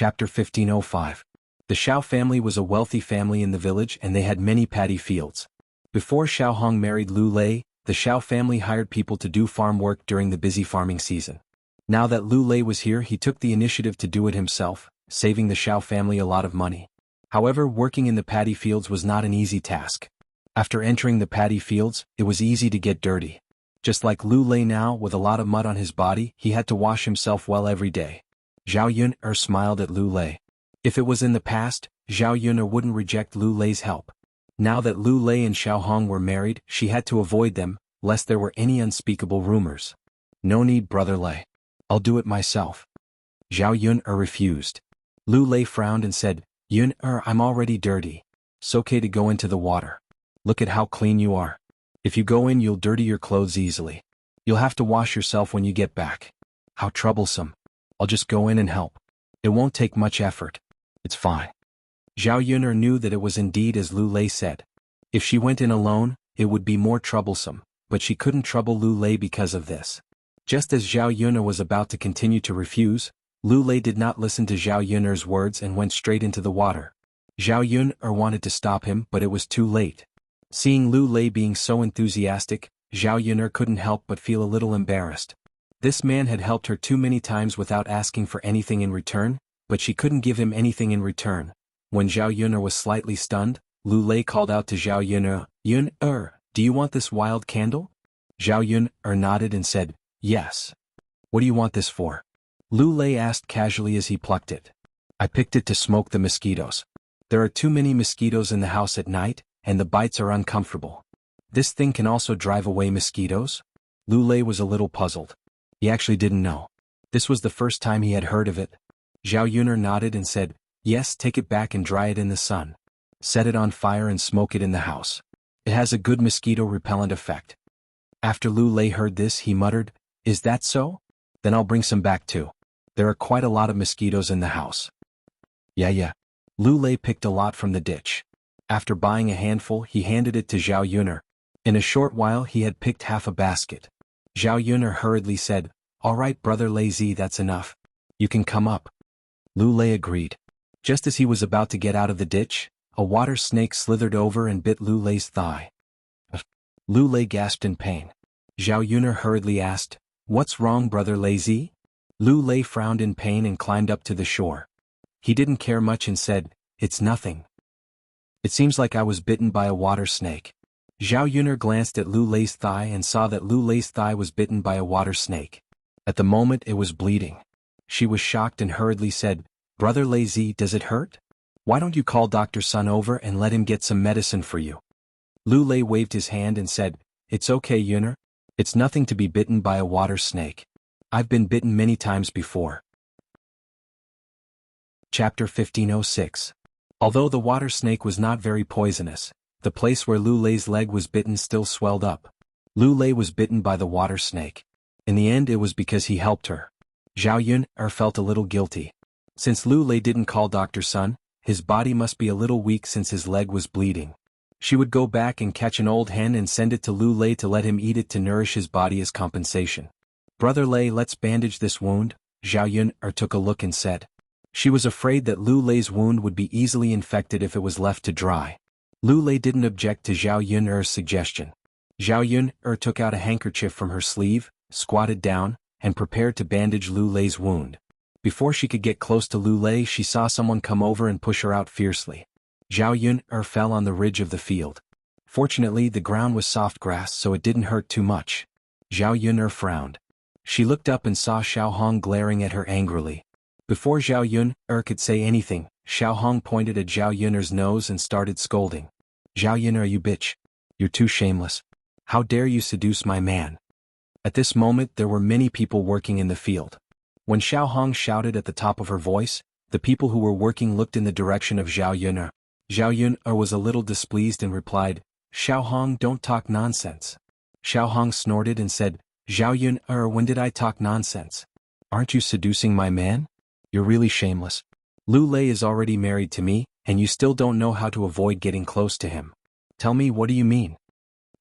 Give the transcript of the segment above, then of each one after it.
Chapter 1505. The Xiao family was a wealthy family in the village and they had many paddy fields. Before Xiao Hong married Lu Lei, the Xiao family hired people to do farm work during the busy farming season. Now that Lu Lei was here, he took the initiative to do it himself, saving the Xiao family a lot of money. However, working in the paddy fields was not an easy task. After entering the paddy fields, it was easy to get dirty. Just like Lu Lei now, with a lot of mud on his body, he had to wash himself well every day. Zhao Yun smiled at Lu Lei. If it was in the past, Zhao Yun wouldn't reject Lu Lei's help. Now that Lu Lei and Xiao Hong were married, she had to avoid them, lest there were any unspeakable rumors. No need, Brother Lei. I'll do it myself. Zhao Yun refused. Lu Lei frowned and said, Yun I'm already dirty. It's okay to go into the water. Look at how clean you are. If you go in, you'll dirty your clothes easily. You'll have to wash yourself when you get back. How troublesome. I'll just go in and help. It won't take much effort. It's fine. Zhao Yun knew that it was indeed as Lu Lei said. If she went in alone, it would be more troublesome, but she couldn't trouble Lu Lei because of this. Just as Zhao Yun was about to continue to refuse, Lu Lei did not listen to Zhao Yun's words and went straight into the water. Zhao Yun wanted to stop him, but it was too late. Seeing Lu Lei being so enthusiastic, Zhao Yun couldn't help but feel a little embarrassed. This man had helped her too many times without asking for anything in return, but she couldn't give him anything in return. When Zhao Yun was slightly stunned, Lu Lei called out to Zhao Yun, Yun do you want this wild candle? Zhao Yun nodded and said, yes. What do you want this for? Lu Lei asked casually as he plucked it. I picked it to smoke the mosquitoes. There are too many mosquitoes in the house at night, and the bites are uncomfortable. This thing can also drive away mosquitoes? Lu Lei was a little puzzled. He actually didn't know. This was the first time he had heard of it. Zhao Yun nodded and said, yes, take it back and dry it in the sun. Set it on fire and smoke it in the house. It has a good mosquito repellent effect. After Lu Lei heard this, he muttered, is that so? Then I'll bring some back too. There are quite a lot of mosquitoes in the house. Yeah. Lu Lei picked a lot from the ditch. After buying a handful, he handed it to Zhao Yun. In a short while he had picked half a basket. Zhao Yun hurriedly said, all right, Brother Lei Zi, that's enough. You can come up. Lu Lei agreed. Just as he was about to get out of the ditch, a water snake slithered over and bit Lu Lei's thigh. Lu Lei gasped in pain. Zhao Yun hurriedly asked, what's wrong, Brother Lei Zi? Lu Lei frowned in pain and climbed up to the shore. He didn't care much and said, it's nothing. It seems like I was bitten by a water snake. Zhao Yun glanced at Lu Lei's thigh and saw that Lu Lei's thigh was bitten by a water snake. At the moment it was bleeding. She was shocked and hurriedly said, Brother Lei Zi, does it hurt? Why don't you call Dr. Sun over and let him get some medicine for you? Lu Lei waved his hand and said, it's okay, Yun. It's nothing to be bitten by a water snake. I've been bitten many times before. Chapter 1506. Although the water snake was not very poisonous, the place where Lu Lei's leg was bitten still swelled up. Lu Lei was bitten by the water snake. In the end it was because he helped her. Zhao Yun felt a little guilty. Since Lu Lei didn't call Dr. Sun, his body must be a little weak since his leg was bleeding. She would go back and catch an old hen and send it to Lu Lei to let him eat it to nourish his body as compensation. Brother Lei, let's bandage this wound, Zhao Yun took a look and said. She was afraid that Lu Lei's wound would be easily infected if it was left to dry. Lu Lei didn't object to Zhao Yun's suggestion. Zhao Yun took out a handkerchief from her sleeve, squatted down, and prepared to bandage Lu Lei's wound. Before she could get close to Lu Lei, she saw someone come over and push her out fiercely. Zhao Yun fell on the ridge of the field. Fortunately, the ground was soft grass, so it didn't hurt too much. Zhao Yun frowned. She looked up and saw Xiao Hong glaring at her angrily. Before Zhao Yun could say anything, Xiao Hong pointed at Zhao Yun's nose and started scolding. Zhao Yun, you bitch. You're too shameless. How dare you seduce my man? At this moment there were many people working in the field. When Xiao Hong shouted at the top of her voice, the people who were working looked in the direction of Zhao Yun. Zhao Yun was a little displeased and replied, Xiao Hong, don't talk nonsense. Xiao Hong snorted and said, Zhao Yun, when did I talk nonsense? Aren't you seducing my man? You're really shameless. Lu Lei is already married to me, and you still don't know how to avoid getting close to him. Tell me, what do you mean?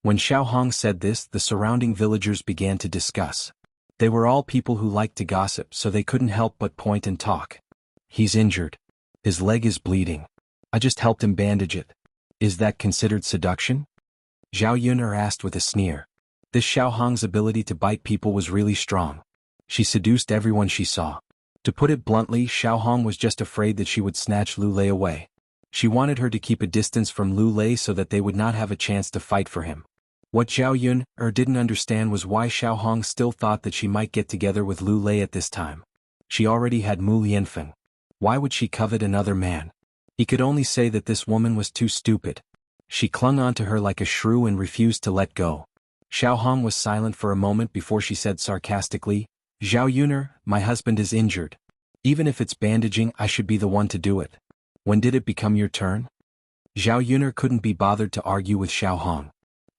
When Xiao Hong said this, the surrounding villagers began to discuss. They were all people who liked to gossip, so they couldn't help but point and talk. He's injured. His leg is bleeding. I just helped him bandage it. Is that considered seduction? Zhao Yun'er asked with a sneer. This Xiaohong's ability to bite people was really strong. She seduced everyone she saw. To put it bluntly, Xiaohong was just afraid that she would snatch Lu Lei away. She wanted her to keep a distance from Lu Lei so that they would not have a chance to fight for him. What Zhao Yun'er didn't understand was why Xiaohong still thought that she might get together with Lu Lei at this time. She already had Mu Lianfeng. Why would she covet another man? He could only say that this woman was too stupid. She clung onto her like a shrew and refused to let go. Xiaohong was silent for a moment before she said sarcastically, Zhao Yun'er, my husband is injured. Even if it's bandaging, I should be the one to do it. When did it become your turn? Zhao Yun'er couldn't be bothered to argue with Xiaohong.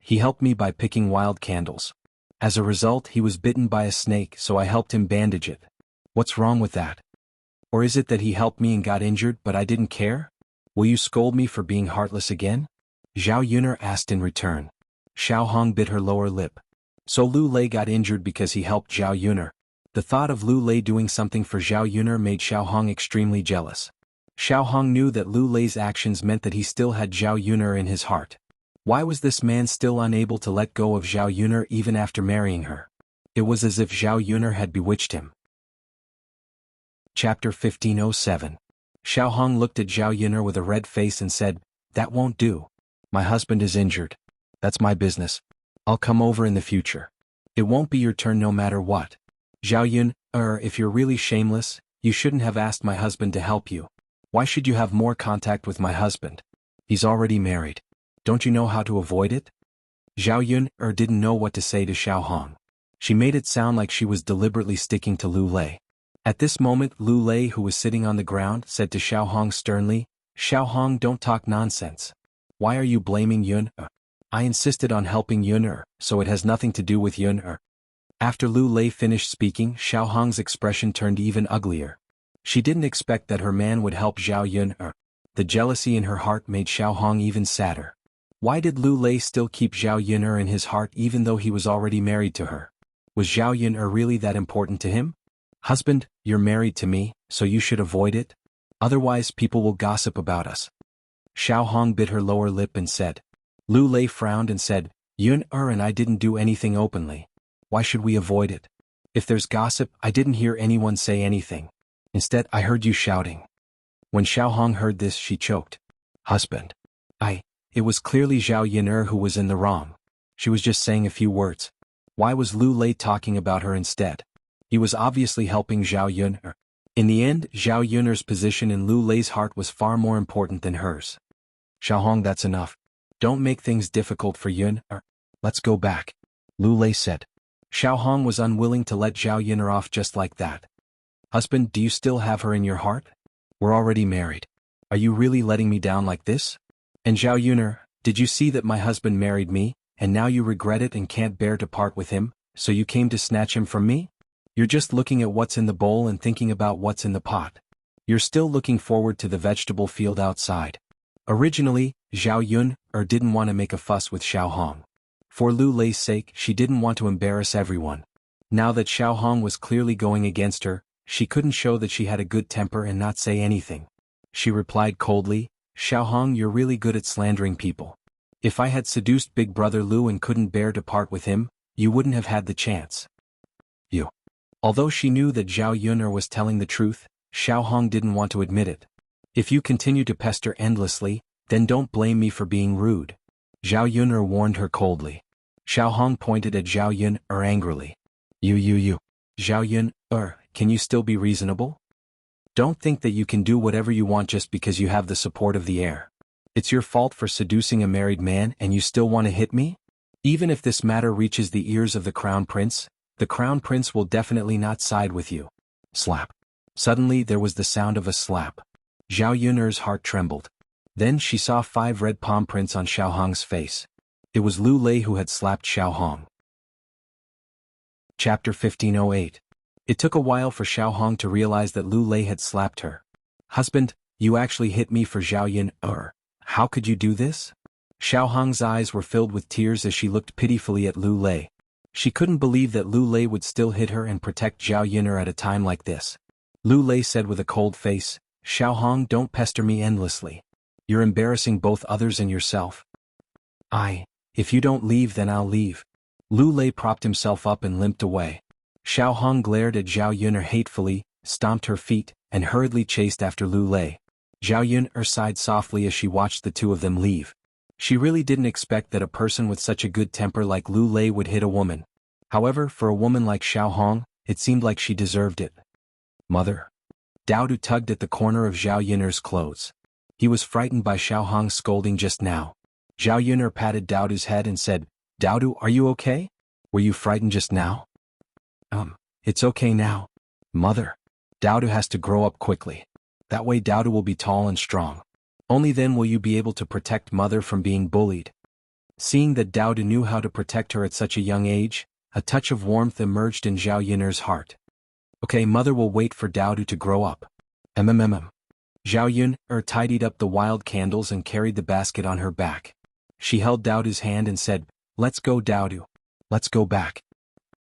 He helped me by picking wild candles. As a result, he was bitten by a snake, so I helped him bandage it. What's wrong with that? Or is it that he helped me and got injured but I didn't care? Will you scold me for being heartless again? Zhao Yun'er asked in return. Xiaohong bit her lower lip. So Lu Lei got injured because he helped Zhao Yun'er. The thought of Lu Lei doing something for Zhao Yun'er made Xiaohong extremely jealous. Xiaohong knew that Lu Lei's actions meant that he still had Zhao Yun'er in his heart. Why was this man still unable to let go of Zhao Yun'er even after marrying her? It was as if Zhao Yun'er had bewitched him. Chapter 1507. Xiaohong looked at Zhao Yun'er with a red face and said, That won't do. My husband is injured. That's my business. I'll come over in the future. It won't be your turn no matter what. Zhao Yun'er, if you're really shameless, you shouldn't have asked my husband to help you. Why should you have more contact with my husband? He's already married. Don't you know how to avoid it? Zhao Yun'er didn't know what to say to Xiaohong. She made it sound like she was deliberately sticking to Lu Lei. At this moment, Lu Lei, who was sitting on the ground, said to Xiaohong sternly, Xiaohong, don't talk nonsense. Why are you blaming Yun'er? I insisted on helping Yun'er, so it has nothing to do with Yun'er. After Lu Lei finished speaking, Xiaohong's expression turned even uglier. She didn't expect that her man would help Zhao Yun'er. The jealousy in her heart made Xiaohong even sadder. Why did Lu Lei still keep Zhao Yun'er in his heart even though he was already married to her? Was Zhao Yun'er really that important to him? Husband, you're married to me, so you should avoid it. Otherwise people will gossip about us. Xiaohong bit her lower lip and said. Lu Lei frowned and said, Yun'er and I didn't do anything openly. Why should we avoid it? If there's gossip, I didn't hear anyone say anything. Instead, I heard you shouting. When Xiaohong heard this, she choked. Husband. It was clearly Zhao Yun'er who was in the wrong. She was just saying a few words. Why was Lu Lei talking about her instead? He was obviously helping Zhao Yun'er. In the end, Zhao Yun'er's position in Lu Lei's heart was far more important than hers. Xiaohong, that's enough. Don't make things difficult for Yun'er. Let's go back. Lu Lei said. Xiaohong was unwilling to let Zhao Yun'er off just like that. Husband, do you still have her in your heart? We're already married. Are you really letting me down like this? And Zhao Yun'er, did you see that my husband married me, and now you regret it and can't bear to part with him, so you came to snatch him from me? You're just looking at what's in the bowl and thinking about what's in the pot. You're still looking forward to the vegetable field outside. Originally, Zhao Yun'er didn't want to make a fuss with Xiaohong. For Lu Lei's sake, she didn't want to embarrass everyone. Now that Xiaohong was clearly going against her, she couldn't show that she had a good temper and not say anything. She replied coldly, Xiaohong, you're really good at slandering people. If I had seduced Big Brother Lu and couldn't bear to part with him, you wouldn't have had the chance. Although she knew that Zhao Yun'er was telling the truth, Xiaohong didn't want to admit it. If you continue to pester endlessly, then don't blame me for being rude. Zhao Yun'er warned her coldly. Xiaohong pointed at Zhao Yun'er angrily. You. Zhao Yun'er, can you still be reasonable? Don't think that you can do whatever you want just because you have the support of the heir. It's your fault for seducing a married man and you still want to hit me? Even if this matter reaches the ears of the Crown Prince will definitely not side with you. Slap. Suddenly there was the sound of a slap. Zhao Yun'er's heart trembled. Then she saw 5 red palm prints on Xiaohong's face. It was Lu Lei who had slapped Xiaohong. Chapter 1508. It took a while for Xiaohong to realize that Lu Lei had slapped her. Husband, you actually hit me for Zhao Yun'er. How could you do this? Xiaohong's eyes were filled with tears as she looked pitifully at Lu Lei. She couldn't believe that Lu Lei would still hit her and protect Zhao Yun'er at a time like this. Lu Lei said with a cold face, Xiaohong, don't pester me endlessly. You're embarrassing both others and yourself. If you don't leave then I'll leave. Lu Lei propped himself up and limped away. Xiaohong glared at Zhao Yuner hatefully, stomped her feet, and hurriedly chased after Lu Lei. Zhao Yuner sighed softly as she watched the two of them leave. She really didn't expect that a person with such a good temper like Lu Lei would hit a woman. However, for a woman like Xiaohong, it seemed like she deserved it. Mother. Daodu tugged at the corner of Zhao Yuner's clothes. He was frightened by Xiaohong's scolding just now. Zhao Yuner patted Daodu's head and said, Daodu, are you okay? Were you frightened just now? It's okay now. Mother. Daodu has to grow up quickly. That way Daodu will be tall and strong. Only then will you be able to protect Mother from being bullied. Seeing that Daodu knew how to protect her at such a young age, a touch of warmth emerged in Zhao Yuner's heart. Okay, Mother will wait for Daodu to grow up. Zhao Yuner tidied up the wild candles and carried the basket on her back. She held Daodu's hand and said, Let's go, Daodu. Let's go back.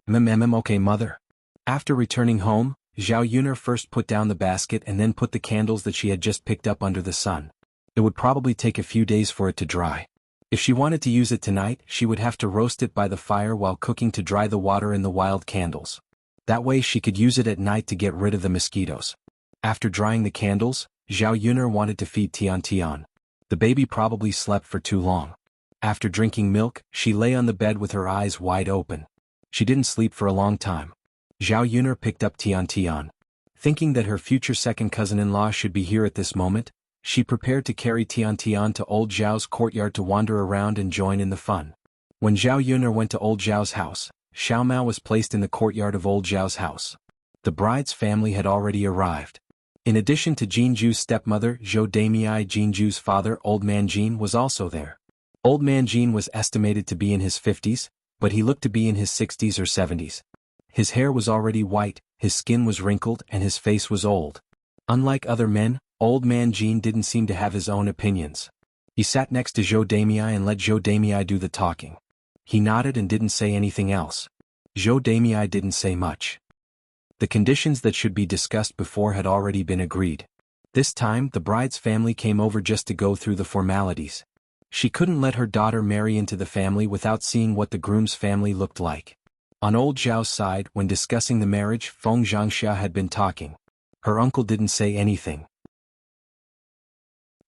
Okay, Mother. After returning home, Zhao Yuner first put down the basket and then put the candles that she had just picked up under the sun. It would probably take a few days for it to dry. If she wanted to use it tonight, she would have to roast it by the fire while cooking to dry the water in the wild candles. That way she could use it at night to get rid of the mosquitoes. After drying the candles, Zhao Yuner wanted to feed Tian Tian. The baby probably slept for too long. After drinking milk, she lay on the bed with her eyes wide open. She didn't sleep for a long time. Zhao Yuner picked up Tian Tian. Thinking that her future second cousin-in-law should be here at this moment, she prepared to carry Tian Tian to old Zhao's courtyard to wander around and join in the fun. When Zhao Yuner went to old Zhao's house, Xiao Mao was placed in the courtyard of old Zhao's house. The bride's family had already arrived. In addition to Jinju's stepmother, Zhou Damei, Jinju's father, Old Man Jin, was also there. Old Man Jin was estimated to be in his 50s, but he looked to be in his 60s or 70s. His hair was already white, his skin was wrinkled, and his face was old. Unlike other men, Old Man Jin didn't seem to have his own opinions. He sat next to Zhou Damei and let Zhou Damei do the talking. He nodded and didn't say anything else. Zhou Damei didn't say much. The conditions that should be discussed before had already been agreed. This time, the bride's family came over just to go through the formalities. She couldn't let her daughter marry into the family without seeing what the groom's family looked like. On old Zhao's side, when discussing the marriage, Feng Zhangxia had been talking. Her uncle didn't say anything.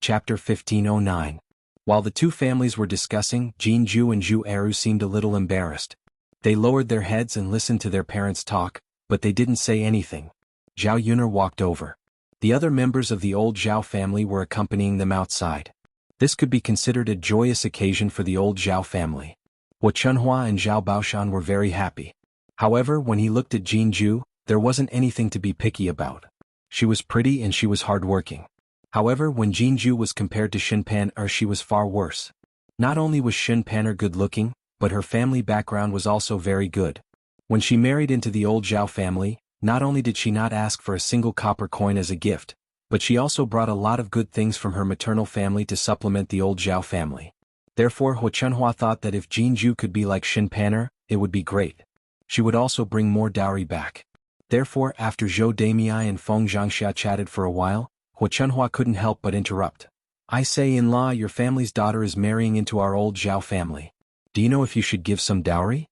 Chapter 1509. While the two families were discussing, Jinju and Zhu Eru seemed a little embarrassed. They lowered their heads and listened to their parents talk, but they didn't say anything. Zhao Yuner walked over. The other members of the old Zhao family were accompanying them outside. This could be considered a joyous occasion for the old Zhao family. Hua Chunhua and Zhao Baoshan were very happy. However, when he looked at Jinju, there wasn't anything to be picky about. She was pretty and she was hardworking. However, when Jinju was compared to Shenpan, she was far worse. Not only was Shenpan good-looking, but her family background was also very good. When she married into the old Zhao family, not only did she not ask for a single copper coin as a gift, but she also brought a lot of good things from her maternal family to supplement the old Zhao family. Therefore, Hua Chunhua thought that if Jinju could be like Shenpan, it would be great. She would also bring more dowry back. Therefore, after Zhou Damei and Feng Zhangxia chatted for a while, Hua Chunhua couldn't help but interrupt. I say, in-law, your family's daughter is marrying into our old Zhao family. Do you know if you should give some dowry?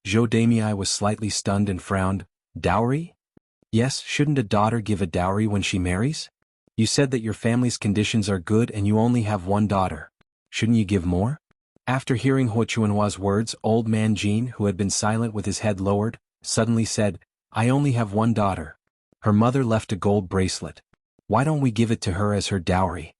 Zhou Damei was slightly stunned and frowned. Dowry? Yes, shouldn't a daughter give a dowry when she marries? You said that your family's conditions are good and you only have one daughter. Shouldn't you give more? After hearing Hua Chunhua's words, Old Man Jin, who had been silent with his head lowered, suddenly said, I only have one daughter. Her mother left a gold bracelet. Why don't we give it to her as her dowry?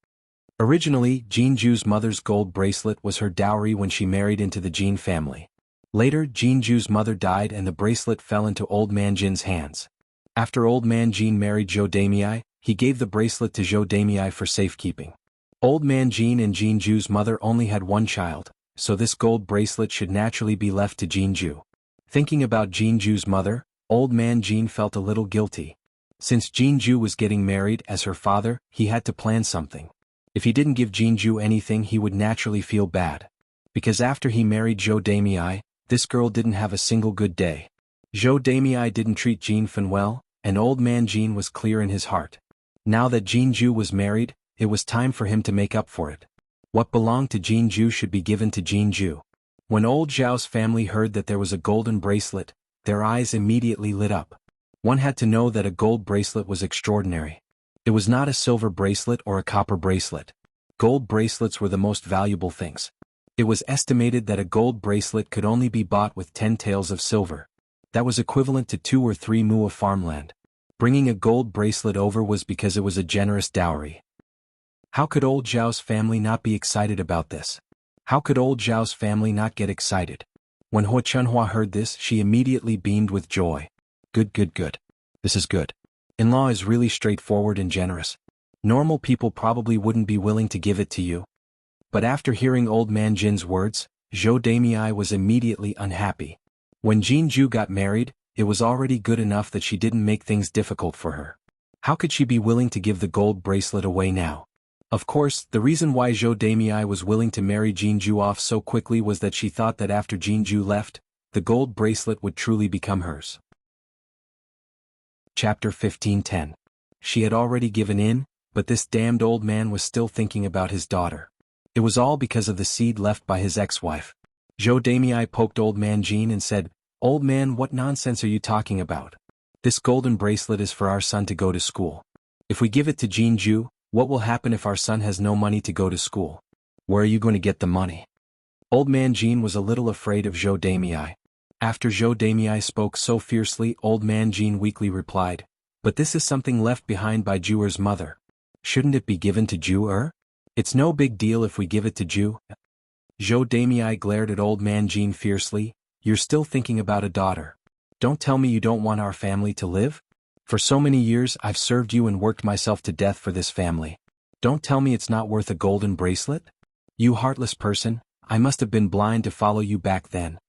Originally, Jinju's mother's gold bracelet was her dowry when she married into the Jin family. Later, Jinju's mother died and the bracelet fell into Old Man Jin's hands. After Old Man Jin married Zhou Damei, he gave the bracelet to Zhou Damei for safekeeping. Old Man Jin and Jinju's mother only had one child, so this gold bracelet should naturally be left to Jinju. Thinking about Jinju's mother, Old Man Jin felt a little guilty. Since Jinju was getting married as her father, he had to plan something. If he didn't give Jinju anything, he would naturally feel bad. Because after he married Zhou Damei, this girl didn't have a single good day. Zhou Damei didn't treat Jinfen well, and old man Jin was clear in his heart. Now that Jinju was married, it was time for him to make up for it. What belonged to Jinju should be given to Jinju. When old Zhao's family heard that there was a golden bracelet, their eyes immediately lit up. One had to know that a gold bracelet was extraordinary. It was not a silver bracelet or a copper bracelet. Gold bracelets were the most valuable things. It was estimated that a gold bracelet could only be bought with 10 taels of silver. That was equivalent to 2 or 3 mu of farmland. Bringing a gold bracelet over was because it was a generous dowry. How could old Zhao's family not be excited about this? How could old Zhao's family not get excited? When Hua Chunhua heard this, she immediately beamed with joy. Good, good, good. This is good. In-law is really straightforward and generous. Normal people probably wouldn't be willing to give it to you. But after hearing old man Jin's words, Zhou Damei was immediately unhappy. When Jinju got married, it was already good enough that she didn't make things difficult for her. How could she be willing to give the gold bracelet away now? Of course, the reason why Zhou Damei was willing to marry Jinju off so quickly was that she thought that after Jinju left, the gold bracelet would truly become hers. Chapter 15:10. She had already given in, but this damned old man was still thinking about his daughter. It was all because of the seed left by his ex-wife. Zhou Damei poked old man Jin and said, "Old man, what nonsense are you talking about? This golden bracelet is for our son to go to school. If we give it to Jinju, what will happen if our son has no money to go to school? Where are you going to get the money?" Old man Jin was a little afraid of Zhou Damei. After Zhou Damei spoke so fiercely, old man Jin weakly replied, "But this is something left behind by Juer's mother. Shouldn't it be given to Juer? It's no big deal if we give it to Ju." Zhou Damei glared at old man Jin fiercely. "You're still thinking about a daughter. Don't tell me you don't want our family to live? For so many years I've served you and worked myself to death for this family. Don't tell me it's not worth a golden bracelet? You heartless person, I must have been blind to follow you back then."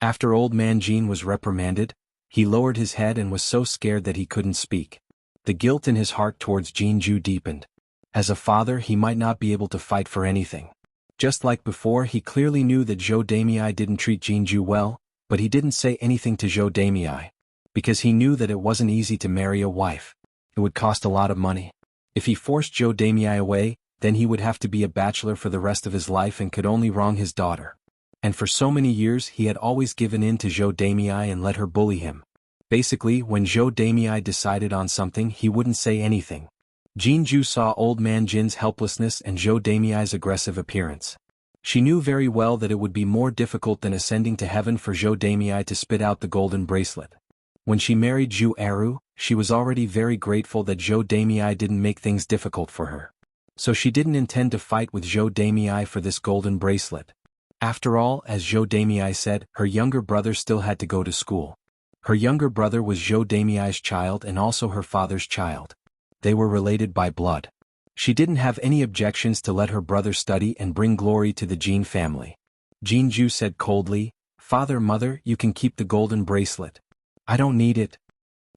After old man Jin was reprimanded, he lowered his head and was so scared that he couldn't speak. The guilt in his heart towards Jinju deepened. As a father, he might not be able to fight for anything. Just like before, he clearly knew that Zhou Damei didn't treat Jinju well, but he didn't say anything to Zhou Damei. Because he knew that it wasn't easy to marry a wife. It would cost a lot of money. If he forced Zhou Damei away, then he would have to be a bachelor for the rest of his life and could only wrong his daughter. And for so many years he had always given in to Zhou Damei and let her bully him. Basically, when Zhou Damei decided on something, he wouldn't say anything. Jinju saw old man Jin's helplessness and Zhou Damei's aggressive appearance. She knew very well that it would be more difficult than ascending to heaven for Zhou Damei to spit out the golden bracelet. When she married Zhu Eru, she was already very grateful that Zhou Damei didn't make things difficult for her. So she didn't intend to fight with Zhou Damei for this golden bracelet. After all, as Zhou Damei said, her younger brother still had to go to school. Her younger brother was Zhou Damei's child and also her father's child. They were related by blood. She didn't have any objections to let her brother study and bring glory to the Jin family. Jinju said coldly, "Father, mother, you can keep the golden bracelet. I don't need it."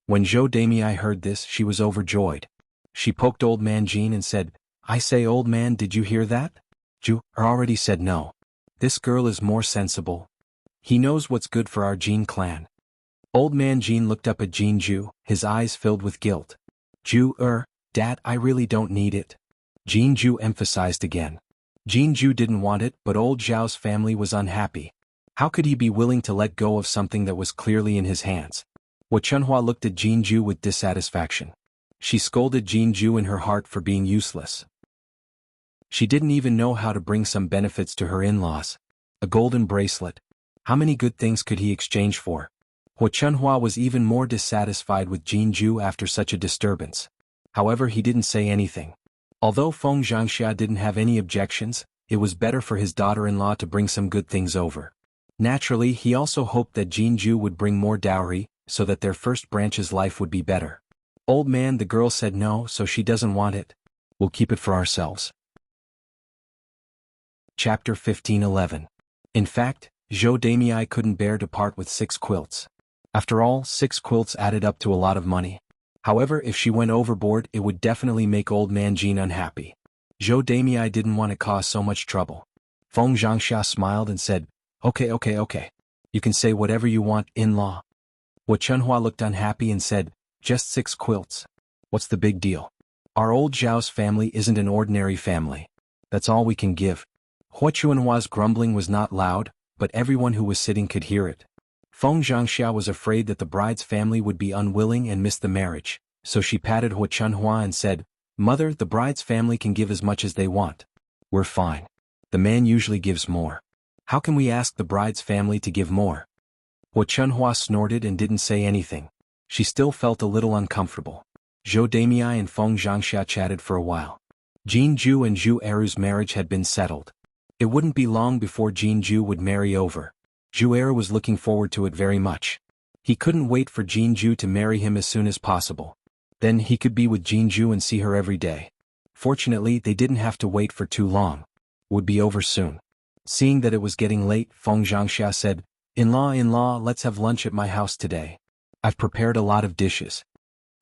When Zhou Damei heard this, she was overjoyed. She poked old man Jin and said, "I say, old man, did you hear that? Ju already said no. This girl is more sensible. He knows what's good for our Jin clan." Old man Jin looked up at Jinju, his eyes filled with guilt. Dad, I really don't need it." Jinju emphasized again. Jinju didn't want it, but old Zhao's family was unhappy. How could he be willing to let go of something that was clearly in his hands? Hua Chunhua looked at Jinju with dissatisfaction. She scolded Jinju in her heart for being useless. She didn't even know how to bring some benefits to her in-laws. A golden bracelet. How many good things could he exchange for? Hua Chunhua was even more dissatisfied with Jinju after such a disturbance. However, he didn't say anything. Although Feng Zhangxia didn't have any objections, it was better for his daughter-in-law to bring some good things over. Naturally, he also hoped that Jinju would bring more dowry, so that their first branch's life would be better. "Old man, the girl said no, so she doesn't want it. We'll keep it for ourselves." Chapter 15:11. In fact, Zhou Damei couldn't bear to part with 6 quilts. After all, 6 quilts added up to a lot of money. However, if she went overboard, it would definitely make old man Jin unhappy. Zhou Damei didn't want to cause so much trouble. Feng Zhangxia smiled and said, Okay. You can say whatever you want, in-law." Hua Chunhua looked unhappy and said, Just 6 quilts. What's the big deal? Our old Zhao's family isn't an ordinary family. That's all we can give. Hua Chuanhua's grumbling was not loud, but everyone who was sitting could hear it. Feng Zhangxia was afraid that the bride's family would be unwilling and miss the marriage, so she patted Hua Chunhua and said, "Mother, the bride's family can give as much as they want. We're fine. The man usually gives more. How can we ask the bride's family to give more?" Hua Chunhua snorted and didn't say anything. She still felt a little uncomfortable. Zhou Damei and Feng Zhangxia chatted for a while. Jin Ju and Zhu Eru's marriage had been settled. It wouldn't be long before Jin Ju would marry over. Zhu Eru was looking forward to it very much. He couldn't wait for Jin Ju to marry him as soon as possible. Then he could be with Jin Ju and see her every day. Fortunately, they didn't have to wait for too long. It would be over soon. Seeing that it was getting late, Feng Zhangxia said, In-law, let's have lunch at my house today. I've prepared a lot of dishes."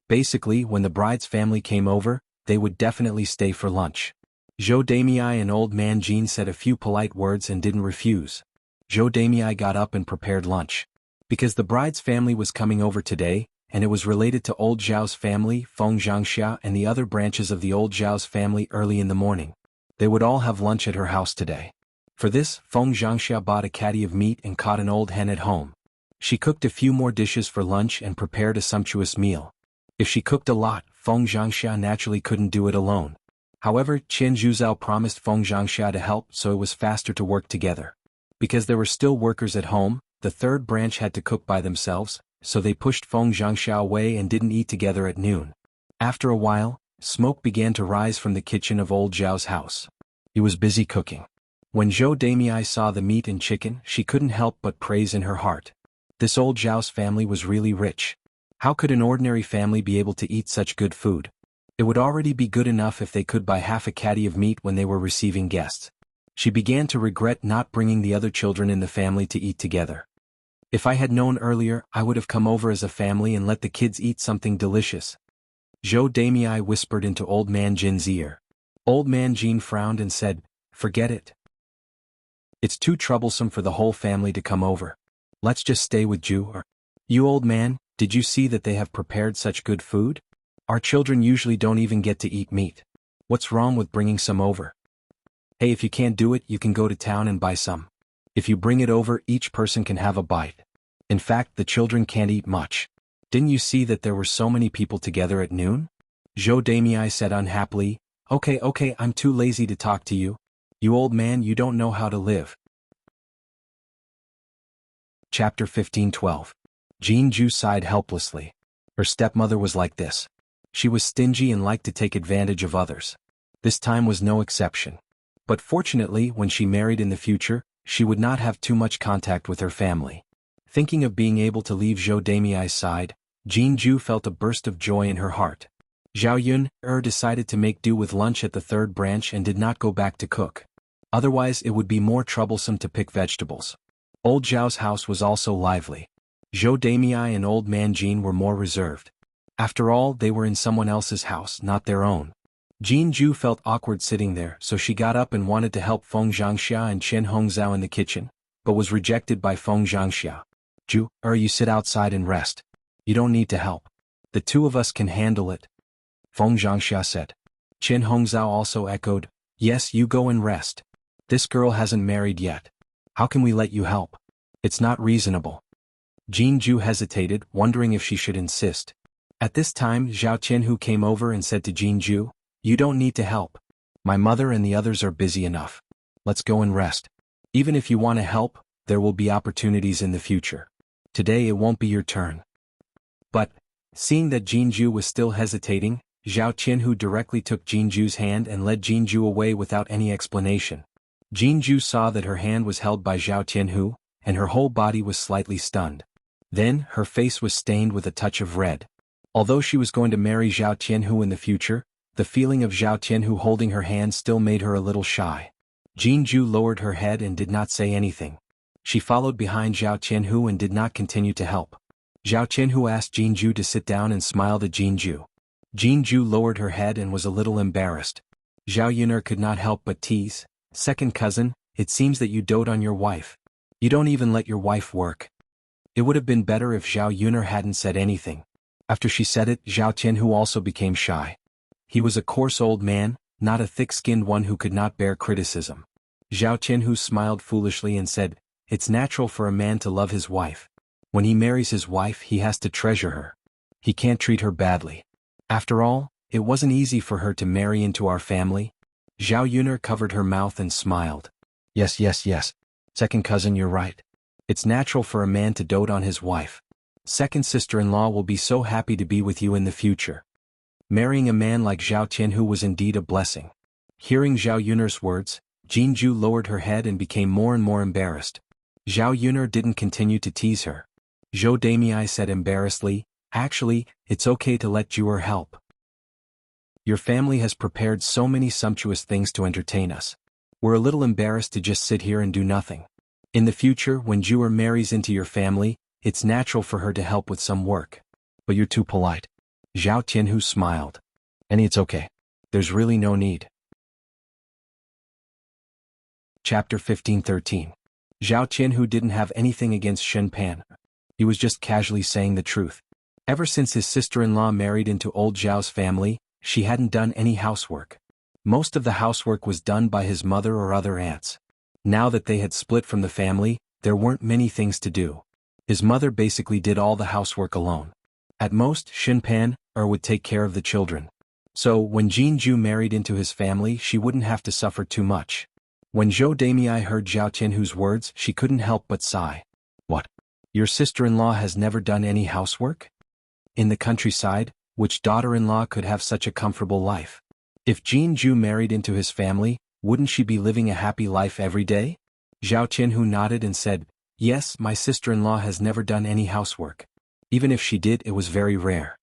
Basically, when the bride's family came over, they would definitely stay for lunch. Zhou Damei and old man Jin said a few polite words and didn't refuse. Zhou Damei got up and prepared lunch. Because the bride's family was coming over today, and it was related to old Zhao's family, Feng Zhangxia and the other branches of the old Zhao's family early in the morning. They would all have lunch at her house today. For this, Feng Zhangxia bought a caddy of meat and caught an old hen at home. She cooked a few more dishes for lunch and prepared a sumptuous meal. If she cooked a lot, Feng Zhangxia naturally couldn't do it alone. However, Qian Zhuzhao promised Feng Zhangxia to help, so it was faster to work together. Because there were still workers at home, the third branch had to cook by themselves, so they pushed Feng Zhangxia away and didn't eat together at noon. After a while, smoke began to rise from the kitchen of old Zhao's house. He was busy cooking. When Zhou Damei saw the meat and chicken, she couldn't help but praise in her heart. This old Zhao's family was really rich. How could an ordinary family be able to eat such good food? It would already be good enough if they could buy half a caddy of meat when they were receiving guests. She began to regret not bringing the other children in the family to eat together. If I had known earlier, I would have come over as a family and let the kids eat something delicious. Zhou Damei whispered into old man Jin's ear. Old man Jin frowned and said, "Forget it. It's too troublesome for the whole family to come over. Let's just stay with Ju or... You old man, did you see that they have prepared such good food? Our children usually don't even get to eat meat. What's wrong with bringing some over? Hey, if you can't do it, you can go to town and buy some. If you bring it over, each person can have a bite. In fact, the children can't eat much. Didn't you see that there were so many people together at noon?" Zhou Damei said unhappily, Okay, I'm too lazy to talk to you. You old man, you don't know how to live." Chapter 15:12. Jin Ju sighed helplessly. Her stepmother was like this. She was stingy and liked to take advantage of others. This time was no exception. But fortunately, when she married in the future, she would not have too much contact with her family. Thinking of being able to leave Zhou Damei's side, Jin Ju felt a burst of joy in her heart. Zhao Yun decided to make do with lunch at the third branch and did not go back to cook. Otherwise it would be more troublesome to pick vegetables. Old Zhao's house was also lively. Zhou Damei and old man Jin were more reserved. After all, they were in someone else's house, not their own. Jin Ju felt awkward sitting there, so she got up and wanted to help Feng Zhangxia and Chen Hongzhao in the kitchen, but was rejected by Feng Zhangxia. "Ju, you sit outside and rest. You don't need to help. The two of us can handle it," Feng Zhangxia said. Chen Hongzhao also echoed, "Yes, you go and rest. This girl hasn't married yet. How can we let you help? It's not reasonable." Jin Ju hesitated, wondering if she should insist. At this time, Zhao Qianhu came over and said to Jin Ju, "You don't need to help. My mother and the others are busy enough. Let's go and rest. Even if you want to help, there will be opportunities in the future. Today it won't be your turn." But, seeing that Jin Ju was still hesitating, Zhao Qianhu directly took Jin Ju's hand and led Jin Ju away without any explanation. Jin Ju saw that her hand was held by Zhao Qianhu, and her whole body was slightly stunned. Then, her face was stained with a touch of red. Although she was going to marry Zhao Qianhu in the future, the feeling of Zhao Qianhu holding her hand still made her a little shy. Jin Ju lowered her head and did not say anything. She followed behind Zhao Qianhu and did not continue to help. Zhao Qianhu asked Jin Ju to sit down and smiled at Jin Ju. Jin Ju lowered her head and was a little embarrassed. Zhao Yuner could not help but tease, "Second cousin, it seems that you dote on your wife. You don't even let your wife work." It would have been better if Zhao Yuner hadn't said anything. After she said it, Zhao Tianhu also became shy. He was a coarse old man, not a thick-skinned one who could not bear criticism. Zhao Tianhu smiled foolishly and said, "It's natural for a man to love his wife. When he marries his wife, he has to treasure her. He can't treat her badly. After all, it wasn't easy for her to marry into our family." Zhao Yuner covered her mouth and smiled. Yes, yes, yes. Second cousin, you're right. It's natural for a man to dote on his wife. Second sister-in-law will be so happy to be with you in the future. Marrying a man like Zhao Tianhu was indeed a blessing. Hearing Zhao Yuner's words, Jinju lowered her head and became more and more embarrassed. Zhao Yuner didn't continue to tease her. Zhou Damei said embarrassedly, "Actually, it's okay to let Juer help. Your family has prepared so many sumptuous things to entertain us. We're a little embarrassed to just sit here and do nothing. In the future, when Juer marries into your family, it's natural for her to help with some work. But you're too polite." Zhao Tianhu smiled. "And it's okay. There's really no need." Chapter 15-13. Zhao Tianhu didn't have anything against Shen Pan. He was just casually saying the truth. Ever since his sister-in-law married into old Zhao's family, she hadn't done any housework. Most of the housework was done by his mother or other aunts. Now that they had split from the family, there weren't many things to do. His mother basically did all the housework alone. At most, Shen Pan would take care of the children. So, when Jinju married into his family, she wouldn't have to suffer too much. When Zhou Damei heard Zhao Tianhu's words, she couldn't help but sigh. "What? Your sister-in-law has never done any housework? In the countryside, which daughter-in-law could have such a comfortable life? If Jinju married into his family, wouldn't she be living a happy life every day?" Zhao Tianhu nodded and said, "Yes, my sister-in-law has never done any housework. Even if she did, it was very rare."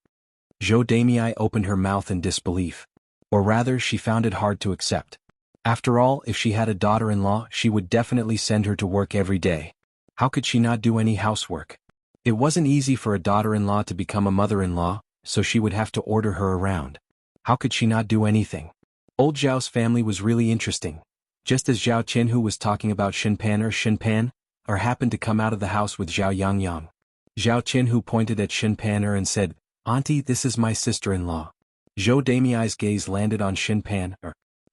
Zhou Damei opened her mouth in disbelief. Or rather, she found it hard to accept. After all, if she had a daughter-in-law, she would definitely send her to work every day. How could she not do any housework? It wasn't easy for a daughter-in-law to become a mother-in-law, so she would have to order her around. How could she not do anything? Old Zhao's family was really interesting. Just as Zhao Tianhu was talking about Shen Pan happened to come out of the house with Zhao Yangyang. Zhao Tianhu pointed at Shen Pan and said, "Auntie, this is my sister-in-law." Zhou Damei's gaze landed on Shen Pan.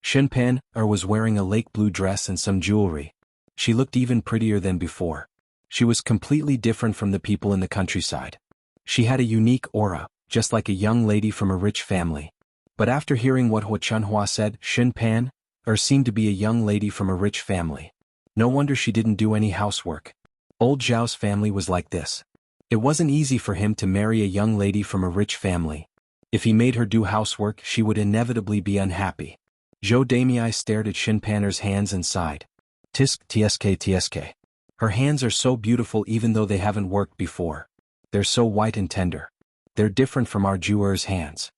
Shen Pan was wearing a lake blue dress and some jewelry. She looked even prettier than before. She was completely different from the people in the countryside. She had a unique aura, just like a young lady from a rich family. But after hearing what Hua Chunhua said, Shen Pan seemed to be a young lady from a rich family. No wonder she didn't do any housework. Old Zhao's family was like this. It wasn't easy for him to marry a young lady from a rich family. If he made her do housework, she would inevitably be unhappy. Zhou Damei stared at Shen Pan's hands and sighed. Tsk. Her hands are so beautiful even though they haven't worked before. They're so white and tender. They're different from our Juer's hands.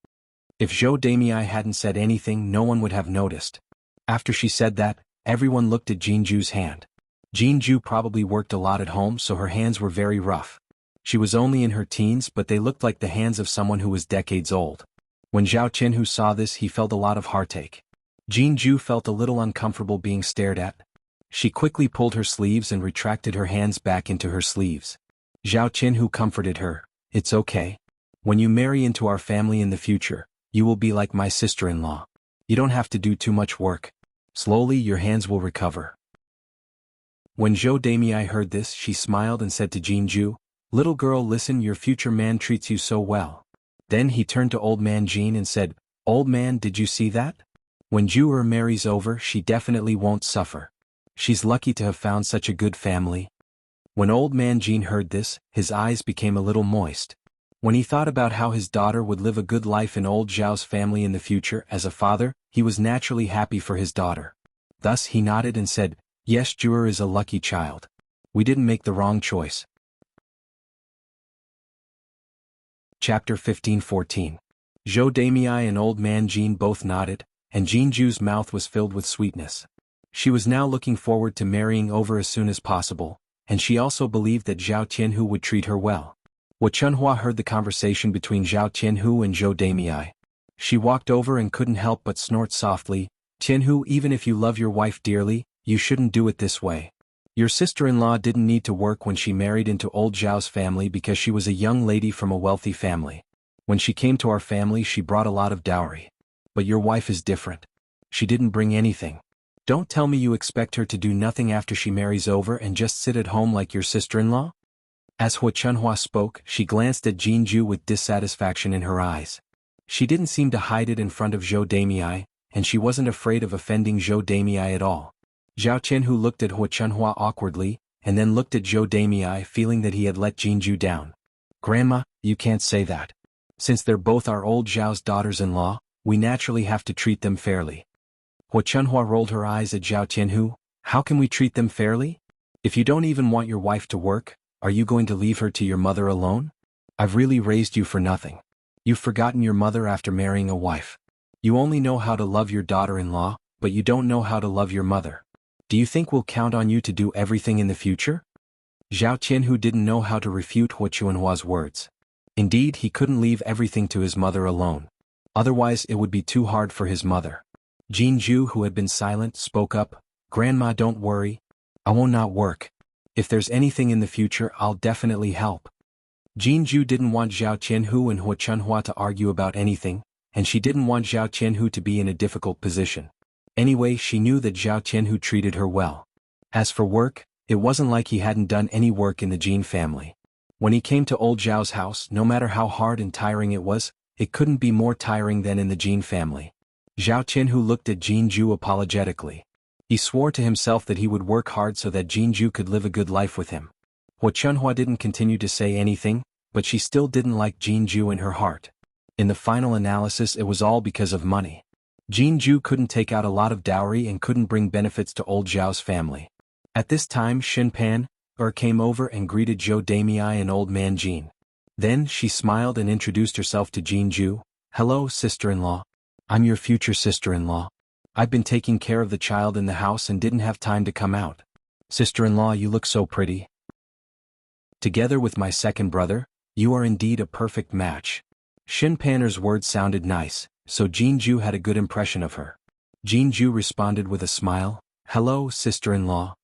If Zhou Damei hadn't said anything, no one would have noticed. After she said that, everyone looked at Jinju's hand. Jinju probably worked a lot at home, so her hands were very rough. She was only in her teens, but they looked like the hands of someone who was decades old. When Zhao Tianhu saw this, he felt a lot of heartache. Jinju felt a little uncomfortable being stared at. She quickly pulled her sleeves and retracted her hands back into her sleeves. Zhao Tianhu comforted her. "It's okay. When you marry into our family in the future, you will be like my sister-in-law. You don't have to do too much work. Slowly your hands will recover." When Zhou Damei heard this, she smiled and said to Jinju, "Little girl, listen, your future man treats you so well." Then he turned to old man Jin and said, "Old man, did you see that? When Juer marries over, she definitely won't suffer. She's lucky to have found such a good family." When old man Jin heard this, his eyes became a little moist. When he thought about how his daughter would live a good life in old Zhao's family in the future as a father, he was naturally happy for his daughter. Thus he nodded and said, "Yes, Juer is a lucky child. We didn't make the wrong choice." Chapter 15-14. Zhou Damei and old man Jin both nodded, and Jinju's mouth was filled with sweetness. She was now looking forward to marrying over as soon as possible, and she also believed that Zhao Tianhu would treat her well. Hua Chunhua heard the conversation between Zhao Tianhu and Zhou Damei. She walked over and couldn't help but snort softly, "Tianhu, even if you love your wife dearly, you shouldn't do it this way. Your sister-in-law didn't need to work when she married into old Zhao's family because she was a young lady from a wealthy family. When she came to our family she brought a lot of dowry. But your wife is different. She didn't bring anything. Don't tell me you expect her to do nothing after she marries over and just sit at home like your sister-in-law?" As Hua Chunhua spoke, she glanced at Jinju with dissatisfaction in her eyes. She didn't seem to hide it in front of Zhou Damei, and she wasn't afraid of offending Zhou Damei at all. Zhao Qianhu looked at Hua Chunhua awkwardly, and then looked at Zhou Damei feeling that he had let Jinju down. "Grandma, you can't say that. Since they're both our old Zhao's daughters-in-law, we naturally have to treat them fairly." Hua Chunhua rolled her eyes at Zhao Qianhu. "How can we treat them fairly? If you don't even want your wife to work, are you going to leave her to your mother alone? I've really raised you for nothing. You've forgotten your mother after marrying a wife. You only know how to love your daughter-in-law, but you don't know how to love your mother. Do you think we'll count on you to do everything in the future?" Zhao Qianhu didn't know how to refute Hua Chunhua's words. Indeed, he couldn't leave everything to his mother alone. Otherwise it would be too hard for his mother. Jinju, who had been silent, spoke up. "Grandma, don't worry. I won't not work. If there's anything in the future I'll definitely help." Jinju didn't want Zhao Qianhu and Hua Chunhua to argue about anything, and she didn't want Zhao Qianhu to be in a difficult position. Anyway, she knew that Zhao Qianhu treated her well. As for work, it wasn't like he hadn't done any work in the Jin family. When he came to old Zhao's house, no matter how hard and tiring it was, it couldn't be more tiring than in the Jin family. Zhao Qianhu looked at Jinju apologetically. He swore to himself that he would work hard so that Jinju could live a good life with him. Hua Chunhua didn't continue to say anything, but she still didn't like Jinju in her heart. In the final analysis it was all because of money. Jinju couldn't take out a lot of dowry and couldn't bring benefits to old Zhao's family. At this time Shin Pan came over and greeted Zhou Damei and old man Jin. Then she smiled and introduced herself to Jinju. "Hello, sister-in-law. I'm your future sister-in-law. I've been taking care of the child in the house and didn't have time to come out. Sister-in-law, you look so pretty. Together with my second brother, you are indeed a perfect match." Shin Panner's words sounded nice, so Jinju had a good impression of her. Jinju responded with a smile. "Hello, sister-in-law.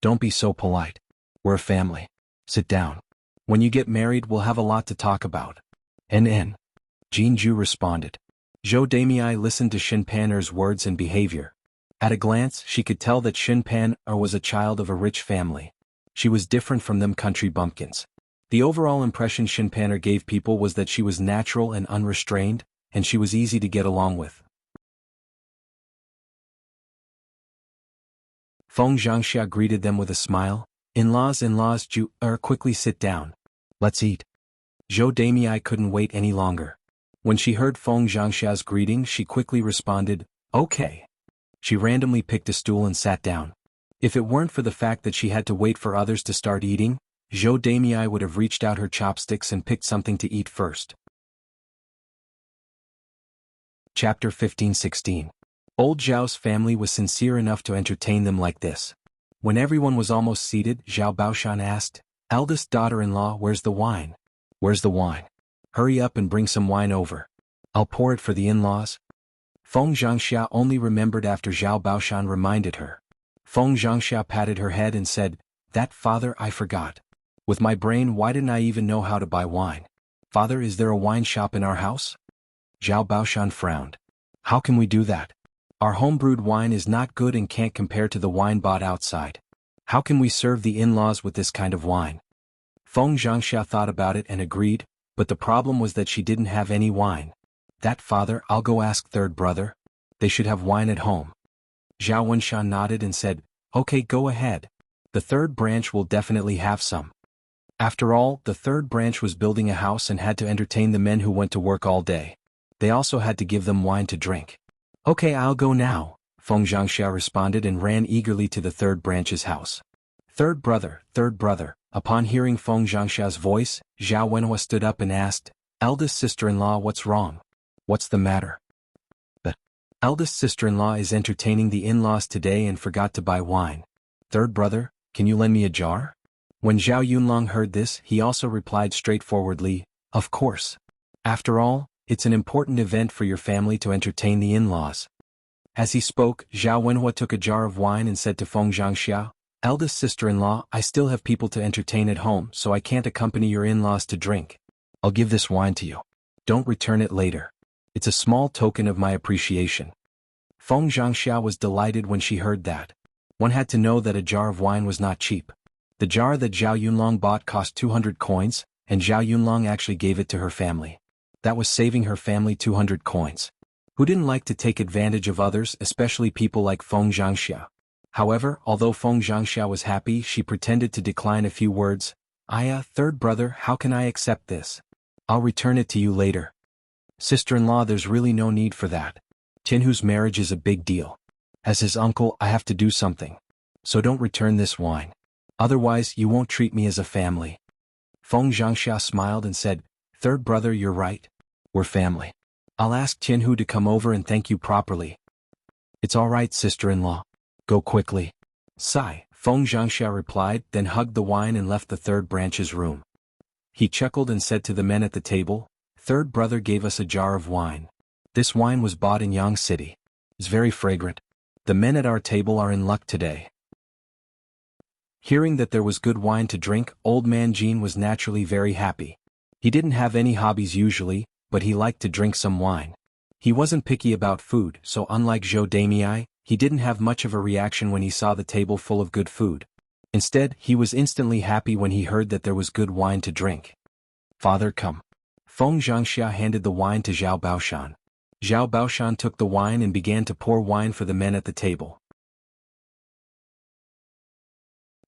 Don't be so polite. We're a family. Sit down. When you get married we'll have a lot to talk about." "NN." Jinju responded. Zhou Damei listened to Shin Panner's words and behavior. At a glance she could tell that Shin Panner was a child of a rich family. She was different from them country bumpkins. The overall impression Shin Panner gave people was that she was natural and unrestrained, and she was easy to get along with. Feng Zhangxia greeted them with a smile. In-laws, quickly sit down. Let's eat." Zhou Damei couldn't wait any longer. When she heard Feng Zhangxia's greeting she quickly responded, "Okay." She randomly picked a stool and sat down. If it weren't for the fact that she had to wait for others to start eating, Zhou Damei would have reached out her chopsticks and picked something to eat first. Chapter 15-16. Old Zhao's family was sincere enough to entertain them like this. When everyone was almost seated, Zhao Baoshan asked, "Eldest daughter-in-law, where's the wine?" "Where's the wine? Hurry up and bring some wine over. I'll pour it for the in-laws." Feng Zhangxia only remembered after Zhao Baoshan reminded her. Feng Zhangxia patted her head and said, "That, father, I forgot. With my brain, why didn't I even know how to buy wine? Father, is there a wine shop in our house?" Zhao Baoshan frowned. "How can we do that? Our homebrewed wine is not good and can't compare to the wine bought outside. How can we serve the in-laws with this kind of wine?" Feng Zhangxia thought about it and agreed, but the problem was that she didn't have any wine. "That, father, I'll go ask third brother. They should have wine at home." Zhao Wenshan nodded and said, "Okay, go ahead. The third branch will definitely have some." After all, the third branch was building a house and had to entertain the men who went to work all day. They also had to give them wine to drink. "Okay, I'll go now," Feng Zhangxia responded and ran eagerly to the third branch's house. Third brother. Upon hearing Feng Zhangxia's voice, Zhao Wenhua stood up and asked, "Eldest sister-in-law, what's wrong? What's the matter?" "The eldest sister-in-law is entertaining the in-laws today and forgot to buy wine. Third brother, can you lend me a jar?" When Zhao Yunlong heard this, he also replied straightforwardly, "Of course. After all, it's an important event for your family to entertain the in-laws." As he spoke, Zhao Wenhua took a jar of wine and said to Feng Zhangxia, "Eldest sister-in-law, I still have people to entertain at home, so I can't accompany your in-laws to drink. I'll give this wine to you. Don't return it later. It's a small token of my appreciation. Feng Zhangxia was delighted when she heard that. One had to know that a jar of wine was not cheap. The jar that Zhao Yunlong bought cost 200 coins, and Zhao Yunlong actually gave it to her family. That was saving her family 200 coins. Who didn't like to take advantage of others, especially people like Feng Zhangxia? However, although Feng Zhangxia was happy, she pretended to decline a few words. Third brother, how can I accept this? I'll return it to you later. Sister-in-law, there's really no need for that. Tianhu's marriage is a big deal. As his uncle, I have to do something. So don't return this wine. Otherwise, you won't treat me as a family. Feng Zhangxia smiled and said, Third brother, you're right. We're family. I'll ask Tianhu to come over and thank you properly. It's all right, sister-in-law. Go quickly. Sigh, Feng Zhangxia replied, then hugged the wine and left the third branch's room. He chuckled and said to the men at the table, Third brother gave us a jar of wine. This wine was bought in Yang City. It's very fragrant. The men at our table are in luck today. Hearing that there was good wine to drink, old man Jean was naturally very happy. He didn't have any hobbies usually, but he liked to drink some wine. He wasn't picky about food, so unlike Zhou Damei, he didn't have much of a reaction when he saw the table full of good food. Instead, he was instantly happy when he heard that there was good wine to drink. Father, come. Feng Zhangxia handed the wine to Zhao Baoshan. Zhao Baoshan took the wine and began to pour wine for the men at the table.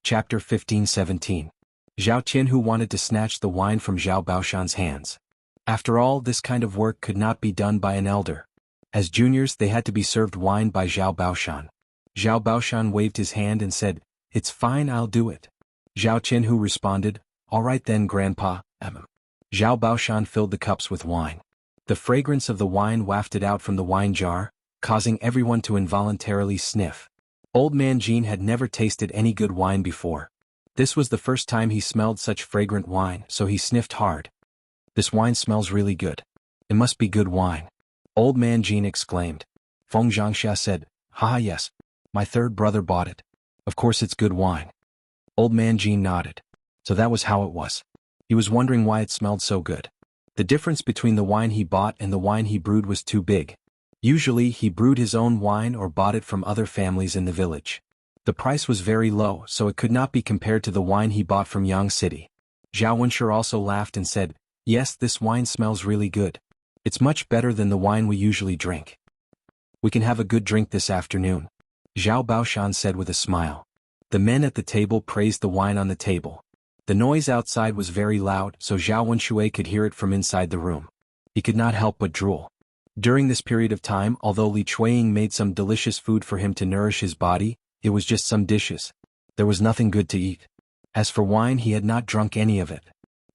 Chapter 15-17. Zhao Tianhu wanted to snatch the wine from Zhao Baoshan's hands. After all, this kind of work could not be done by an elder. As juniors, they had to be served wine by Zhao Baoshan. Zhao Baoshan waved his hand and said, It's fine, I'll do it. Zhao Tianhu responded, All right then, Grandpa. Zhao Baoshan filled the cups with wine. The fragrance of the wine wafted out from the wine jar, causing everyone to involuntarily sniff. Old man Jean had never tasted any good wine before. This was the first time he smelled such fragrant wine, so he sniffed hard. This wine smells really good. It must be good wine. Old man Jean exclaimed. Feng Zhangxia said, Haha, yes. My third brother bought it. Of course it's good wine. Old man Jean nodded. So that was how it was. He was wondering why it smelled so good. The difference between the wine he bought and the wine he brewed was too big. Usually he brewed his own wine or bought it from other families in the village. The price was very low, so it could not be compared to the wine he bought from Yang City. Zhao Wenshi also laughed and said, Yes, this wine smells really good. It's much better than the wine we usually drink. We can have a good drink this afternoon. Zhao Baoshan said with a smile. The men at the table praised the wine on the table. The noise outside was very loud, so Zhao Wenshi could hear it from inside the room. He could not help but drool. During this period of time, although Li Chuiying made some delicious food for him to nourish his body, it was just some dishes. There was nothing good to eat. As for wine, he had not drunk any of it.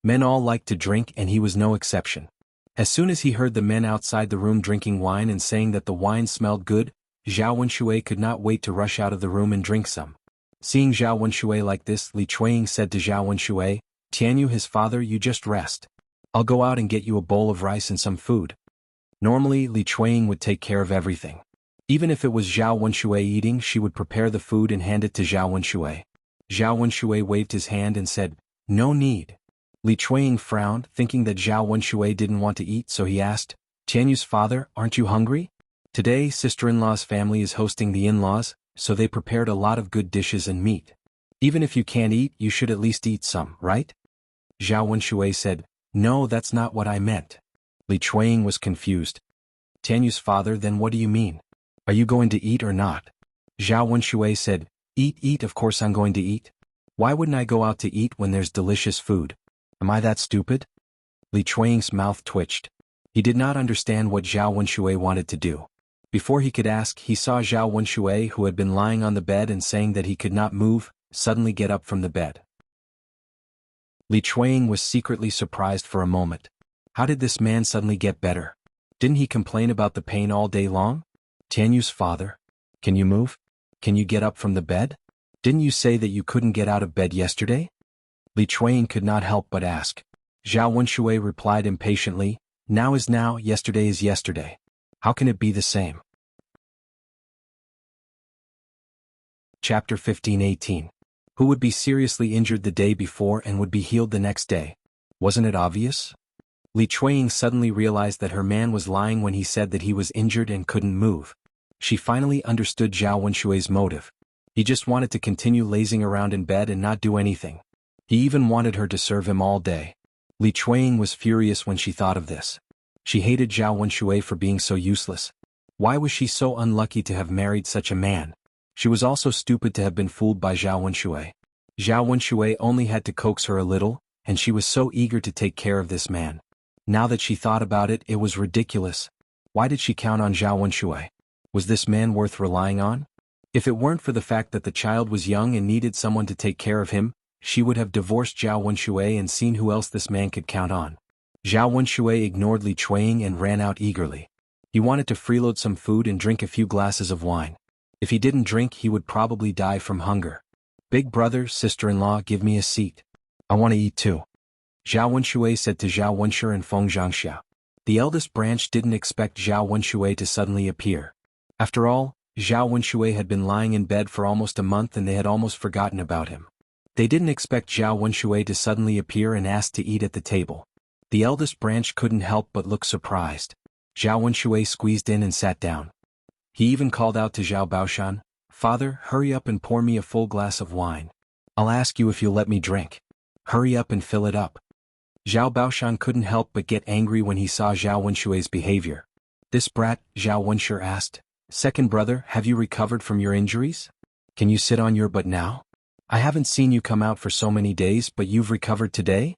Men all liked to drink and he was no exception. As soon as he heard the men outside the room drinking wine and saying that the wine smelled good, Zhao Wenshi could not wait to rush out of the room and drink some. Seeing Zhao Wenshi like this, Li Chuiying said to Zhao Wenshi, Tianyu, his father, you just rest. I'll go out and get you a bowl of rice and some food. Normally, Li Chuiying would take care of everything. Even if it was Zhao Wenshi eating, she would prepare the food and hand it to Zhao Wenshi. Zhao Wenshi waved his hand and said, No need. Li Chuiying frowned, thinking that Zhao Wenshi didn't want to eat, so he asked, Tianyu's father, aren't you hungry? Today, sister-in-law's family is hosting the in-laws, so they prepared a lot of good dishes and meat. Even if you can't eat, you should at least eat some, right? Zhao Wenshi said, No, that's not what I meant. Li Chuiying was confused. Tianyu's father, then what do you mean? Are you going to eat or not? Zhao Wenshi said, Eat, of course I'm going to eat. Why wouldn't I go out to eat when there's delicious food? Am I that stupid? Li Chuiying's mouth twitched. He did not understand what Zhao Wenshi wanted to do. Before he could ask, he saw Zhao Wenshi, who had been lying on the bed and saying that he could not move, suddenly get up from the bed. Li Chuiying was secretly surprised for a moment. How did this man suddenly get better? Didn't he complain about the pain all day long? Tianyu's father? Can you move? Can you get up from the bed? Didn't you say that you couldn't get out of bed yesterday? Li Chuiying could not help but ask. Zhao Wenshi replied impatiently, Now is now, yesterday is yesterday. How can it be the same? Chapter 15-18. Who would be seriously injured the day before and would be healed the next day? Wasn't it obvious? Li Chuiying suddenly realized that her man was lying when he said that he was injured and couldn't move. She finally understood Zhao Wenshui's motive. He just wanted to continue lazing around in bed and not do anything. He even wanted her to serve him all day. Li Chuiying was furious when she thought of this. She hated Zhao Wenshui for being so useless. Why was she so unlucky to have married such a man? She was also stupid to have been fooled by Zhao Wenshui. Zhao Wenshui only had to coax her a little, and she was so eager to take care of this man. Now that she thought about it, it was ridiculous. Why did she count on Zhao Wenshui? Was this man worth relying on? If it weren't for the fact that the child was young and needed someone to take care of him, she would have divorced Zhao Wenshui and seen who else this man could count on. Zhao Wenshui ignored Li Chuiying and ran out eagerly. He wanted to freeload some food and drink a few glasses of wine. If he didn't drink, he would probably die from hunger. Big brother, sister-in-law, give me a seat. I want to eat too. Zhao Wenshui said to Zhao Wenshi and Feng Zhangxia. The eldest branch didn't expect Zhao Wenshui to suddenly appear. After all, Zhao Wenshui had been lying in bed for almost a month and they had almost forgotten about him. They didn't expect Zhao Wenshui to suddenly appear and ask to eat at the table. The eldest branch couldn't help but look surprised. Zhao Wenshui squeezed in and sat down. He even called out to Zhao Baoshan, "Father, hurry up and pour me a full glass of wine. I'll ask you if you'll let me drink. Hurry up and fill it up." Zhao Baoshan couldn't help but get angry when he saw Zhao Wenshui's behavior. "This brat," Zhao Wenshi asked, "Second brother, have you recovered from your injuries? Can you sit on your butt now? I haven't seen you come out for so many days, but you've recovered today?"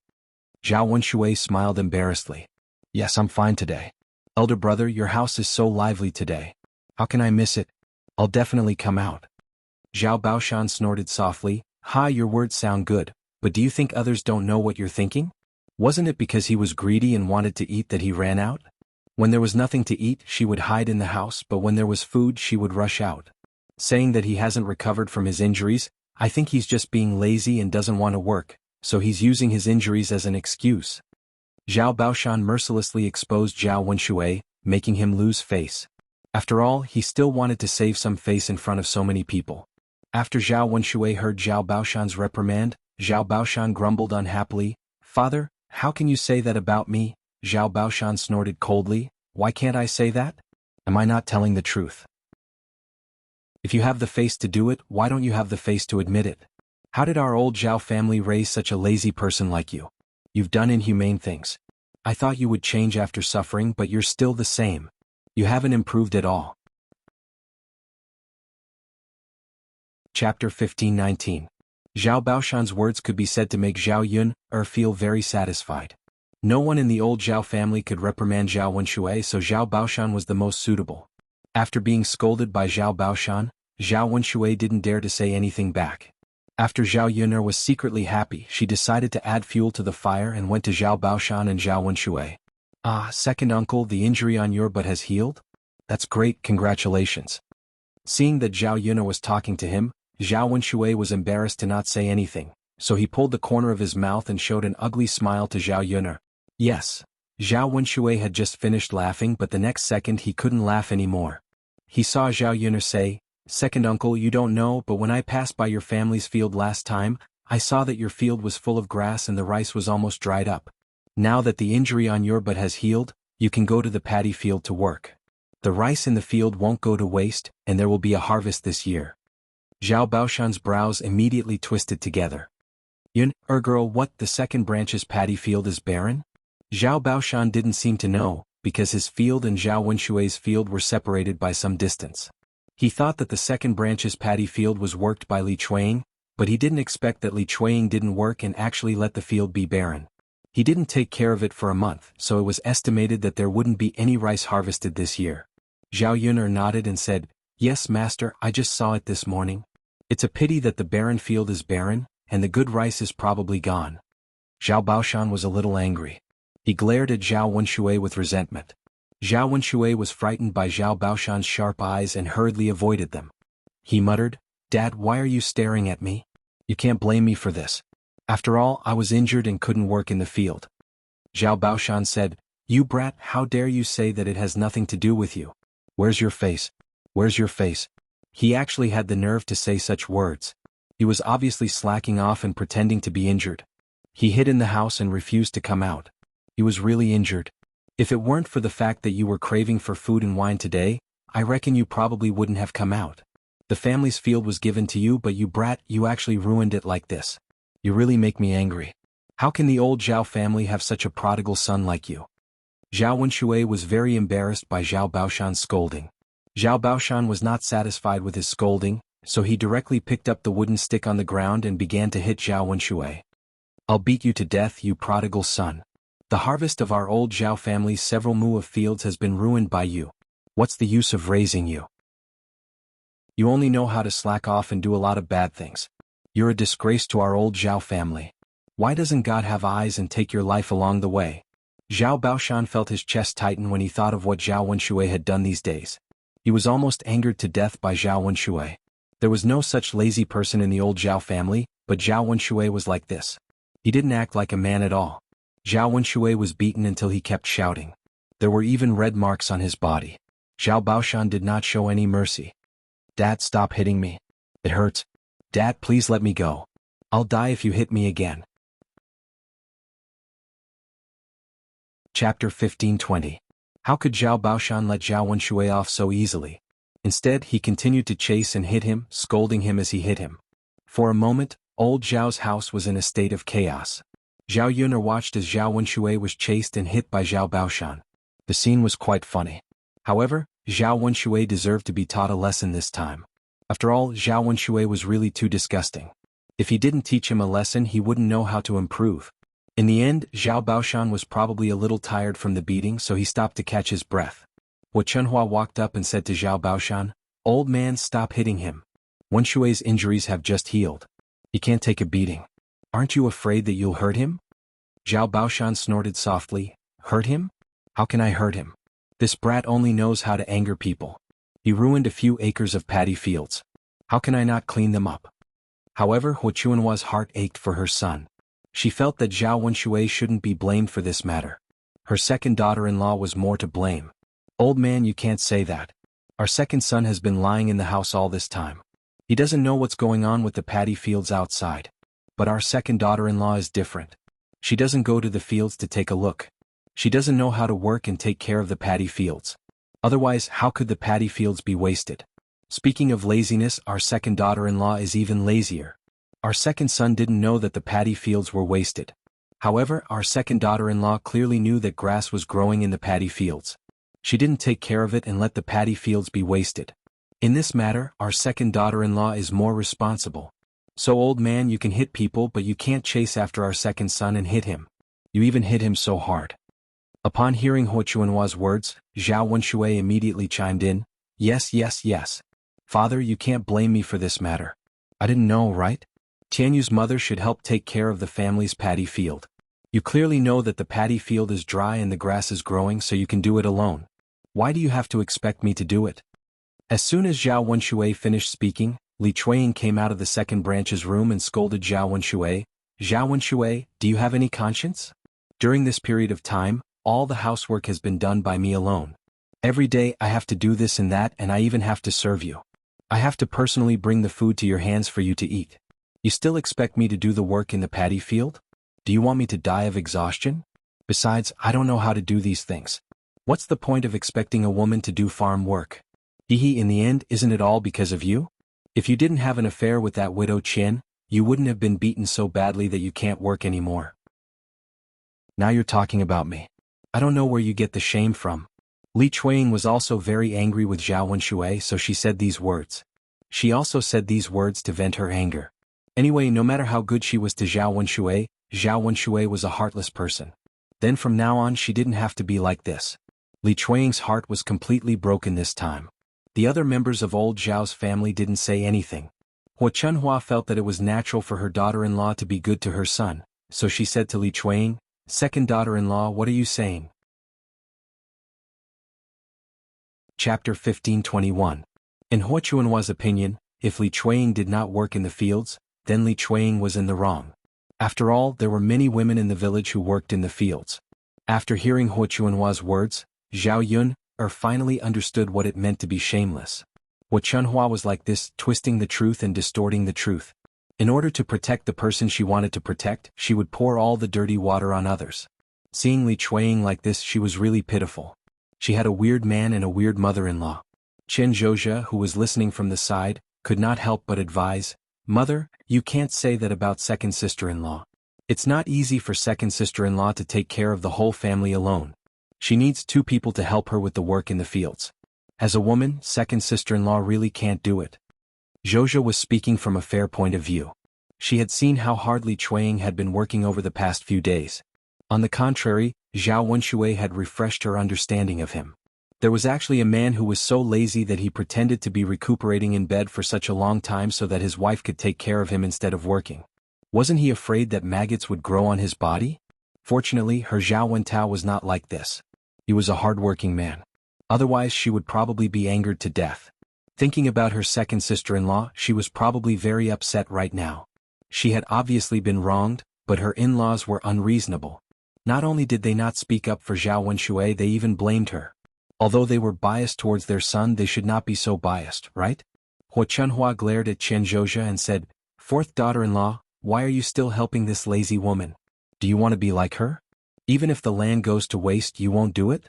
Zhao Wenshui smiled embarrassedly. "Yes, I'm fine today. Elder brother, your house is so lively today. How can I miss it? I'll definitely come out." Zhao Baoshan snorted softly. "Ha, your words sound good, but do you think others don't know what you're thinking? Wasn't it because he was greedy and wanted to eat that he ran out? When there was nothing to eat, she would hide in the house, but when there was food, she would rush out. Saying that he hasn't recovered from his injuries, I think he's just being lazy and doesn't want to work, so he's using his injuries as an excuse." Zhao Baoshan mercilessly exposed Zhao Wenshui, making him lose face. After all, he still wanted to save some face in front of so many people. After Zhao Wenshui heard Zhao Baoshan's reprimand, Zhao Baoshan grumbled unhappily, "Father, how can you say that about me?" Zhao Baoshan snorted coldly, "Why can't I say that? Am I not telling the truth? If you have the face to do it, why don't you have the face to admit it? How did our old Zhao family raise such a lazy person like you? You've done inhumane things. I thought you would change after suffering, but you're still the same. You haven't improved at all." Chapter 15-19. Zhao Baoshan's words could be said to make Zhao Yun feel very satisfied. No one in the old Zhao family could reprimand Zhao Wenshui, so Zhao Baoshan was the most suitable. After being scolded by Zhao Baoshan, Zhao Wenshui didn't dare to say anything back. After Zhao Yun'er was secretly happy, she decided to add fuel to the fire and went to Zhao Baoshan and Zhao Wenshui. "Ah, second uncle, the injury on your butt has healed? That's great, congratulations." Seeing that Zhao Yun'er was talking to him, Zhao Wenshui was embarrassed to not say anything, so he pulled the corner of his mouth and showed an ugly smile to Zhao Yun'er. Yes, Zhao Wenshui had just finished laughing, but the next second he couldn't laugh anymore. He saw Zhao Yun'er say, "Second uncle, you don't know, but when I passed by your family's field last time, I saw that your field was full of grass and the rice was almost dried up. Now that the injury on your butt has healed, you can go to the paddy field to work. The rice in the field won't go to waste, and there will be a harvest this year." Zhao Baoshan's brows immediately twisted together. Girl, what, the second branch's paddy field is barren?" Zhao Baoshan didn't seem to know, because his field and Zhao Wenshui's field were separated by some distance. He thought that the second branch's paddy field was worked by Li Chuiying, but he didn't expect that Li Chuiying didn't work and actually let the field be barren. He didn't take care of it for a month, so it was estimated that there wouldn't be any rice harvested this year. Zhao Yun'er nodded and said, "Yes, master, I just saw it this morning. It's a pity that the barren field is barren, and the good rice is probably gone." Zhao Baoshan was a little angry. He glared at Zhao Wenshui with resentment. Zhao Wenshui was frightened by Zhao Baoshan's sharp eyes and hurriedly avoided them. He muttered, "Dad, why are you staring at me? You can't blame me for this. After all, I was injured and couldn't work in the field." Zhao Baoshan said, "You brat, how dare you say that it has nothing to do with you? Where's your face? Where's your face?" He actually had the nerve to say such words. He was obviously slacking off and pretending to be injured. He hid in the house and refused to come out. He was really injured. If it weren't for the fact that you were craving for food and wine today, I reckon you probably wouldn't have come out. The family's field was given to you, but you brat, you actually ruined it like this. You really make me angry. How can the old Zhao family have such a prodigal son like you? Zhao Wenshui was very embarrassed by Zhao Baoshan's scolding. Zhao Baoshan was not satisfied with his scolding, so he directly picked up the wooden stick on the ground and began to hit Zhao Wenshui. I'll beat you to death, you prodigal son. The harvest of our old Zhao family's several mu of fields has been ruined by you. What's the use of raising you? You only know how to slack off and do a lot of bad things. You're a disgrace to our old Zhao family. Why doesn't God have eyes and take your life along the way? Zhao Baoshan felt his chest tighten when he thought of what Zhao Wenshui had done these days. He was almost angered to death by Zhao Wenshui. There was no such lazy person in the old Zhao family, but Zhao Wenshui was like this. He didn't act like a man at all. Zhao Wenshui was beaten until he kept shouting. There were even red marks on his body. Zhao Baoshan did not show any mercy. Dad, stop hitting me. It hurts. Dad, please let me go. I'll die if you hit me again. Chapter 15:20. How could Zhao Baoshan let Zhao Wenshui off so easily? Instead, he continued to chase and hit him, scolding him as he hit him. For a moment, old Zhao's house was in a state of chaos. Zhao Yun'er watched as Zhao Wenshui was chased and hit by Zhao Baoshan. The scene was quite funny. However, Zhao Wenshui deserved to be taught a lesson this time. After all, Zhao Wenshui was really too disgusting. If he didn't teach him a lesson, he wouldn't know how to improve. In the end, Zhao Baoshan was probably a little tired from the beating, so he stopped to catch his breath. Wu Chunhua walked up and said to Zhao Baoshan, "Old man, stop hitting him. Wenshui's injuries have just healed. He can't take a beating. Aren't you afraid that you'll hurt him?" Zhao Baoshan snorted softly. Hurt him? How can I hurt him? This brat only knows how to anger people. He ruined a few acres of paddy fields. How can I not clean them up? However, Wu Chunhua's heart ached for her son. She felt that Zhao Wenshui shouldn't be blamed for this matter. Her second daughter-in-law was more to blame. Old man, you can't say that. Our second son has been lying in the house all this time. He doesn't know what's going on with the paddy fields outside. But our second daughter-in-law is different. She doesn't go to the fields to take a look. She doesn't know how to work and take care of the paddy fields. Otherwise, how could the paddy fields be wasted? Speaking of laziness, our second daughter-in-law is even lazier. Our second son didn't know that the paddy fields were wasted. However, our second daughter-in-law clearly knew that grass was growing in the paddy fields. She didn't take care of it and let the paddy fields be wasted. In this matter, our second daughter-in-law is more responsible. So old man, you can hit people, but you can't chase after our second son and hit him. You even hit him so hard. Upon hearing Wu Chunhua's words, Zhao Wenshui immediately chimed in. Yes, yes, yes. Father, you can't blame me for this matter. I didn't know, right? Tianyu's mother should help take care of the family's paddy field. You clearly know that the paddy field is dry and the grass is growing, so you can do it alone. Why do you have to expect me to do it? As soon as Zhao Wenshui finished speaking, Li Chuiying came out of the second branch's room and scolded Zhao Wenshui. Zhao Wenshui, do you have any conscience? During this period of time, all the housework has been done by me alone. Every day I have to do this and that, and I even have to serve you. I have to personally bring the food to your hands for you to eat. You still expect me to do the work in the paddy field? Do you want me to die of exhaustion? Besides, I don't know how to do these things. What's the point of expecting a woman to do farm work? In the end, isn't it all because of you? If you didn't have an affair with that widow Qian, you wouldn't have been beaten so badly that you can't work anymore. Now you're talking about me. I don't know where you get the shame from. Li Chuiying was also very angry with Zhao Wenshui, so she said these words. She also said these words to vent her anger. Anyway, no matter how good she was to Zhao Wenshui was a heartless person. Then from now on she didn't have to be like this. Li Chuiying's heart was completely broken this time. The other members of old Zhao's family didn't say anything. Wu Chunhua felt that it was natural for her daughter-in-law to be good to her son, so she said to Li Chuiying, "Second daughter-in-law, what are you saying?" Chapter 15:21. In Wu Chunhua's opinion, if Li Chuiying did not work in the fields, then Li Chuiying was in the wrong. After all, there were many women in the village who worked in the fields. After hearing Wu Chunhua's words, Zhao Yun'er finally understood what it meant to be shameless. Wu Chunhua was like this, twisting the truth and distorting the truth. In order to protect the person she wanted to protect, she would pour all the dirty water on others. Seeing Li Chuanying like this, she was really pitiful. She had a weird man and a weird mother-in-law. Chen Zhozha, who was listening from the side, could not help but advise, "Mother, you can't say that about second sister-in-law. It's not easy for second sister-in-law to take care of the whole family alone. She needs 2 people to help her with the work in the fields. As a woman, second sister-in-law really can't do it." Zhozha was speaking from a fair point of view. She had seen how hard Li Chuanying had been working over the past few days. On the contrary, Zhao Wenshui had refreshed her understanding of him. There was actually a man who was so lazy that he pretended to be recuperating in bed for such a long time so that his wife could take care of him instead of working. Wasn't he afraid that maggots would grow on his body? Fortunately, her Zhao Wentao was not like this. He was a hard-working man. Otherwise she would probably be angered to death. Thinking about her second sister-in-law, she was probably very upset right now. She had obviously been wronged, but her in-laws were unreasonable. Not only did they not speak up for Zhao Wenshui, they even blamed her. Although they were biased towards their son, they should not be so biased, right? Hua Chunhua glared at Chen Zhozha and said, "Fourth daughter-in-law, why are you still helping this lazy woman? Do you want to be like her? Even if the land goes to waste, you won't do it?"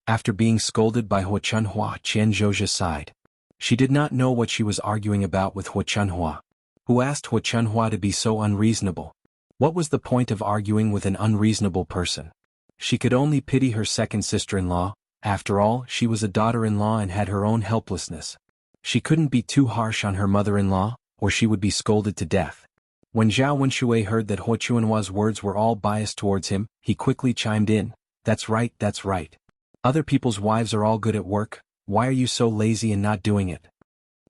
After being scolded by Hua Chunhua, Chen Zhozha sighed. She did not know what she was arguing about with Hua Chunhua. Who asked Hua Chunhua to be so unreasonable? What was the point of arguing with an unreasonable person? She could only pity her second sister-in-law. After all, she was a daughter-in-law and had her own helplessness. She couldn't be too harsh on her mother-in-law, or she would be scolded to death. When Zhao Wenshui heard that Hua Chunhua's words were all biased towards him, he quickly chimed in, "That's right, that's right. Other people's wives are all good at work, why are you so lazy and not doing it?"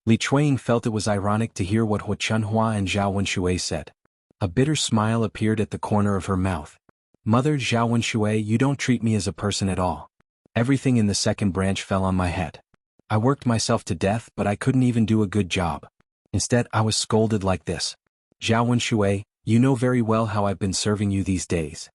Li Chuanying felt it was ironic to hear what Hua Chunhua and Zhao Wenshui said. A bitter smile appeared at the corner of her mouth. "Mother Zhao Wenshui, you don't treat me as a person at all. Everything in the second branch fell on my head. I worked myself to death, but I couldn't even do a good job. Instead, I was scolded like this. Zhao Wenshui, you know very well how I've been serving you these days.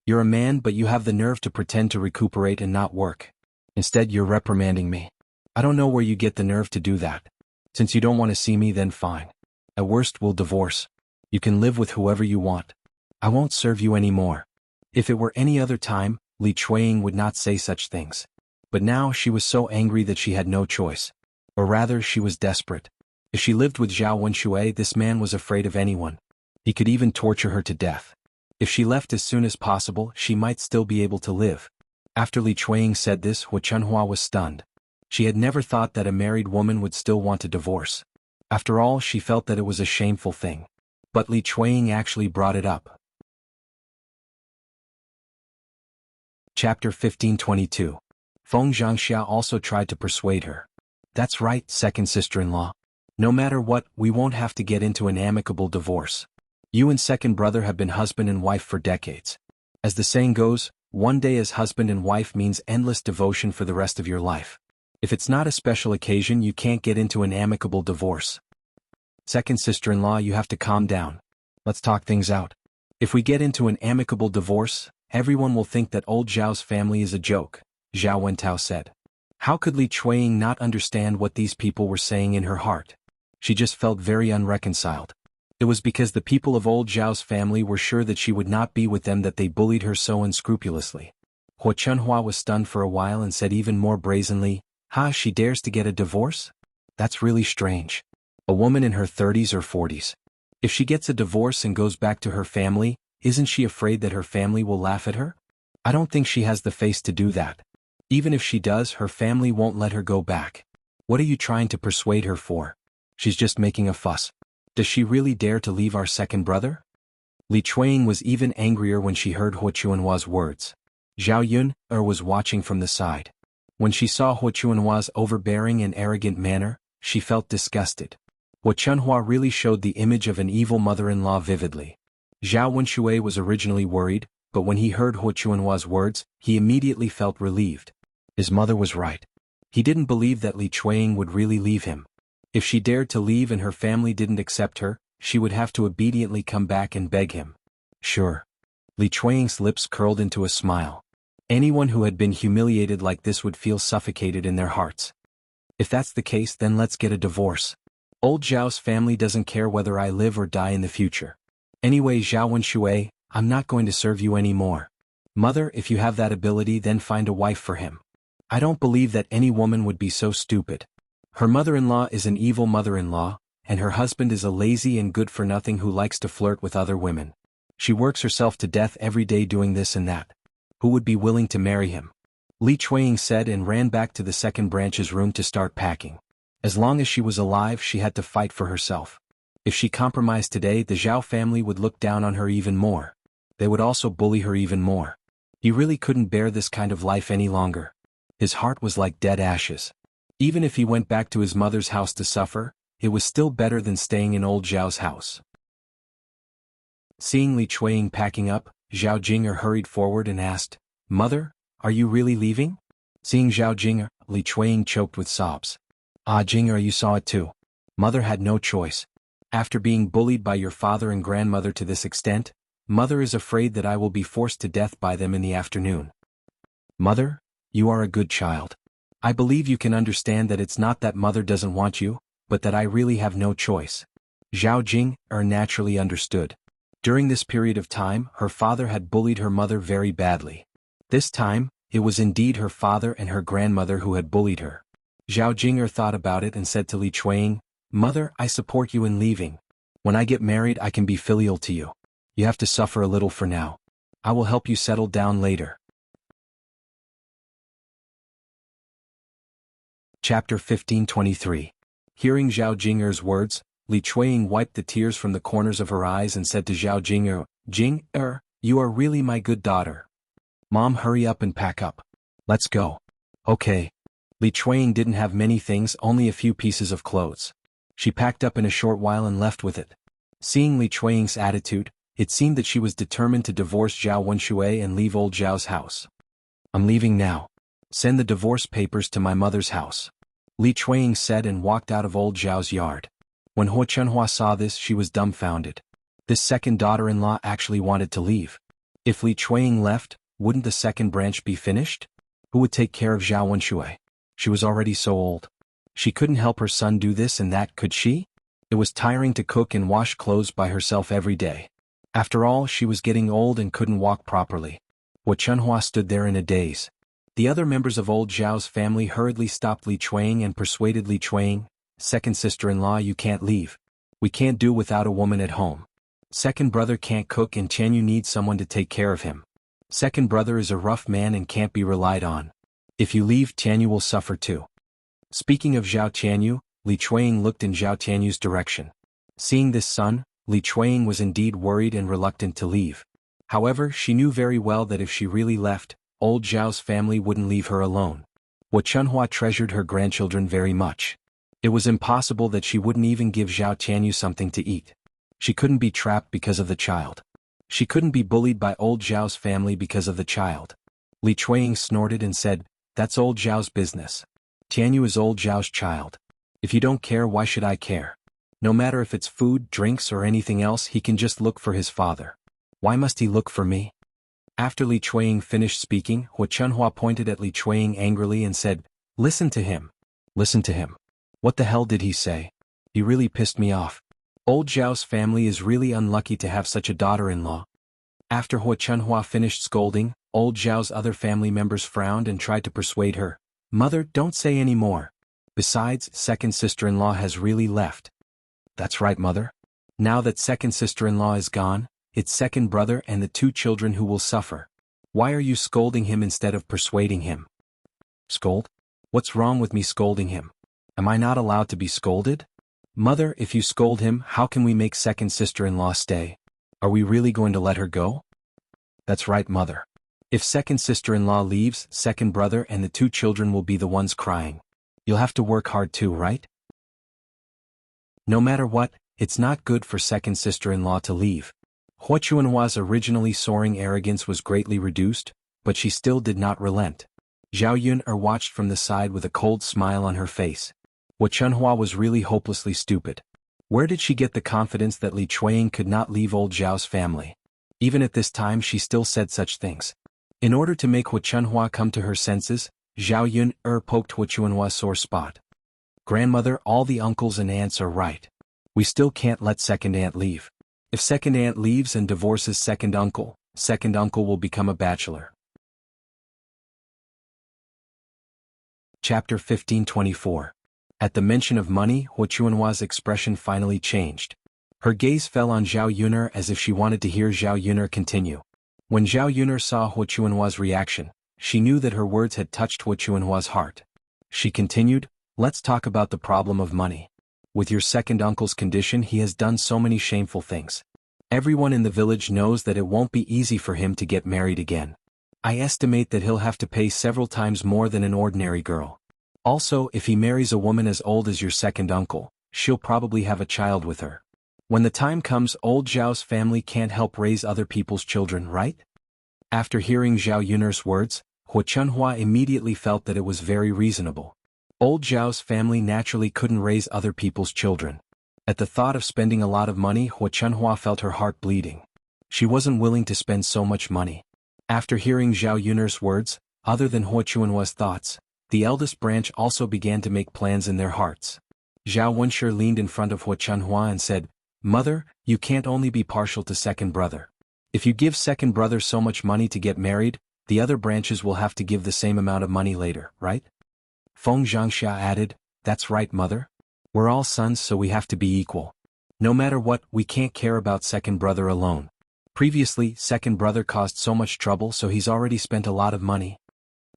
You're a man, but you have the nerve to pretend to recuperate and not work. Instead, you're reprimanding me. I don't know where you get the nerve to do that. Since you don't want to see me, then fine. At worst, we'll divorce. You can live with whoever you want. I won't serve you anymore." If it were any other time, Li Chuanying would not say such things. But now she was so angry that she had no choice. Or rather, she was desperate. If she lived with Zhao Wenshui, this man was afraid of anyone. He could even torture her to death. If she left as soon as possible, she might still be able to live. After Li Chuanying said this, Hua Chunhua was stunned. She had never thought that a married woman would still want to divorce. After all, she felt that it was a shameful thing. But Li Chuanying actually brought it up. Chapter 1522. Feng Zhangxia also tried to persuade her. "That's right, second sister-in-law. No matter what, we won't have to get into an amicable divorce. You and second brother have been husband and wife for decades. As the saying goes, one day as husband and wife means endless devotion for the rest of your life. If it's not a special occasion, you can't get into an amicable divorce. Second sister-in-law, you have to calm down. Let's talk things out. If we get into an amicable divorce, everyone will think that old Zhao's family is a joke," Zhao Wentao said. How could Li Chuanying not understand what these people were saying in her heart? She just felt very unreconciled. It was because the people of old Zhao's family were sure that she would not be with them that they bullied her so unscrupulously. Hua Chunhua was stunned for a while and said even more brazenly, "Ha, she dares to get a divorce? That's really strange. A woman in her 30s or 40s. If she gets a divorce and goes back to her family, isn't she afraid that her family will laugh at her? I don't think she has the face to do that. Even if she does, her family won't let her go back. What are you trying to persuade her for? She's just making a fuss. Does she really dare to leave our second brother?" Li Chuanying was even angrier when she heard Hua Chunhua's words. Zhao Yun was watching from the side. When she saw Hua Chunhua's overbearing and arrogant manner, she felt disgusted. Hua Chunhua really showed the image of an evil mother-in-law vividly. Zhao Wenshui was originally worried, but when he heard Hua Chunhua's words, he immediately felt relieved. His mother was right. He didn't believe that Li Chuanying would really leave him. If she dared to leave and her family didn't accept her, she would have to obediently come back and beg him. Sure. Li Chuanying's lips curled into a smile. Anyone who had been humiliated like this would feel suffocated in their hearts. If that's the case, then let's get a divorce. Old Zhao's family doesn't care whether I live or die in the future. Anyway, Zhao Wenshui, I'm not going to serve you anymore. Mother, if you have that ability, then find a wife for him. I don't believe that any woman would be so stupid. Her mother-in-law is an evil mother-in-law, and her husband is a lazy and good-for-nothing who likes to flirt with other women. She works herself to death every day doing this and that. Who would be willing to marry him? Li Chuanying said and ran back to the second branch's room to start packing. As long as she was alive, she had to fight for herself. If she compromised today, the Zhao family would look down on her even more. They would also bully her even more. He really couldn't bear this kind of life any longer. His heart was like dead ashes. Even if he went back to his mother's house to suffer, it was still better than staying in old Zhao's house. Seeing Li Chuanying packing up, Zhao Jing'er hurried forward and asked, "Mother, are you really leaving?" Seeing Zhao Jing'er, Li Chuanying choked with sobs. "Ah, Jing'er, you saw it too. Mother had no choice. After being bullied by your father and grandmother to this extent, Mother is afraid that I will be forced to death by them in the afternoon." "Mother, you are a good child. I believe you can understand that it's not that Mother doesn't want you, but that I really have no choice." Zhao Jing'er naturally understood. During this period of time, her father had bullied her mother very badly. This time, it was indeed her father and her grandmother who had bullied her. Zhao Jing'er thought about it and said to Li Chuanying, "Mother, I support you in leaving. When I get married, I can be filial to you. You have to suffer a little for now. I will help you settle down later." Chapter 1523. Hearing Zhao Jing'er's words, Li Chuanying wiped the tears from the corners of her eyes and said to Zhao Jing'er, "Jing'er, you are really my good daughter. Mom, hurry up and pack up. Let's go." "Okay." Li Chuanying didn't have many things, only a few pieces of clothes. She packed up in a short while and left with it. Seeing Li Chuanying's attitude, it seemed that she was determined to divorce Zhao Wenshui and leave old Zhao's house. "I'm leaving now. Send the divorce papers to my mother's house," Li Chuanying said and walked out of old Zhao's yard. When Huo Chunhua saw this, she was dumbfounded. This second daughter-in-law actually wanted to leave. If Li Chuanying left, wouldn't the second branch be finished? Who would take care of Zhao Wenshui? She was already so old. She couldn't help her son do this and that, could she? It was tiring to cook and wash clothes by herself every day. After all, she was getting old and couldn't walk properly. Huo Chunhua stood there in a daze. The other members of old Zhao's family hurriedly stopped Li Chuanying and persuaded Li Chuanying, "Second sister-in-law, you can't leave. We can't do without a woman at home. Second brother can't cook and Tianyu needs someone to take care of him. Second brother is a rough man and can't be relied on. If you leave, Tianyu will suffer too." Speaking of Zhao Tianyu, Li Chuanying looked in Zhao Tianyu's direction. Seeing this son, Li Chuanying was indeed worried and reluctant to leave. However, she knew very well that if she really left, old Zhao's family wouldn't leave her alone. Huo Chunhua treasured her grandchildren very much. It was impossible that she wouldn't even give Zhao Tianyu something to eat. She couldn't be trapped because of the child. She couldn't be bullied by old Zhao's family because of the child. Li Chuanying snorted and said, "That's old Zhao's business. Tianyu is old Zhao's child. If you don't care, why should I care? No matter if it's food, drinks or anything else, he can just look for his father. Why must he look for me?" After Li Chuanying finished speaking, Huo Chunhua pointed at Li Chuanying angrily and said, "Listen to him. Listen to him. What the hell did he say? He really pissed me off. Old Zhao's family is really unlucky to have such a daughter-in-law." After Huo Chunhua finished scolding, old Zhao's other family members frowned and tried to persuade her, "Mother, don't say any more. Besides, second sister-in-law has really left." "That's right, Mother. Now that second sister-in-law is gone, it's second brother and the two children who will suffer. Why are you scolding him instead of persuading him?" "Scold? What's wrong with me scolding him? Am I not allowed to be scolded?" "Mother, if you scold him, how can we make second sister-in-law stay? Are we really going to let her go?" "That's right, Mother. If second sister-in-law leaves, second brother and the two children will be the ones crying. You'll have to work hard too, right?" No matter what, it's not good for second sister-in-law to leave. Huo Chunhua's originally soaring arrogance was greatly reduced, but she still did not relent. Zhao Yun'er watched from the side with a cold smile on her face. Huo Chunhua was really hopelessly stupid. Where did she get the confidence that Li Chuanying could not leave old Zhao's family? Even at this time she still said such things. In order to make Huo Chunhua come to her senses, Zhao Yun'er poked Huo Chunhua's sore spot. "Grandmother, all the uncles and aunts are right. We still can't let second aunt leave. If second aunt leaves and divorces second uncle will become a bachelor. Chapter 1524. At the mention of money, Hua Chuanhua's expression finally changed. Her gaze fell on Zhao Yuner as if she wanted to hear Zhao Yuner continue. When Zhao Yuner saw Hua Chuanhua's reaction, she knew that her words had touched Hua Chuanhua's heart. She continued, "Let's talk about the problem of money. With your second uncle's condition, he has done so many shameful things. Everyone in the village knows that it won't be easy for him to get married again. I estimate that he'll have to pay several times more than an ordinary girl. Also, if he marries a woman as old as your second uncle, she'll probably have a child with her. When the time comes, old Zhao's family can't help raise other people's children, right?" After hearing Zhao Yuner's words, Hua Chunhua immediately felt that it was very reasonable. Old Zhao's family naturally couldn't raise other people's children. At the thought of spending a lot of money, Hua Chunhua felt her heart bleeding. She wasn't willing to spend so much money. After hearing Zhao Yuner's words, other than Hua Chunhua's thoughts, the eldest branch also began to make plans in their hearts. Zhao Wenshi leaned in front of Hua Chunhua and said, "Mother, you can't only be partial to second brother. If you give second brother so much money to get married, the other branches will have to give the same amount of money later, right?" Feng Zhangxia added, "That's right, mother. We're all sons, so we have to be equal. No matter what, we can't care about second brother alone. Previously, second brother caused so much trouble, so he's already spent a lot of money."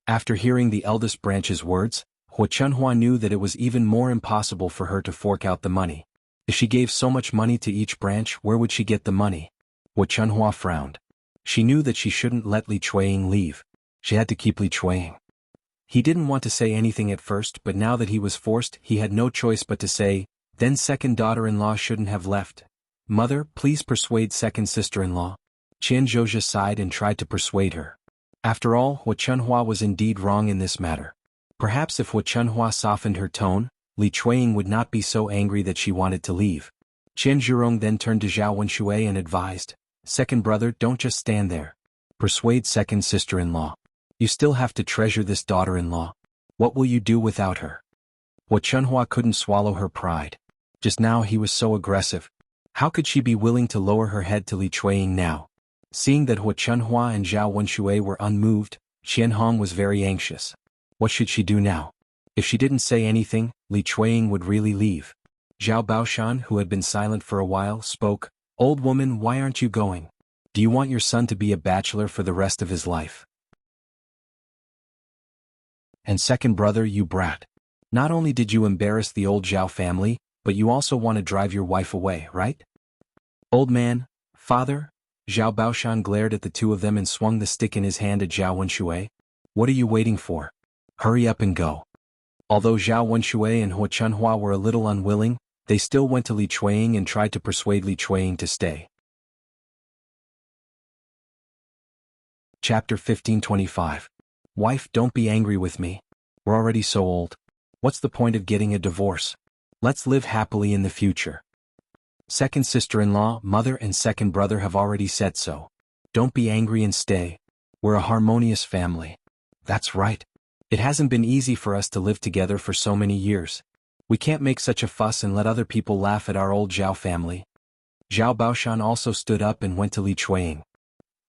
After hearing the eldest branch's words, Hua Chunhua knew that it was even more impossible for her to fork out the money. If she gave so much money to each branch, where would she get the money? Hua Chunhua frowned. She knew that she shouldn't let Li Chueying leave. She had to keep Li Chueying. He didn't want to say anything at first, but now that he was forced, he had no choice but to say, "Then second daughter-in-law shouldn't have left. Mother, please persuade second sister-in-law." Qian Zhozhi sighed and tried to persuade her. After all, Hua Chunhua was indeed wrong in this matter. Perhaps if Hua Chunhua softened her tone, Li Chueying would not be so angry that she wanted to leave. Qian Zhirong then turned to Zhao Wenshui and advised, "Second brother, don't just stand there. Persuade second sister-in-law. You still have to treasure this daughter-in-law. What will you do without her?" Hua Chunhua couldn't swallow her pride. Just now he was so aggressive. How could she be willing to lower her head to Li Chueying now? Seeing that Hua Chunhua and Zhao Wenshui were unmoved, Qian Hong was very anxious. What should she do now? If she didn't say anything, Li Chueying would really leave. Zhao Baoshan, who had been silent for a while, spoke, "Old woman, why aren't you going? Do you want your son to be a bachelor for the rest of his life? And second brother, you brat. Not only did you embarrass the old Zhao family, but you also want to drive your wife away, right?" "Old man, father?" Zhao Baoshan glared at the two of them and swung the stick in his hand at Zhao Wenshui. "What are you waiting for? Hurry up and go." Although Zhao Wenshui and Hua Chunhua were a little unwilling, they still went to Li Chueying and tried to persuade Li Chueying to stay. Chapter 1525. Wife, don't be angry with me. We're already so old. What's the point of getting a divorce? Let's live happily in the future. Second sister-in-law, mother and second brother have already said so. Don't be angry and stay. We're a harmonious family. That's right. It hasn't been easy for us to live together for so many years. We can't make such a fuss and let other people laugh at our old Zhao family. Zhao Baoshan also stood up and went to Li Chueying.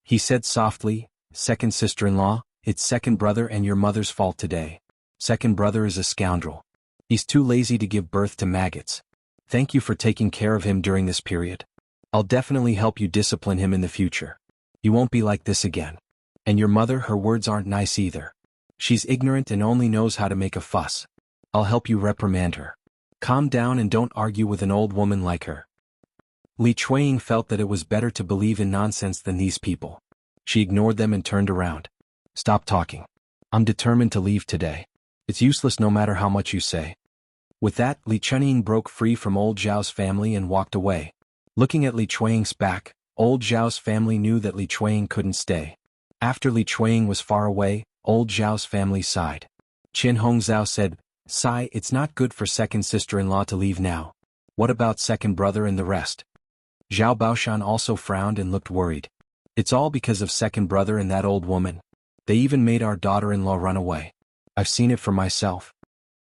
He said softly, "Second sister-in-law, it's second brother and your mother's fault today. Second brother is a scoundrel. He's too lazy to give birth to maggots. Thank you for taking care of him during this period. I'll definitely help you discipline him in the future. You won't be like this again. And your mother, her words aren't nice either. She's ignorant and only knows how to make a fuss. I'll help you reprimand her. Calm down and don't argue with an old woman like her." Li Chueying felt that it was better to believe in nonsense than these people. She ignored them and turned around. "Stop talking. I'm determined to leave today. It's useless no matter how much you say." With that, Li Chueying broke free from old Zhao's family and walked away. Looking at Li Chueying's back, old Zhao's family knew that Li Chueying couldn't stay. After Li Chueying was far away, old Zhao's family sighed. Qian Hongzhao said, "Sai, it's not good for second sister-in-law to leave now. What about second brother and the rest?" Zhao Baoshan also frowned and looked worried. "It's all because of second brother and that old woman. They even made our daughter-in-law run away. I've seen it for myself."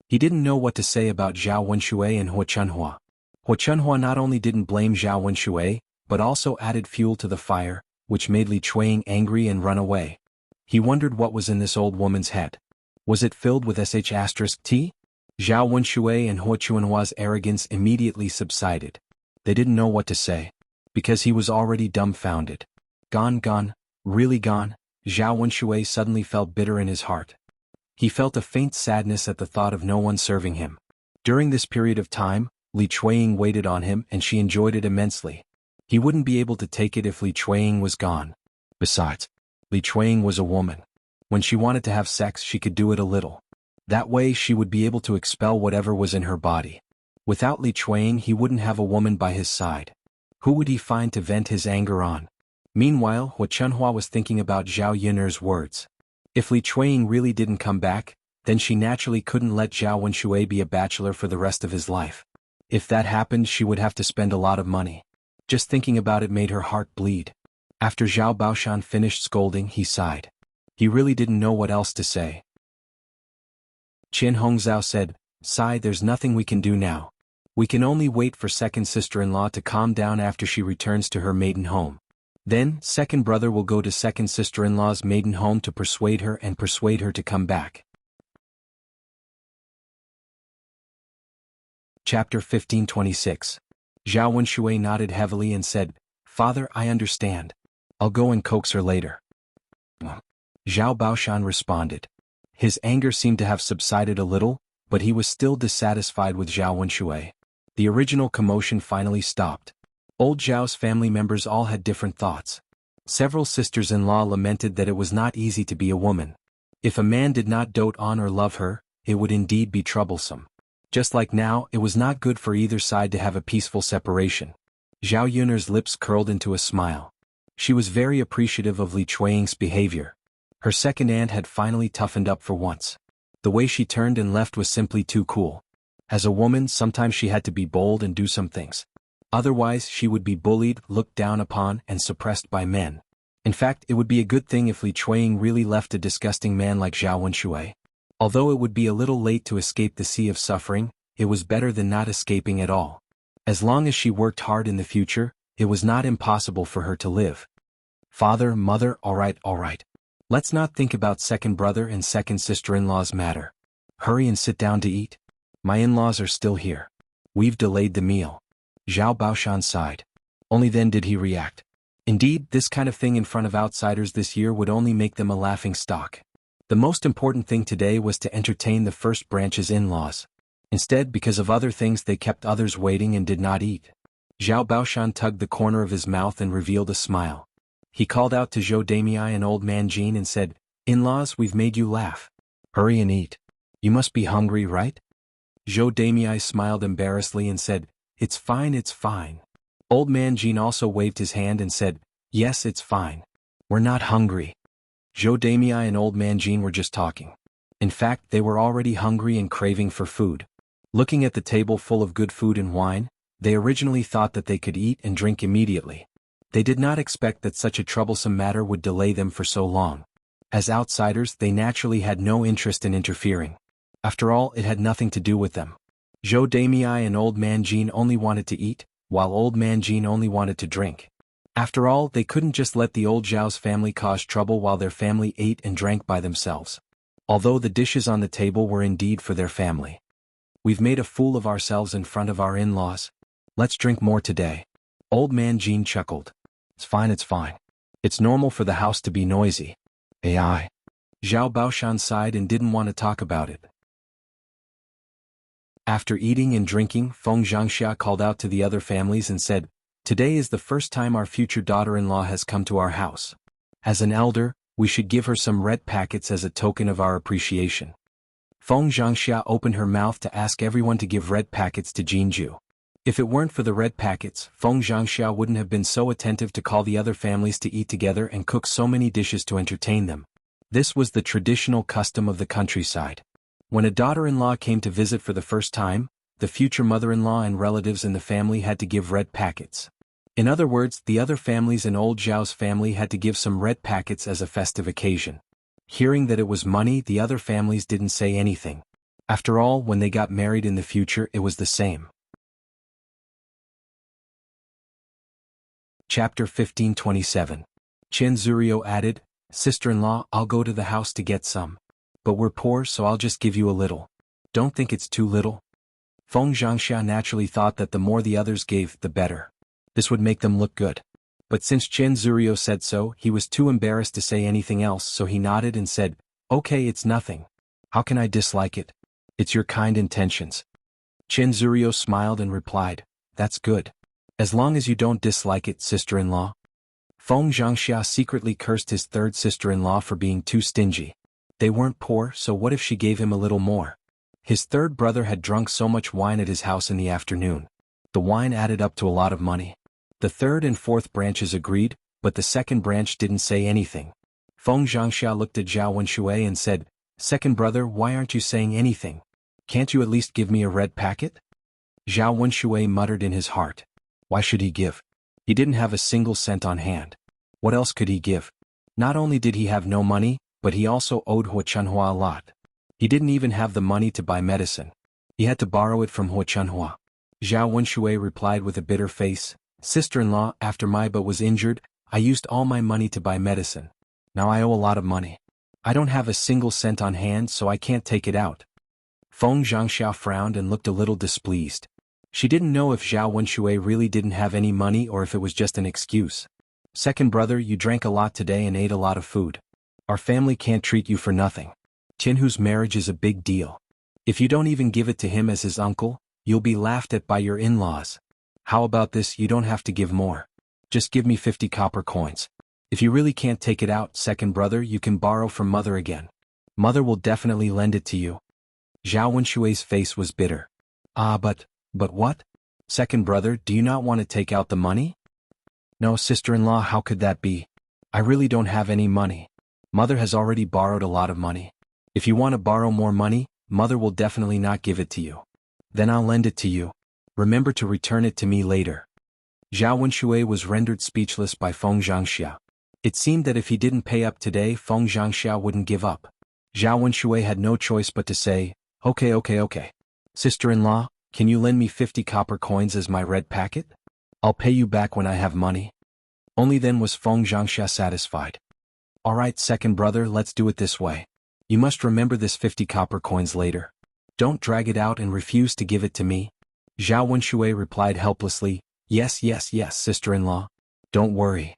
He didn't know what to say about Zhao Wenshui and Hua Chunhua. Hua Chunhua not only didn't blame Zhao Wenshui, but also added fuel to the fire, which made Li Chuang angry and run away. He wondered what was in this old woman's head. Was it filled with sh*t? Zhao Wenshui and Hua Chuanhua's arrogance immediately subsided. They didn't know what to say, because he was already dumbfounded. Gone, really gone. Zhao Wenshui suddenly felt bitter in his heart. He felt a faint sadness at the thought of no one serving him. During this period of time, Li Chuang waited on him and she enjoyed it immensely. He wouldn't be able to take it if Li Chuang was gone. Besides, Li Chuang was a woman. When she wanted to have sex, she could do it a little. That way she would be able to expel whatever was in her body. Without Li Chuang, he wouldn't have a woman by his side. Who would he find to vent his anger on? Meanwhile, Hua Chunhua was thinking about Zhao Yun'er's words. If Li Chuang really didn't come back, then she naturally couldn't let Zhao Wenshui be a bachelor for the rest of his life. If that happened, she would have to spend a lot of money. Just thinking about it made her heart bleed. After Zhao Baoshan finished scolding, he sighed. He really didn't know what else to say. Qin Hongzhao said, "Sai, there's nothing we can do now. We can only wait for second sister-in-law to calm down after she returns to her maiden home. Then, second brother will go to second sister-in-law's maiden home to persuade her to come back." Chapter 1526. Zhao Wenshui nodded heavily and said, "Father, I understand. I'll go and coax her later." Zhao Baoshan responded. His anger seemed to have subsided a little, but he was still dissatisfied with Zhao Wenshui. The original commotion finally stopped. Old Zhao's family members all had different thoughts. Several sisters-in-law lamented that it was not easy to be a woman. If a man did not dote on or love her, it would indeed be troublesome. Just like now, it was not good for either side to have a peaceful separation. Zhao Yun'er's lips curled into a smile. She was very appreciative of Li Chuang's behavior. Her second aunt had finally toughened up for once. The way she turned and left was simply too cool. As a woman, sometimes she had to be bold and do some things. Otherwise, she would be bullied, looked down upon, and suppressed by men. In fact, it would be a good thing if Li Chuang really left a disgusting man like Zhao Wenshui. Although it would be a little late to escape the sea of suffering, it was better than not escaping at all. As long as she worked hard in the future, it was not impossible for her to live. Father, mother, all right. Let's not think about second brother and second sister-in-law's matter. Hurry and sit down to eat. My in-laws are still here. We've delayed the meal. Zhao Baoshan sighed. Only then did he react. Indeed, this kind of thing in front of outsiders this year would only make them a laughing stock. The most important thing today was to entertain the first branch's in-laws. Instead, because of other things, they kept others waiting and did not eat. Zhao Baoshan tugged the corner of his mouth and revealed a smile. He called out to Zhou Damei and Old Man Jean and said, "In-laws, we've made you laugh. Hurry and eat. You must be hungry, right?" Zhou Damei smiled embarrassedly and said, It's fine. Old Man Jean also waved his hand and said, "Yes, it's fine. We're not hungry." Zhou Damei and Old Man Jean were just talking. In fact, they were already hungry and craving for food. Looking at the table full of good food and wine, they originally thought that they could eat and drink immediately. They did not expect that such a troublesome matter would delay them for so long. As outsiders, they naturally had no interest in interfering. After all, it had nothing to do with them. Zhou Damei and Old Man Jean only wanted to eat, while Old Man Jean only wanted to drink. After all, they couldn't just let the old Zhao's family cause trouble while their family ate and drank by themselves. Although the dishes on the table were indeed for their family. We've made a fool of ourselves in front of our in-laws. Let's drink more today. Old Man Jean chuckled. It's fine. It's normal for the house to be noisy. AI. Zhao Baoshan sighed and didn't want to talk about it. After eating and drinking, Feng Zhangxia called out to the other families and said, "Today is the first time our future daughter-in-law has come to our house. As an elder, we should give her some red packets as a token of our appreciation." Feng Zhangxia opened her mouth to ask everyone to give red packets to Jinju. If it weren't for the red packets, Feng Zhangxia wouldn't have been so attentive to call the other families to eat together and cook so many dishes to entertain them. This was the traditional custom of the countryside. When a daughter-in-law came to visit for the first time, the future mother-in-law and relatives in the family had to give red packets. In other words, the other families in old Zhao's family had to give some red packets as a festive occasion. Hearing that it was money, the other families didn't say anything. After all, when they got married in the future, it was the same. Chapter 1527. Chen Zurio added, "Sister-in-law, I'll go to the house to get some. But we're poor, so I'll just give you a little. Don't think it's too little." Feng Zhangxia naturally thought that the more the others gave, the better. This would make them look good. But since Chen Zurio said so, he was too embarrassed to say anything else, so he nodded and said, "Okay, it's nothing. How can I dislike it? It's your kind intentions." Chen Zurio smiled and replied, "That's good. As long as you don't dislike it, sister-in-law." Feng Zhangxia secretly cursed his third sister-in-law for being too stingy. They weren't poor, so what if she gave him a little more? His third brother had drunk so much wine at his house in the afternoon. The wine added up to a lot of money. The third and fourth branches agreed, but the second branch didn't say anything. Feng Zhangxia looked at Zhao Wenshui and said, "Second brother, why aren't you saying anything? Can't you at least give me a red packet?" Zhao Wenshui muttered in his heart. Why should he give? He didn't have a single cent on hand. What else could he give? Not only did he have no money, but he also owed Hua Chunhua a lot. He didn't even have the money to buy medicine. He had to borrow it from Hua Chunhua. Zhao Wenshui replied with a bitter face, "Sister-in-law, after my but was injured, I used all my money to buy medicine. Now I owe a lot of money. I don't have a single cent on hand, so I can't take it out." Feng Zhangxia frowned and looked a little displeased. She didn't know if Zhao Wenshui really didn't have any money or if it was just an excuse. "Second brother, you drank a lot today and ate a lot of food. Our family can't treat you for nothing. Tianhu's marriage is a big deal. If you don't even give it to him as his uncle, you'll be laughed at by your in-laws. How about this? You don't have to give more. Just give me 50 copper coins. If you really can't take it out, second brother, you can borrow from mother again. Mother will definitely lend it to you." Zhao Wenshui's face was bitter. But what? Second brother, do you not want to take out the money?" "No, sister-in-law, how could that be? I really don't have any money. Mother has already borrowed a lot of money. If you want to borrow more money, mother will definitely not give it to you. Then I'll lend it to you. Remember to return it to me later." Zhao Wenshui was rendered speechless by Feng Zhangxia. It seemed that if he didn't pay up today, Feng Zhangxia wouldn't give up. Zhao Wenshui had no choice but to say, Okay. Sister-in-law, can you lend me 50 copper coins as my red packet? I'll pay you back when I have money." Only then was Feng Zhangxia satisfied. "Alright, second brother, let's do it this way. You must remember this 50 copper coins later. Don't drag it out and refuse to give it to me." Zhao Wenshui replied helplessly, Yes, sister-in-law. Don't worry.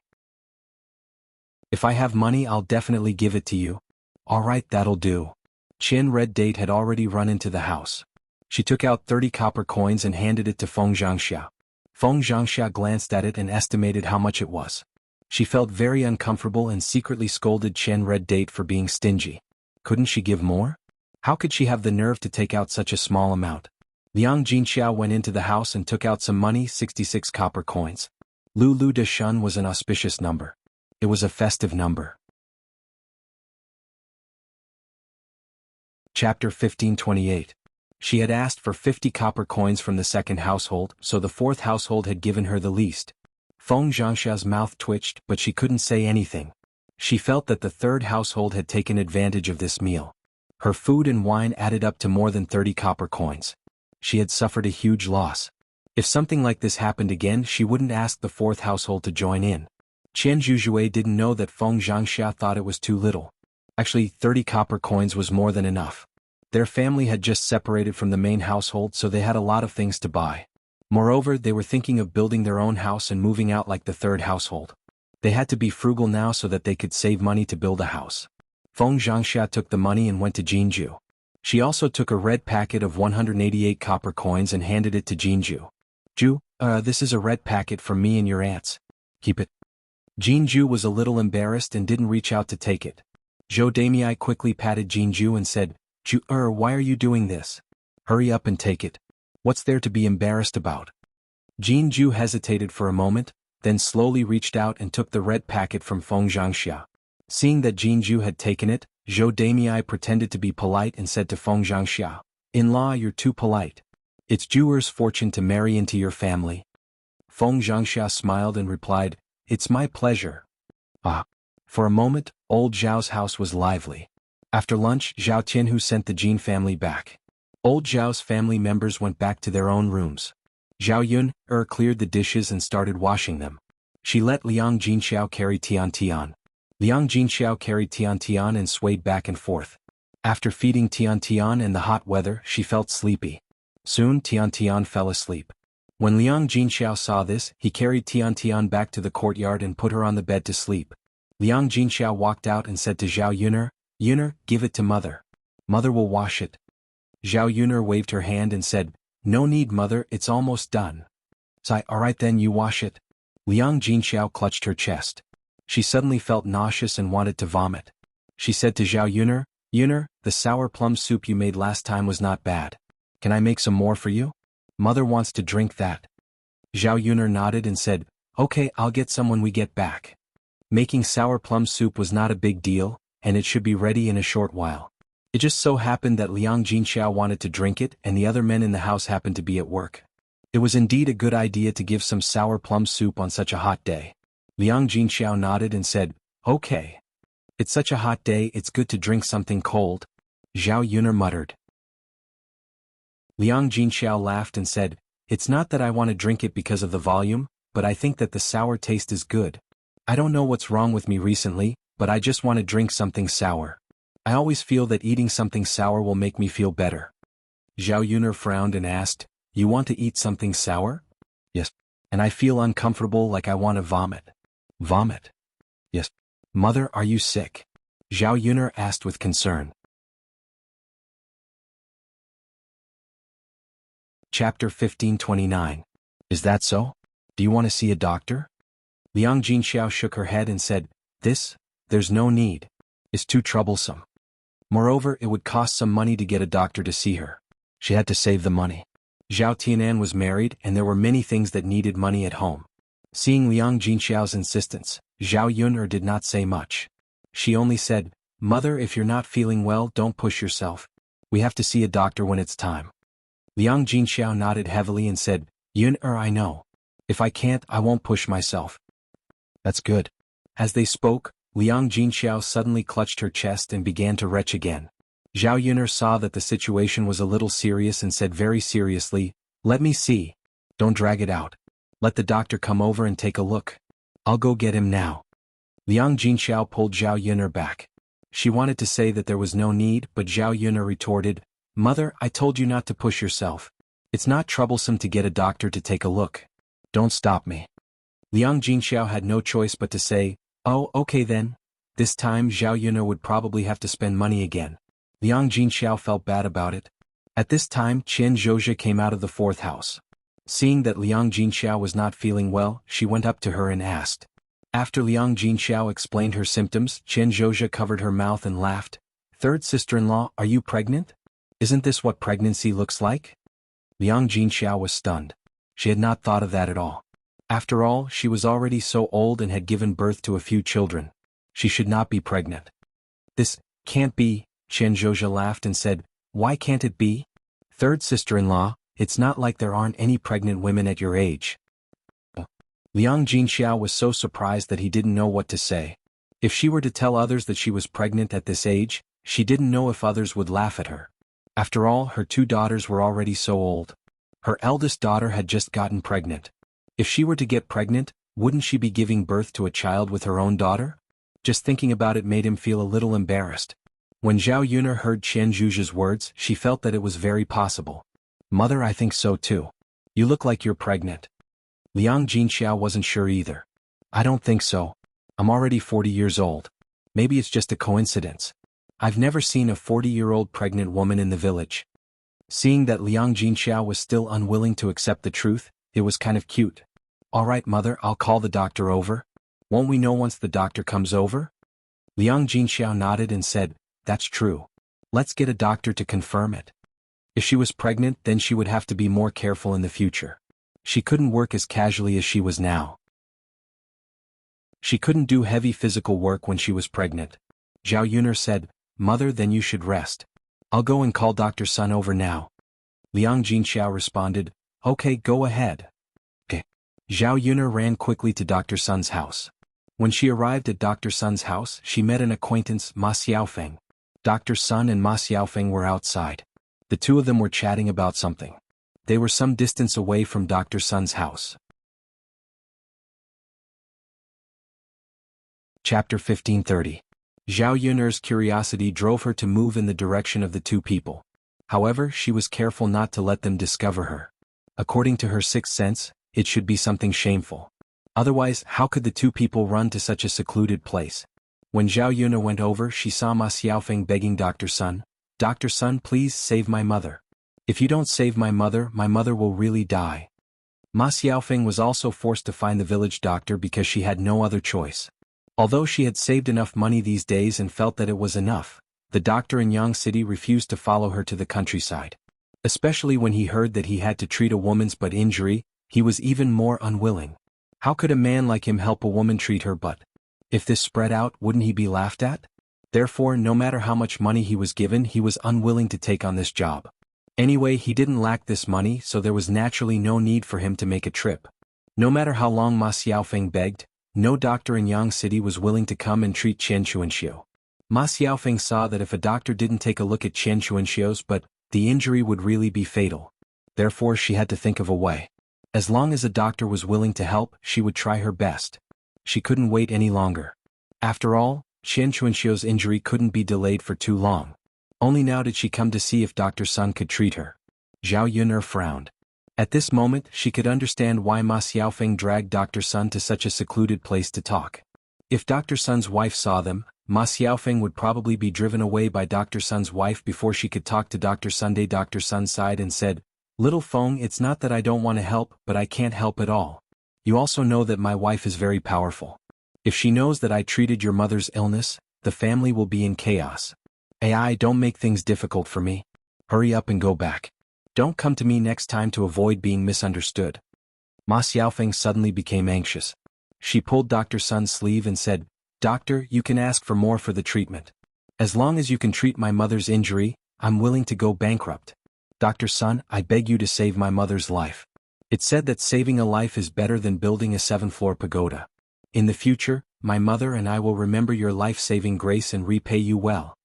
If I have money, I'll definitely give it to you." "Alright, that'll do." Qin Red Date had already run into the house. She took out 30 copper coins and handed it to Feng Zhangxia. Feng Zhangxia glanced at it and estimated how much it was. She felt very uncomfortable and secretly scolded Chen Red Date for being stingy. Couldn't she give more? How could she have the nerve to take out such a small amount? Liang Jinxiao went into the house and took out some money, 66 copper coins. Lu De Shun was an auspicious number. It was a festive number. Chapter 1528. She had asked for 50 copper coins from the second household, so the fourth household had given her the least. Feng Zhangxia's mouth twitched, but she couldn't say anything. She felt that the third household had taken advantage of this meal. Her food and wine added up to more than 30 copper coins. She had suffered a huge loss. If something like this happened again, she wouldn't ask the fourth household to join in. Qian Zhuzhui didn't know that Feng Zhangxia thought it was too little. Actually, 30 copper coins was more than enough. Their family had just separated from the main household, so they had a lot of things to buy. Moreover, they were thinking of building their own house and moving out like the third household. They had to be frugal now so that they could save money to build a house. Feng Zhangxia took the money and went to Jinju. She also took a red packet of 188 copper coins and handed it to Jinju. "Ju, this is a red packet from me and your aunts. Keep it." Jinju was a little embarrassed and didn't reach out to take it. Zhou Damei quickly patted Jinju and said, "Ju, why are you doing this? Hurry up and take it. What's there to be embarrassed about?" Jinju hesitated for a moment, then slowly reached out and took the red packet from Feng Zhangxia. Seeing that Jinju had taken it, Zhou Damei pretended to be polite and said to Feng Zhangxia, "In-law, you're too polite. It's Juer's fortune to marry into your family." Feng Zhangxia smiled and replied, "It's my pleasure." For a moment, old Zhao's house was lively. After lunch, Zhao Tianhu sent the Jin family back. Old Zhao's family members went back to their own rooms. Zhao Yun, cleared the dishes and started washing them. She let Liang Jinxiao carry Tian Tian. Liang Jinxiao carried Tian Tian and swayed back and forth. After feeding Tian Tian in the hot weather, she felt sleepy. Soon Tian Tian fell asleep. When Liang Jinxiao saw this, he carried Tian Tian back to the courtyard and put her on the bed to sleep. Liang Jinxiao walked out and said to Zhao Yuner, "Yuner, give it to mother. Mother will wash it." Zhao Yuner waved her hand and said, "No need, mother, it's almost done." "Sai, alright then, you wash it." Liang Jinxiao clutched her chest. She suddenly felt nauseous and wanted to vomit. She said to Zhao Yuner, "Yuner, the sour plum soup you made last time was not bad. Can I make some more for you? Mother wants to drink that." Zhao Yuner nodded and said, "Okay, I'll get some when we get back." Making sour plum soup was not a big deal, and it should be ready in a short while. It just so happened that Liang Jinxiao wanted to drink it and the other men in the house happened to be at work. It was indeed a good idea to give some sour plum soup on such a hot day. Liang Jinxiao nodded and said, "Okay. It's such a hot day, it's good to drink something cold." Zhao Yuner muttered. Liang Jinxiao laughed and said, "It's not that I want to drink it because of the volume, but I think that the sour taste is good. I don't know what's wrong with me recently, but I just want to drink something sour. I always feel that eating something sour will make me feel better." Zhao Yuner frowned and asked, "You want to eat something sour?" "Yes. And I feel uncomfortable, like I want to vomit." "Vomit?" "Yes." "Mother, are you sick?" Zhao Yuner asked with concern. Chapter 1529. Is that so? Do you want to see a doctor? Liang Jinxiao shook her head and said, There's no need. It's too troublesome. Moreover, it would cost some money to get a doctor to see her. She had to save the money. Zhao Tianan was married and there were many things that needed money at home. Seeing Liang Jinxiao's insistence, Zhao Yuner did not say much. She only said, "Mother, if you're not feeling well, don't push yourself. We have to see a doctor when it's time." Liang Jinxiao nodded heavily and said, "Yuner, I know. If I can't, I won't push myself." "That's good." As they spoke, Liang Jinxiao suddenly clutched her chest and began to retch again. Zhao Yuner saw that the situation was a little serious and said very seriously, "Let me see. Don't drag it out. Let the doctor come over and take a look. I'll go get him now." Liang Jinxiao pulled Zhao Yuner back. She wanted to say that there was no need, but Zhao Yuner retorted, "Mother, I told you not to push yourself. It's not troublesome to get a doctor to take a look. Don't stop me." Liang Jinxiao had no choice but to say, "Oh, okay then." This time Zhao Yuner would probably have to spend money again. Liang Jinxiao felt bad about it. At this time Qian Zhozhi came out of the fourth house. Seeing that Liang Jinxiao was not feeling well, she went up to her and asked. After Liang Jinxiao explained her symptoms, Qian Zhozhi covered her mouth and laughed. "Third sister-in-law, are you pregnant? Isn't this what pregnancy looks like?" Liang Jinxiao was stunned. She had not thought of that at all. After all, she was already so old and had given birth to a few children. She should not be pregnant. "This can't be," Qian Zhozhi laughed and said, "Why can't it be? Third sister-in-law, it's not like there aren't any pregnant women at your age." Liang Jinxiao was so surprised that he didn't know what to say. If she were to tell others that she was pregnant at this age, she didn't know if others would laugh at her. After all, her two daughters were already so old. Her eldest daughter had just gotten pregnant. If she were to get pregnant, wouldn't she be giving birth to a child with her own daughter? Just thinking about it made him feel a little embarrassed. When Zhao Yuner heard Qian Zhozhi's words, she felt that it was very possible. "Mother, I think so too. You look like you're pregnant." Liang Jinxiao wasn't sure either. "I don't think so. I'm already 40 years old. Maybe it's just a coincidence. I've never seen a 40-year-old pregnant woman in the village." Seeing that Liang Jinxiao was still unwilling to accept the truth, it was kind of cute. "All right, mother, I'll call the doctor over. Won't we know once the doctor comes over?" Liang Jinxiao nodded and said, "That's true. Let's get a doctor to confirm it." If she was pregnant, then she would have to be more careful in the future. She couldn't work as casually as she was now. She couldn't do heavy physical work when she was pregnant. Zhao Yuner said, "Mother, then you should rest. I'll go and call Dr. Sun over now." Liang Jinxiao responded, "Okay, go ahead." Okay. Zhao Yuner ran quickly to Dr. Sun's house. When she arrived at Dr. Sun's house, she met an acquaintance, Ma Xiaofeng. Dr. Sun and Ma Xiaofeng were outside. The two of them were chatting about something. They were some distance away from Dr. Sun's house. Chapter 1530. Zhao Yun'er's curiosity drove her to move in the direction of the two people. However, she was careful not to let them discover her. According to her sixth sense, it should be something shameful. Otherwise, how could the two people run to such a secluded place? When Zhao Yun'er went over, she saw Ma Xiaofeng begging Dr. Sun, "Dr. Sun, please save my mother. If you don't save my mother will really die." Ma Xiaofeng was also forced to find the village doctor because she had no other choice. Although she had saved enough money these days and felt that it was enough, the doctor in Yang City refused to follow her to the countryside. Especially when he heard that he had to treat a woman's butt injury, he was even more unwilling. How could a man like him help a woman treat her butt? If this spread out, wouldn't he be laughed at? Therefore, no matter how much money he was given, he was unwilling to take on this job. Anyway, he didn't lack this money, so there was naturally no need for him to make a trip. No matter how long Ma Xiaofeng begged, no doctor in Yang City was willing to come and treat Qian Chuanxiu. Ma Xiaofeng saw that if a doctor didn't take a look at Qian Chuanxiu's butt, the injury would really be fatal. Therefore, she had to think of a way. As long as a doctor was willing to help, she would try her best. She couldn't wait any longer. After all, Qian Chuanxiu's injury couldn't be delayed for too long. Only now did she come to see if Dr. Sun could treat her. Zhao Yun'er frowned. At this moment, she could understand why Ma Xiaofeng dragged Dr. Sun to such a secluded place to talk. If Dr. Sun's wife saw them, Ma Xiaofeng would probably be driven away by Dr. Sun's wife before she could talk to Dr. Sunday. Dr. Sun sighed and said, "Little Feng, it's not that I don't want to help, but I can't help at all. You also know that my wife is very powerful. If she knows that I treated your mother's illness, the family will be in chaos. AI, don't make things difficult for me. Hurry up and go back. Don't come to me next time to avoid being misunderstood." Ma Xiaofeng suddenly became anxious. She pulled Dr. Sun's sleeve and said, "Doctor, you can ask for more for the treatment. As long as you can treat my mother's injury, I'm willing to go bankrupt. Dr. Sun, I beg you to save my mother's life. It's said that saving a life is better than building a 7-floor pagoda. In the future, my mother and I will remember your life-saving grace and repay you well."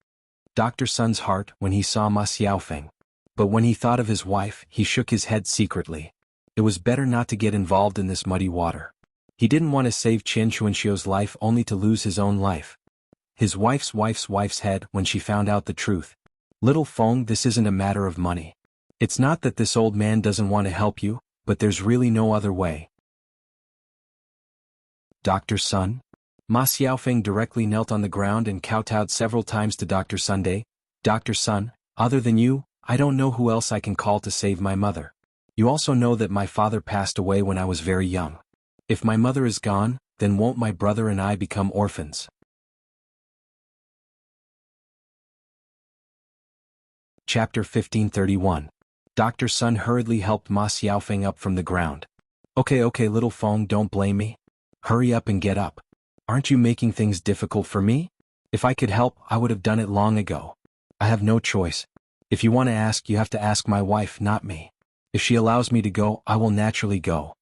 Dr. Sun's heart when he saw Ma Xiaofeng. But when he thought of his wife, he shook his head secretly. It was better not to get involved in this muddy water. He didn't want to save Qian Chuanxiu's life only to lose his own life. His wife's head when she found out the truth. "Little Feng, this isn't a matter of money. It's not that this old man doesn't want to help you, but there's really no other way." "Dr. Sun?" Ma Xiaofeng directly knelt on the ground and kowtowed several times to Dr. Sunday. "Dr. Sun, other than you, I don't know who else I can call to save my mother. You also know that my father passed away when I was very young. If my mother is gone, then won't my brother and I become orphans?" Chapter 1531. Dr. Sun hurriedly helped Ma Xiaofeng up from the ground. Okay, little Feng, don't blame me. Hurry up and get up. Aren't you making things difficult for me? If I could help, I would have done it long ago. I have no choice. If you want to ask, you have to ask my wife, not me. If she allows me to go, I will naturally go."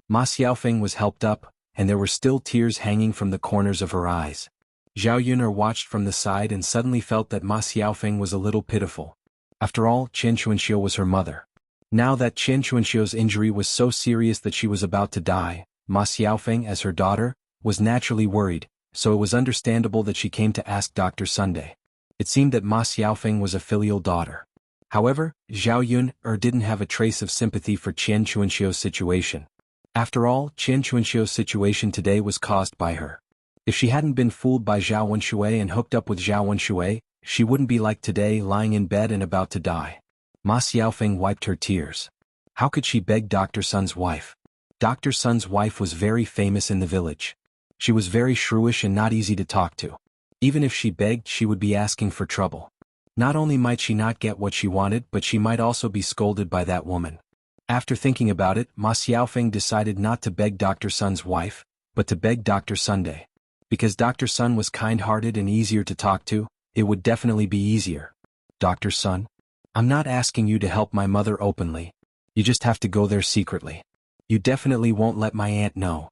Ma Xiaofeng was helped up, and there were still tears hanging from the corners of her eyes. Zhao Yun'er watched from the side and suddenly felt that Ma Xiaofeng was a little pitiful. After all, Qian Chuanxiu was her mother. Now that Qian Chuanxiu's injury was so serious that she was about to die, Ma Xiaofeng, as her daughter, was naturally worried, so it was understandable that she came to ask Dr. Sunday. It seemed that Ma Xiaofeng was a filial daughter. However, Zhao Yun'er didn't have a trace of sympathy for Qian Chuanxiu's situation. After all, Qian Chuanxiu's situation today was caused by her. If she hadn't been fooled by Zhao Wenshui and hooked up with Zhao Wenshui, she wouldn't be like today, lying in bed and about to die. Ma Xiaofeng wiped her tears. How could she beg Dr. Sun's wife? Dr. Sun's wife was very famous in the village. She was very shrewish and not easy to talk to. Even if she begged, she would be asking for trouble. Not only might she not get what she wanted, but she might also be scolded by that woman. After thinking about it, Ma Xiaofeng decided not to beg Dr. Sun's wife, but to beg Dr. Sunday. Because Dr. Sun was kind-hearted and easier to talk to, it would definitely be easier. "Dr. Sun, I'm not asking you to help my mother openly. You just have to go there secretly. You definitely won't let my aunt know."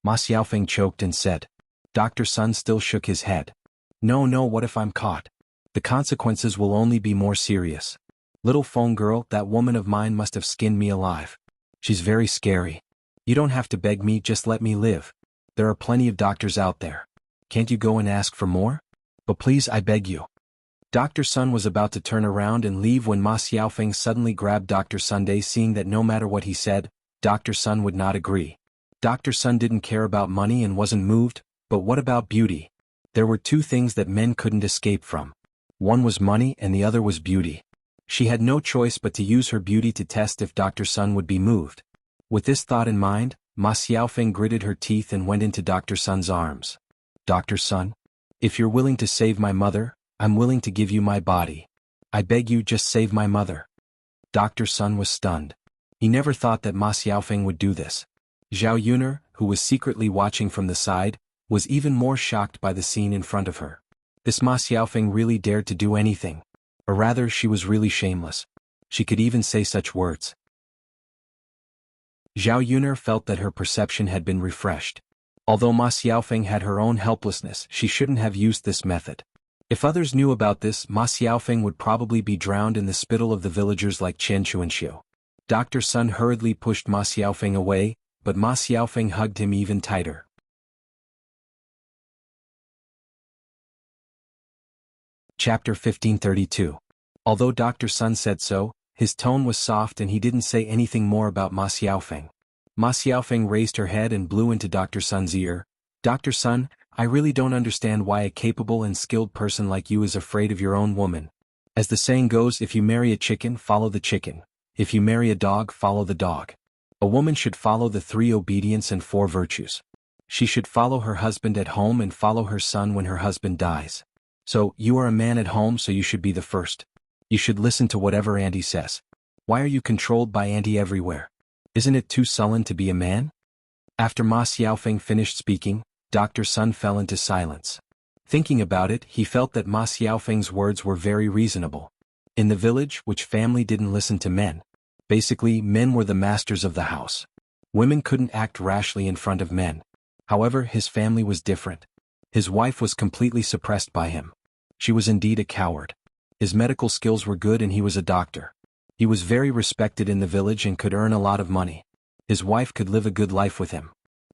Ma Xiaofeng choked and said. Dr. Sun still shook his head. No, what if I'm caught? The consequences will only be more serious. Little Feng girl, that woman of mine must have skinned me alive. She's very scary. You don't have to beg me, just let me live. There are plenty of doctors out there. Can't you go and ask for more? But please, I beg you. Dr. Sun was about to turn around and leave when Ma Xiaofeng suddenly grabbed Dr. Sunday, seeing that no matter what he said, Dr. Sun would not agree. Dr. Sun didn't care about money and wasn't moved, but what about beauty? There were two things that men couldn't escape from. One was money and the other was beauty. She had no choice but to use her beauty to test if Dr. Sun would be moved. With this thought in mind, Ma Xiaofeng gritted her teeth and went into Dr. Sun's arms. Dr. Sun, if you're willing to save my mother, I'm willing to give you my body. I beg you, just save my mother. Dr. Sun was stunned. He never thought that Ma Xiaofeng would do this. Zhao Yuner, who was secretly watching from the side, was even more shocked by the scene in front of her. This Ma Xiaofeng really dared to do anything. Or rather, she was really shameless. She could even say such words. Zhao Yuner felt that her perception had been refreshed. Although Ma Xiaofeng had her own helplessness, she shouldn't have used this method. If others knew about this, Ma Xiaofeng would probably be drowned in the spittle of the villagers like Chen Chu and Xiu. Dr. Sun hurriedly pushed Ma Xiaofeng away, but Ma Xiaofeng hugged him even tighter. Chapter 1532. Although Dr. Sun said so, his tone was soft and he didn't say anything more about Ma Xiaofeng. Ma Xiaofeng raised her head and blew into Dr. Sun's ear. Dr. Sun, I really don't understand why a capable and skilled person like you is afraid of your own woman. As the saying goes, if you marry a chicken, follow the chicken. If you marry a dog, follow the dog. A woman should follow the 3 obedience and 4 virtues. She should follow her husband at home and follow her son when her husband dies. So, you are a man at home, so you should be the first. You should listen to whatever Auntie says. Why are you controlled by Auntie everywhere? Isn't it too sullen to be a man? After Ma Xiaofeng finished speaking, Dr. Sun fell into silence. Thinking about it, he felt that Ma Xiaofeng's words were very reasonable. In the village, which family didn't listen to men? Basically, men were the masters of the house. Women couldn't act rashly in front of men. However, his family was different. His wife was completely suppressed by him. She was indeed a coward. His medical skills were good and he was a doctor. He was very respected in the village and could earn a lot of money. His wife could live a good life with him.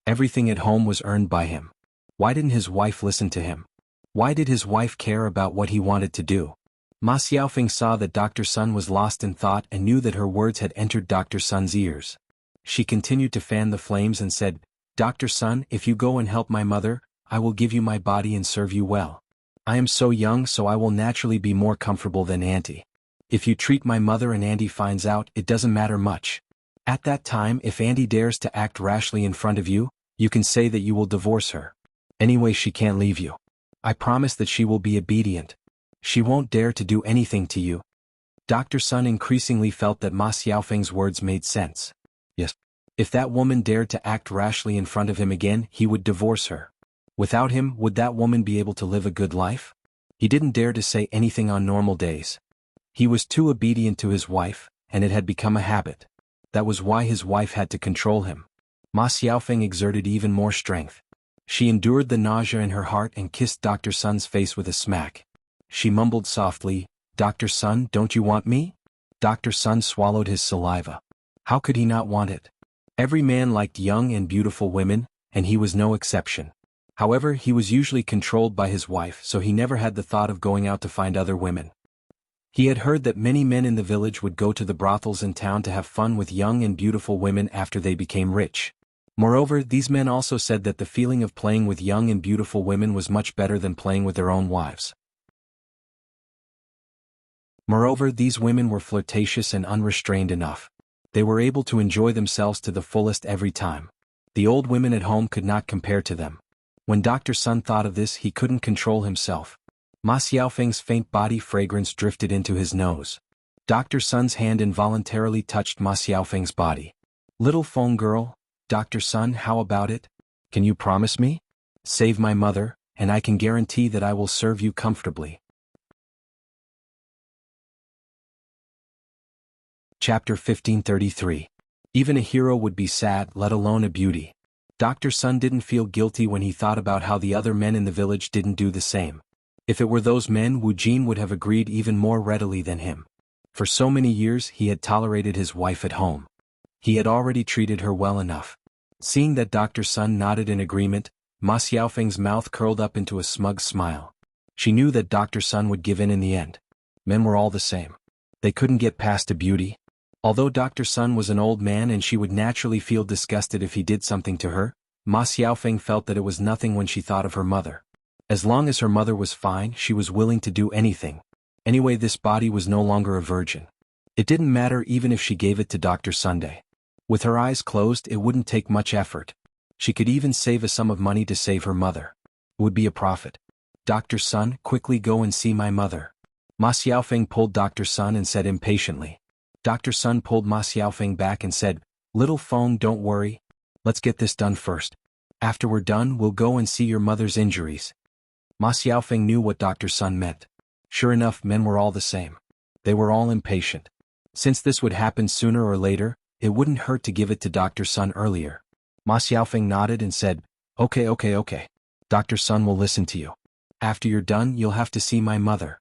Everything at home was earned by him. Why didn't his wife listen to him? Why did his wife care about what he wanted to do? Ma Xiaofeng saw that Dr. Sun was lost in thought and knew that her words had entered Dr. Sun's ears. She continued to fan the flames and said, Dr. Sun, if you go and help my mother, I will give you my body and serve you well. I am so young, so I will naturally be more comfortable than Auntie. If you treat my mother and Auntie finds out, it doesn't matter much. At that time, if Auntie dares to act rashly in front of you, you can say that you will divorce her. Anyway, she can't leave you. I promise that she will be obedient. She won't dare to do anything to you. Dr. Sun increasingly felt that Ma Xiaofeng's words made sense. Yes. If that woman dared to act rashly in front of him again, he would divorce her. Without him, would that woman be able to live a good life? He didn't dare to say anything on normal days. He was too obedient to his wife, and it had become a habit. That was why his wife had to control him. Ma Xiaofeng exerted even more strength. She endured the nausea in her heart and kissed Dr. Sun's face with a smack. She mumbled softly, Dr. Sun, don't you want me? Dr. Sun swallowed his saliva. How could he not want it? Every man liked young and beautiful women, and he was no exception. However, he was usually controlled by his wife, so he never had the thought of going out to find other women. He had heard that many men in the village would go to the brothels in town to have fun with young and beautiful women after they became rich. Moreover, these men also said that the feeling of playing with young and beautiful women was much better than playing with their own wives. Moreover, these women were flirtatious and unrestrained enough. They were able to enjoy themselves to the fullest every time. The old women at home could not compare to them. When Dr. Sun thought of this, he couldn't control himself. Ma Xiaofeng's faint body fragrance drifted into his nose. Dr. Sun's hand involuntarily touched Ma Xiaofeng's body. Little phone girl, Dr. Sun, how about it? Can you promise me? Save my mother, and I can guarantee that I will serve you comfortably. Chapter 1533. Even a hero would be sad, let alone a beauty. Dr. Sun didn't feel guilty when he thought about how the other men in the village didn't do the same. If it were those men, Wu Jin would have agreed even more readily than him. For so many years he had tolerated his wife at home. He had already treated her well enough. Seeing that Dr. Sun nodded in agreement, Ma Xiaofeng's mouth curled up into a smug smile. She knew that Dr. Sun would give in the end. Men were all the same. They couldn't get past a beauty. Although Dr. Sun was an old man and she would naturally feel disgusted if he did something to her, Ma Xiaofeng felt that it was nothing when she thought of her mother. As long as her mother was fine, she was willing to do anything. Anyway, this body was no longer a virgin. It didn't matter even if she gave it to Dr. Sunday. With her eyes closed, it wouldn't take much effort. She could even save a sum of money to save her mother. It would be a profit. Dr. Sun, quickly go and see my mother. Ma Xiaofeng pulled Dr. Sun and said impatiently. Dr. Sun pulled Ma Xiaofeng back and said, Little Feng, don't worry. Let's get this done first. After we're done, we'll go and see your mother's injuries. Ma Xiaofeng knew what Dr. Sun meant. Sure enough, men were all the same. They were all impatient. Since this would happen sooner or later, it wouldn't hurt to give it to Dr. Sun earlier. Ma Xiaofeng nodded and said, Okay. Dr. Sun will listen to you. After you're done, you'll have to see my mother.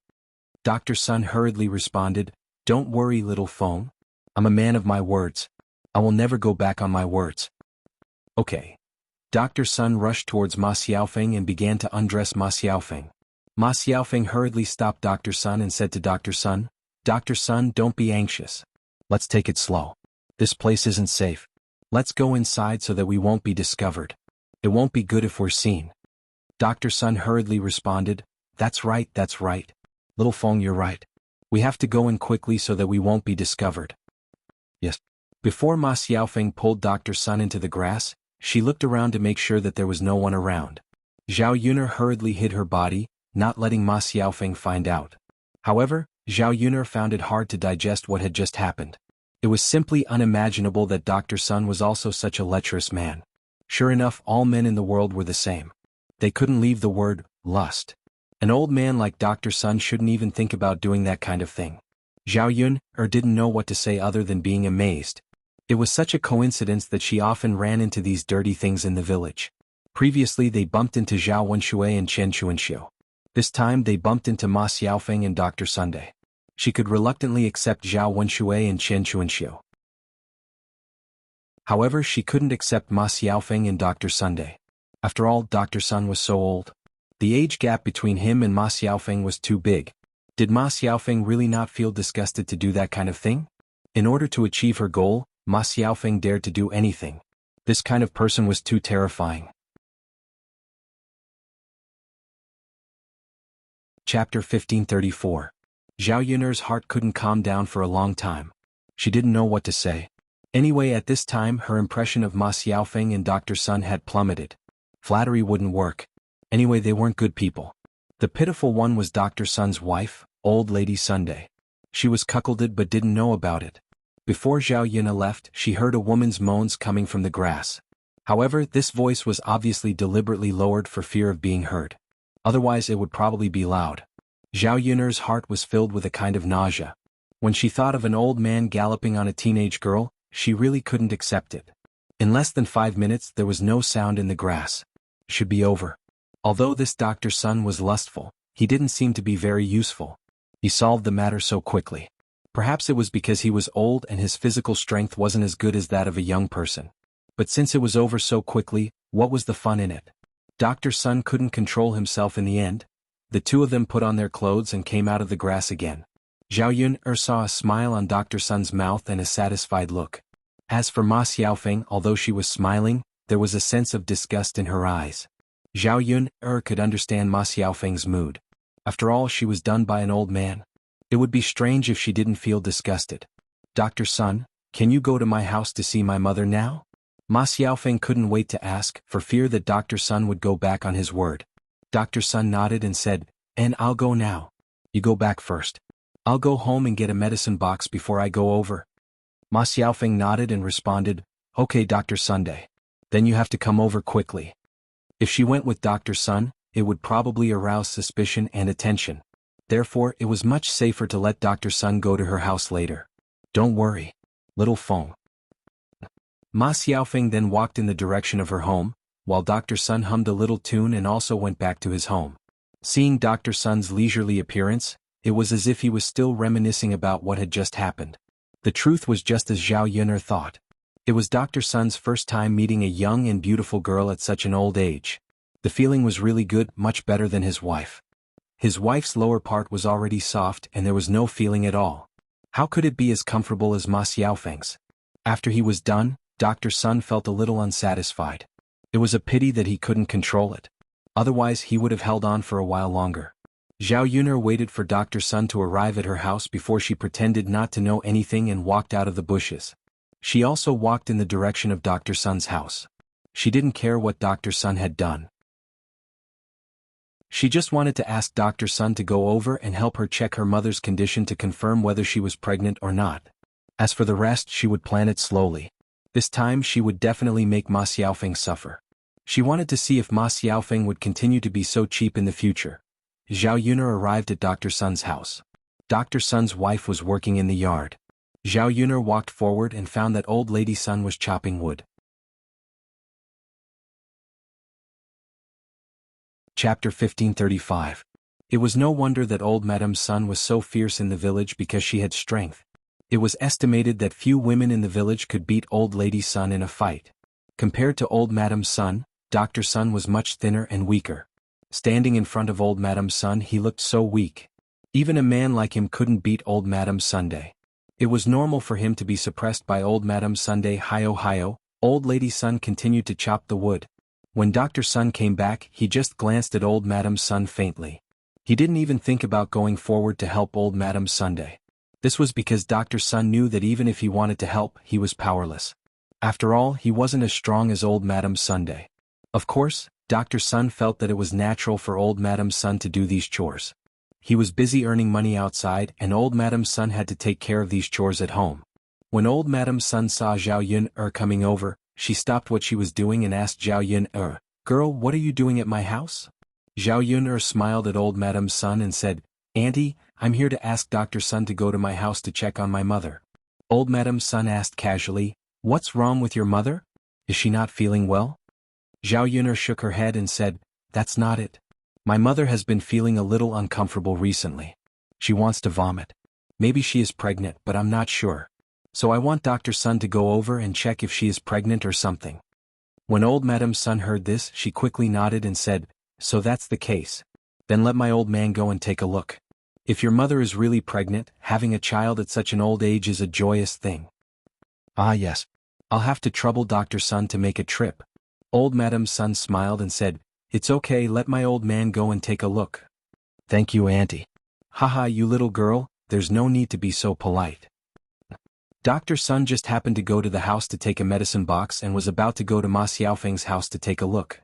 Dr. Sun hurriedly responded, Don't worry, little Feng. I'm a man of my words. I will never go back on my words. Okay. Dr. Sun rushed towards Ma Xiaofeng and began to undress Ma Xiaofeng. Ma Xiaofeng hurriedly stopped Dr. Sun and said to Dr. Sun, Dr. Sun, don't be anxious. Let's take it slow. This place isn't safe. Let's go inside so that we won't be discovered. It won't be good if we're seen. Dr. Sun hurriedly responded, That's right. Little Feng, you're right. We have to go in quickly so that we won't be discovered. Yes. Before Ma Xiaofeng pulled Dr. Sun into the grass, she looked around to make sure that there was no one around. Zhao Yuner hurriedly hid her body, not letting Ma Xiaofeng find out. However, Zhao Yuner found it hard to digest what had just happened. It was simply unimaginable that Dr. Sun was also such a lecherous man. Sure enough, all men in the world were the same. They couldn't leave the word lust. An old man like Dr. Sun shouldn't even think about doing that kind of thing. Zhao Yuner didn't know what to say other than being amazed. It was such a coincidence that she often ran into these dirty things in the village. Previously they bumped into Zhao Wenshui and Chen Chuanxiu. This time they bumped into Ma Xiaofeng and Dr. Sunday. She could reluctantly accept Zhao Wenshui and Chen Chuanxiu. However, she couldn't accept Ma Xiaofeng and Dr. Sunday. After all, Dr. Sun was so old. The age gap between him and Ma Xiaofeng was too big. Did Ma Xiaofeng really not feel disgusted to do that kind of thing? In order to achieve her goal, Ma Xiaofeng dared to do anything. This kind of person was too terrifying. Chapter 1534. Zhao Yuner's heart couldn't calm down for a long time. She didn't know what to say. Anyway, at this time her impression of Ma Xiaofeng and Dr. Sun had plummeted. Flattery wouldn't work. Anyway, they weren't good people. The pitiful one was Dr. Sun's wife, Old Lady Sunday. She was cuckolded but didn't know about it. Before Zhao Yuner left, she heard a woman's moans coming from the grass. However, this voice was obviously deliberately lowered for fear of being heard. Otherwise it would probably be loud. Zhao Yuner's heart was filled with a kind of nausea. When she thought of an old man galloping on a teenage girl, she really couldn't accept it. In less than 5 minutes there was no sound in the grass. It should be over. Although this Dr. Sun was lustful, he didn't seem to be very useful. He solved the matter so quickly. Perhaps it was because he was old and his physical strength wasn't as good as that of a young person. But since it was over so quickly, what was the fun in it? Dr. Sun couldn't control himself in the end. The two of them put on their clothes and came out of the grass again. Zhao Yuner saw a smile on Dr. Sun's mouth and a satisfied look. As for Ma Xiaofeng, although she was smiling, there was a sense of disgust in her eyes. Zhao Yuner could understand Ma Xiaofeng's mood. After all, she was done by an old man. It would be strange if she didn't feel disgusted. Dr. Sun, can you go to my house to see my mother now? Ma Xiaofeng couldn't wait to ask, for fear that Dr. Sun would go back on his word. Dr. Sun nodded and said, And I'll go now. You go back first. I'll go home and get a medicine box before I go over. Ma Xiaofeng nodded and responded, Okay, Dr. Sunday. Then you have to come over quickly. If she went with Dr. Sun, it would probably arouse suspicion and attention. Therefore, it was much safer to let Dr. Sun go to her house later. Don't worry, little Feng. Ma Xiaofeng then walked in the direction of her home, while Dr. Sun hummed a little tune and also went back to his home. Seeing Dr. Sun's leisurely appearance, it was as if he was still reminiscing about what had just happened. The truth was just as Zhao Yuner thought. It was Dr. Sun's first time meeting a young and beautiful girl at such an old age. The feeling was really good, much better than his wife. His wife's lower part was already soft and there was no feeling at all. How could it be as comfortable as Ma Xiaofeng's? After he was done, Dr. Sun felt a little unsatisfied. It was a pity that he couldn't control it. Otherwise he would have held on for a while longer. Zhao Yuner waited for Dr. Sun to arrive at her house before she pretended not to know anything and walked out of the bushes. She also walked in the direction of Dr. Sun's house. She didn't care what Dr. Sun had done. She just wanted to ask Dr. Sun to go over and help her check her mother's condition to confirm whether she was pregnant or not. As for the rest, she would plan it slowly. This time she would definitely make Ma Xiaofeng suffer. She wanted to see if Ma Xiaofeng would continue to be so cheap in the future. Zhao Yuner arrived at Dr. Sun's house. Dr. Sun's wife was working in the yard. Zhao Yuner walked forward and found that old lady Sun was chopping wood. Chapter 1535. It was no wonder that old Madame Sun was so fierce in the village because she had strength. It was estimated that few women in the village could beat old lady Sun in a fight. Compared to old Madame Sun, Dr. Sun was much thinner and weaker. Standing in front of old Madame Sun he looked so weak. Even a man like him couldn't beat old Madame Sunday. It was normal for him to be suppressed by old Madame Sunday. Hi-oh. Old lady Sun continued to chop the wood. When Dr. Sun came back he just glanced at old Madame Sun faintly. He didn't even think about going forward to help old Madame Sunday. This was because Dr. Sun knew that even if he wanted to help, he was powerless. After all, he wasn't as strong as old Madame Sunday. Of course, Dr. Sun felt that it was natural for old Madame Sun to do these chores. He was busy earning money outside and old Madame Sun had to take care of these chores at home. When old Madame Sun saw Zhao Yuner coming over, she stopped what she was doing and asked Zhao Yuner, "Girl, what are you doing at my house?" Zhao Yuner smiled at old Madame Sun and said, "Auntie, I'm here to ask Dr. Sun to go to my house to check on my mother." Old Madame Sun asked casually, "What's wrong with your mother? Is she not feeling well?" Zhao Yuner shook her head and said, "That's not it. My mother has been feeling a little uncomfortable recently. She wants to vomit. Maybe she is pregnant, but I'm not sure. So I want Dr. Sun to go over and check if she is pregnant or something." When old Madame Sun heard this, she quickly nodded and said, "So that's the case. Then let my old man go and take a look. If your mother is really pregnant, having a child at such an old age is a joyous thing." "Ah yes. I'll have to trouble Dr. Sun to make a trip." Old Madame Sun smiled and said, "It's okay, let my old man go and take a look." "Thank you, Auntie." "Haha, you little girl, there's no need to be so polite." Dr. Sun just happened to go to the house to take a medicine box and was about to go to Ma Xiaofeng's house to take a look.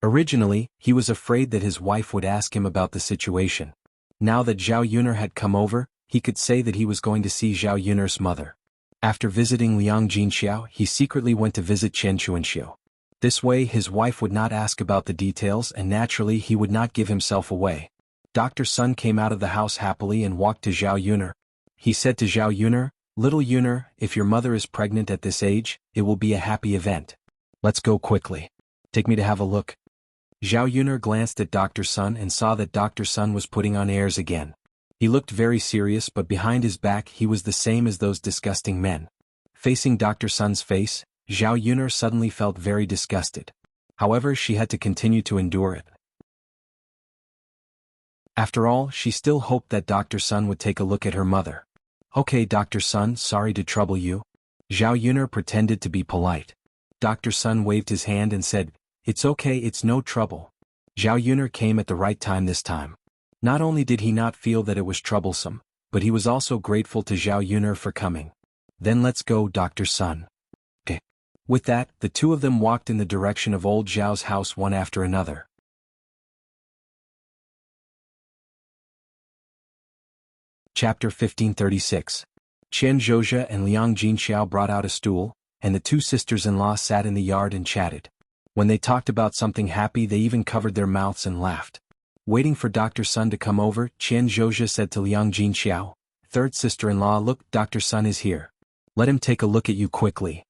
Originally, he was afraid that his wife would ask him about the situation. Now that Zhao Yuner had come over, he could say that he was going to see Zhao Yuner's mother. After visiting Liang Jinxiao, he secretly went to visit Chen Chuanxiu. This way his wife would not ask about the details and naturally he would not give himself away. Dr. Sun came out of the house happily and walked to Zhao Yuner. He said to Zhao Yuner, "Little Yuner, if your mother is pregnant at this age, it will be a happy event. Let's go quickly. Take me to have a look." Zhao Yuner glanced at Dr. Sun and saw that Dr. Sun was putting on airs again. He looked very serious but behind his back he was the same as those disgusting men. Facing Dr. Sun's face, Zhao Yuner suddenly felt very disgusted. However, she had to continue to endure it. After all, she still hoped that Dr. Sun would take a look at her mother. "Okay, Dr. Sun, sorry to trouble you." Zhao Yuner pretended to be polite. Dr. Sun waved his hand and said, "It's okay, it's no trouble." Zhao Yuner came at the right time this time. Not only did he not feel that it was troublesome, but he was also grateful to Zhao Yuner for coming. "Then let's go, Dr. Sun." Okay. With that, the two of them walked in the direction of old Zhao's house one after another. Chapter 1536. Qian Zhozha and Liang Jinxiao brought out a stool, and the two sisters-in-law sat in the yard and chatted. When they talked about something happy they even covered their mouths and laughed. Waiting for Dr. Sun to come over, Qian Zhozha said to Liang Jinxiao, "Third sister-in-law, look, Dr. Sun is here. Let him take a look at you quickly."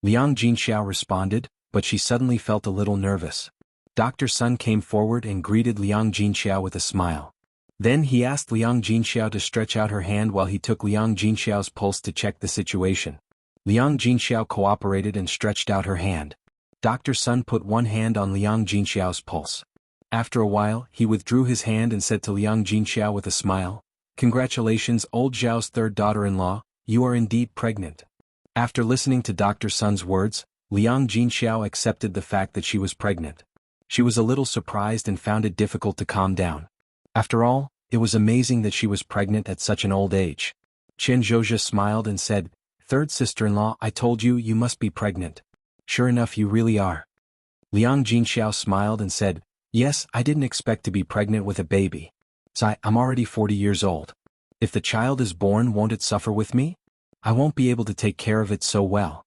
Liang Jinxiao responded, but she suddenly felt a little nervous. Dr. Sun came forward and greeted Liang Jinxiao with a smile. Then he asked Liang Jinxiao to stretch out her hand while he took Liang Jinxiao's pulse to check the situation. Liang Jinxiao cooperated and stretched out her hand. Dr. Sun put one hand on Liang Jinxiao's pulse. After a while, he withdrew his hand and said to Liang Jinxiao with a smile, "Congratulations, old Zhao's third daughter-in-law, you are indeed pregnant." After listening to Dr. Sun's words, Liang Jinxiao accepted the fact that she was pregnant. She was a little surprised and found it difficult to calm down. After all, it was amazing that she was pregnant at such an old age. Chen Zhozha smiled and said, "Third sister-in-law, I told you you must be pregnant. Sure enough, you really are." Liang Jinxiao smiled and said, "Yes, I didn't expect to be pregnant with a baby. I'm already 40 years old. If the child is born, won't it suffer with me? I won't be able to take care of it so well."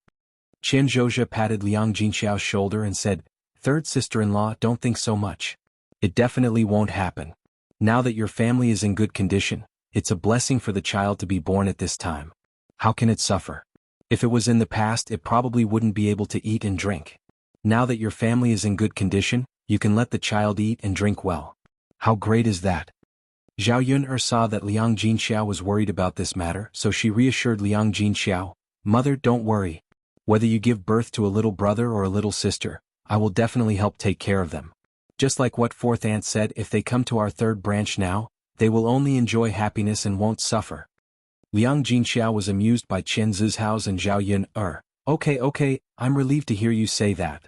Chen Zhozha patted Liang Jinxiao's shoulder and said, "Third sister-in-law, don't think so much. It definitely won't happen. Now that your family is in good condition, it's a blessing for the child to be born at this time. How can it suffer? If it was in the past, it probably wouldn't be able to eat and drink. Now that your family is in good condition, you can let the child eat and drink well. How great is that?" Zhao Yun'er saw that Liang Jinxiao was worried about this matter, so she reassured Liang Jinxiao, "Mother, don't worry. Whether you give birth to a little brother or a little sister, I will definitely help take care of them. Just like what fourth aunt said, if they come to our third branch now, they will only enjoy happiness and won't suffer." Liang Jinxiao was amused by Chen Zizhao's and Zhao Yun'er. Okay, I'm relieved to hear you say that.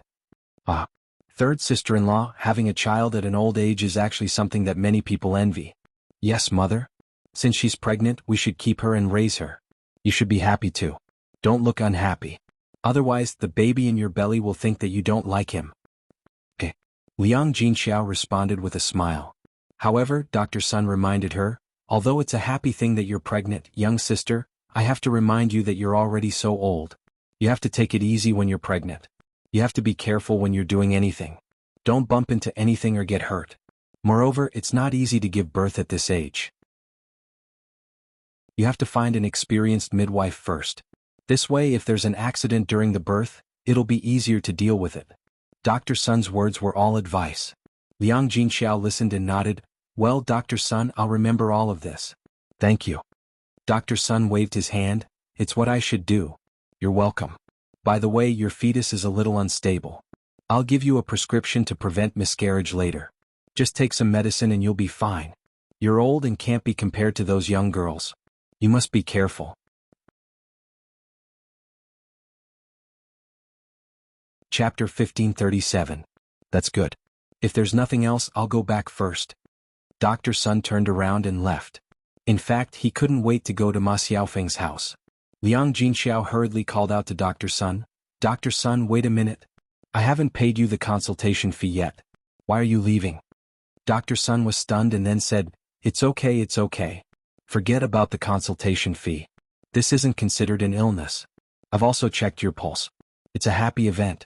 Third sister-in-law, having a child at an old age is actually something that many people envy. Yes, mother. Since she's pregnant, we should keep her and raise her. You should be happy too. Don't look unhappy. Otherwise, the baby in your belly will think that you don't like him. Okay. Liang Jinxiao responded with a smile. However, Dr. Sun reminded her, "Although it's a happy thing that you're pregnant, young sister, I have to remind you that you're already so old. You have to take it easy when you're pregnant. You have to be careful when you're doing anything. Don't bump into anything or get hurt. Moreover, it's not easy to give birth at this age. You have to find an experienced midwife first. This way, if there's an accident during the birth, it'll be easier to deal with it." Dr. Sun's words were all advice. Liang Jinxiao listened and nodded, "Well, Dr. Sun, I'll remember all of this. Thank you." Dr. Sun waved his hand, "It's what I should do. You're welcome. By the way, your fetus is a little unstable. I'll give you a prescription to prevent miscarriage later. Just take some medicine and you'll be fine. You're old and can't be compared to those young girls. You must be careful." Chapter 1537. That's good. If there's nothing else, I'll go back first. Dr. Sun turned around and left. In fact, he couldn't wait to go to Ma Xiaofeng's house. Liang Jinxiao hurriedly called out to Dr. Sun, "Dr. Sun, wait a minute. I haven't paid you the consultation fee yet. Why are you leaving?" Dr. Sun was stunned and then said, It's okay. Forget about the consultation fee. This isn't considered an illness. I've also checked your pulse. It's a happy event."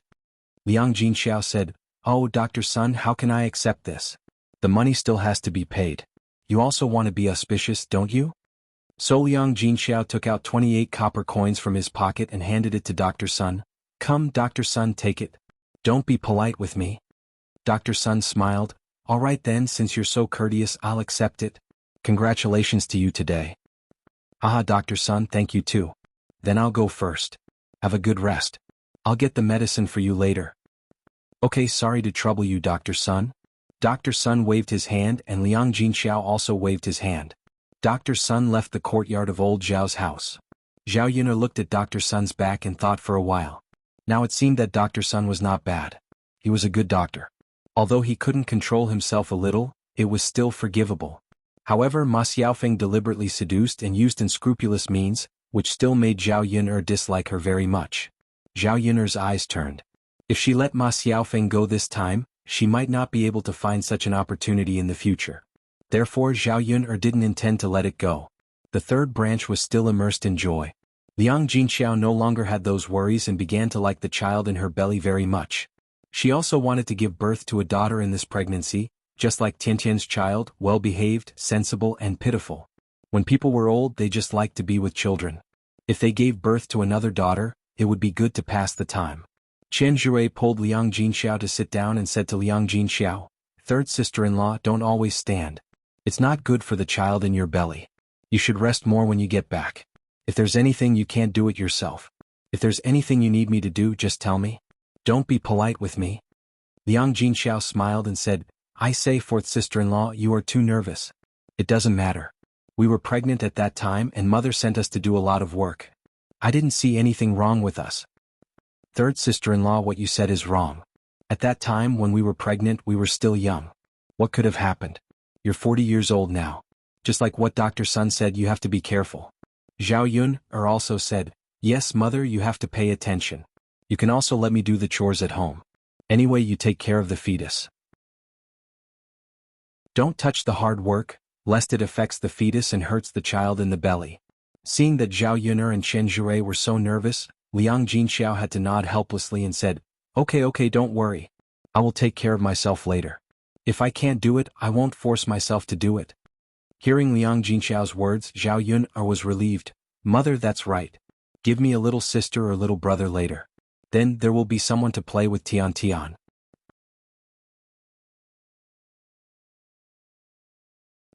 Liang Jinxiao said, "Oh, Dr. Sun, how can I accept this? The money still has to be paid. You also want to be auspicious, don't you?" So Liang Jinxiao took out 28 copper coins from his pocket and handed it to Dr. Sun. "Come, Dr. Sun, take it. Don't be polite with me." Dr. Sun smiled. "All right then, since you're so courteous, I'll accept it. Congratulations to you today." Dr. Sun, thank you too. Then I'll go first. Have a good rest. I'll get the medicine for you later." "Okay, sorry to trouble you, Dr. Sun." Dr. Sun waved his hand and Liang Jinxiao also waved his hand. Dr. Sun left the courtyard of old Zhao's house. Zhao Yun'er looked at Dr. Sun's back and thought for a while. Now it seemed that Dr. Sun was not bad. He was a good doctor. Although he couldn't control himself a little, it was still forgivable. However, Ma Xiaofeng deliberately seduced and used unscrupulous means, which still made Zhao Yun'er dislike her very much. Zhao Yun'er's eyes turned. If she let Ma Xiaofeng go this time, she might not be able to find such an opportunity in the future. Therefore, Zhao Yun'er didn't intend to let it go. The third branch was still immersed in joy. Liang Jinxiao no longer had those worries and began to like the child in her belly very much. She also wanted to give birth to a daughter in this pregnancy, just like Tiantian's child, well-behaved, sensible and pitiful. When people were old, they just liked to be with children. If they gave birth to another daughter, it would be good to pass the time. Chen Zhui pulled Liang Jinxiao to sit down and said to Liang Jinxiao, "Third sister-in-law, don't always stand. It's not good for the child in your belly. You should rest more when you get back. If there's anything you can't do it yourself. If there's anything you need me to do, just tell me." Don't be polite with me. Liang Jinxiao smiled and said, I say, fourth sister-in-law, you are too nervous. It doesn't matter. We were pregnant at that time and mother sent us to do a lot of work. I didn't see anything wrong with us. Third sister-in-law, what you said is wrong. At that time when we were pregnant we were still young. What could have happened? You're 40 years old now. Just like what Dr. Sun said, you have to be careful. Zhao Yun also said, yes mother, you have to pay attention. You can also let me do the chores at home. Anyway, you take care of the fetus. Don't touch the hard work, lest it affects the fetus and hurts the child in the belly. Seeing that Zhao Yun'er and Chen Jure were so nervous, Liang Jinxiao had to nod helplessly and said, okay, don't worry. I will take care of myself later. If I can't do it, I won't force myself to do it. Hearing Liang Jinxiao's words, Zhao Yun'er was relieved. Mother, that's right. Give me a little sister or little brother later. Then there will be someone to play with. Tian.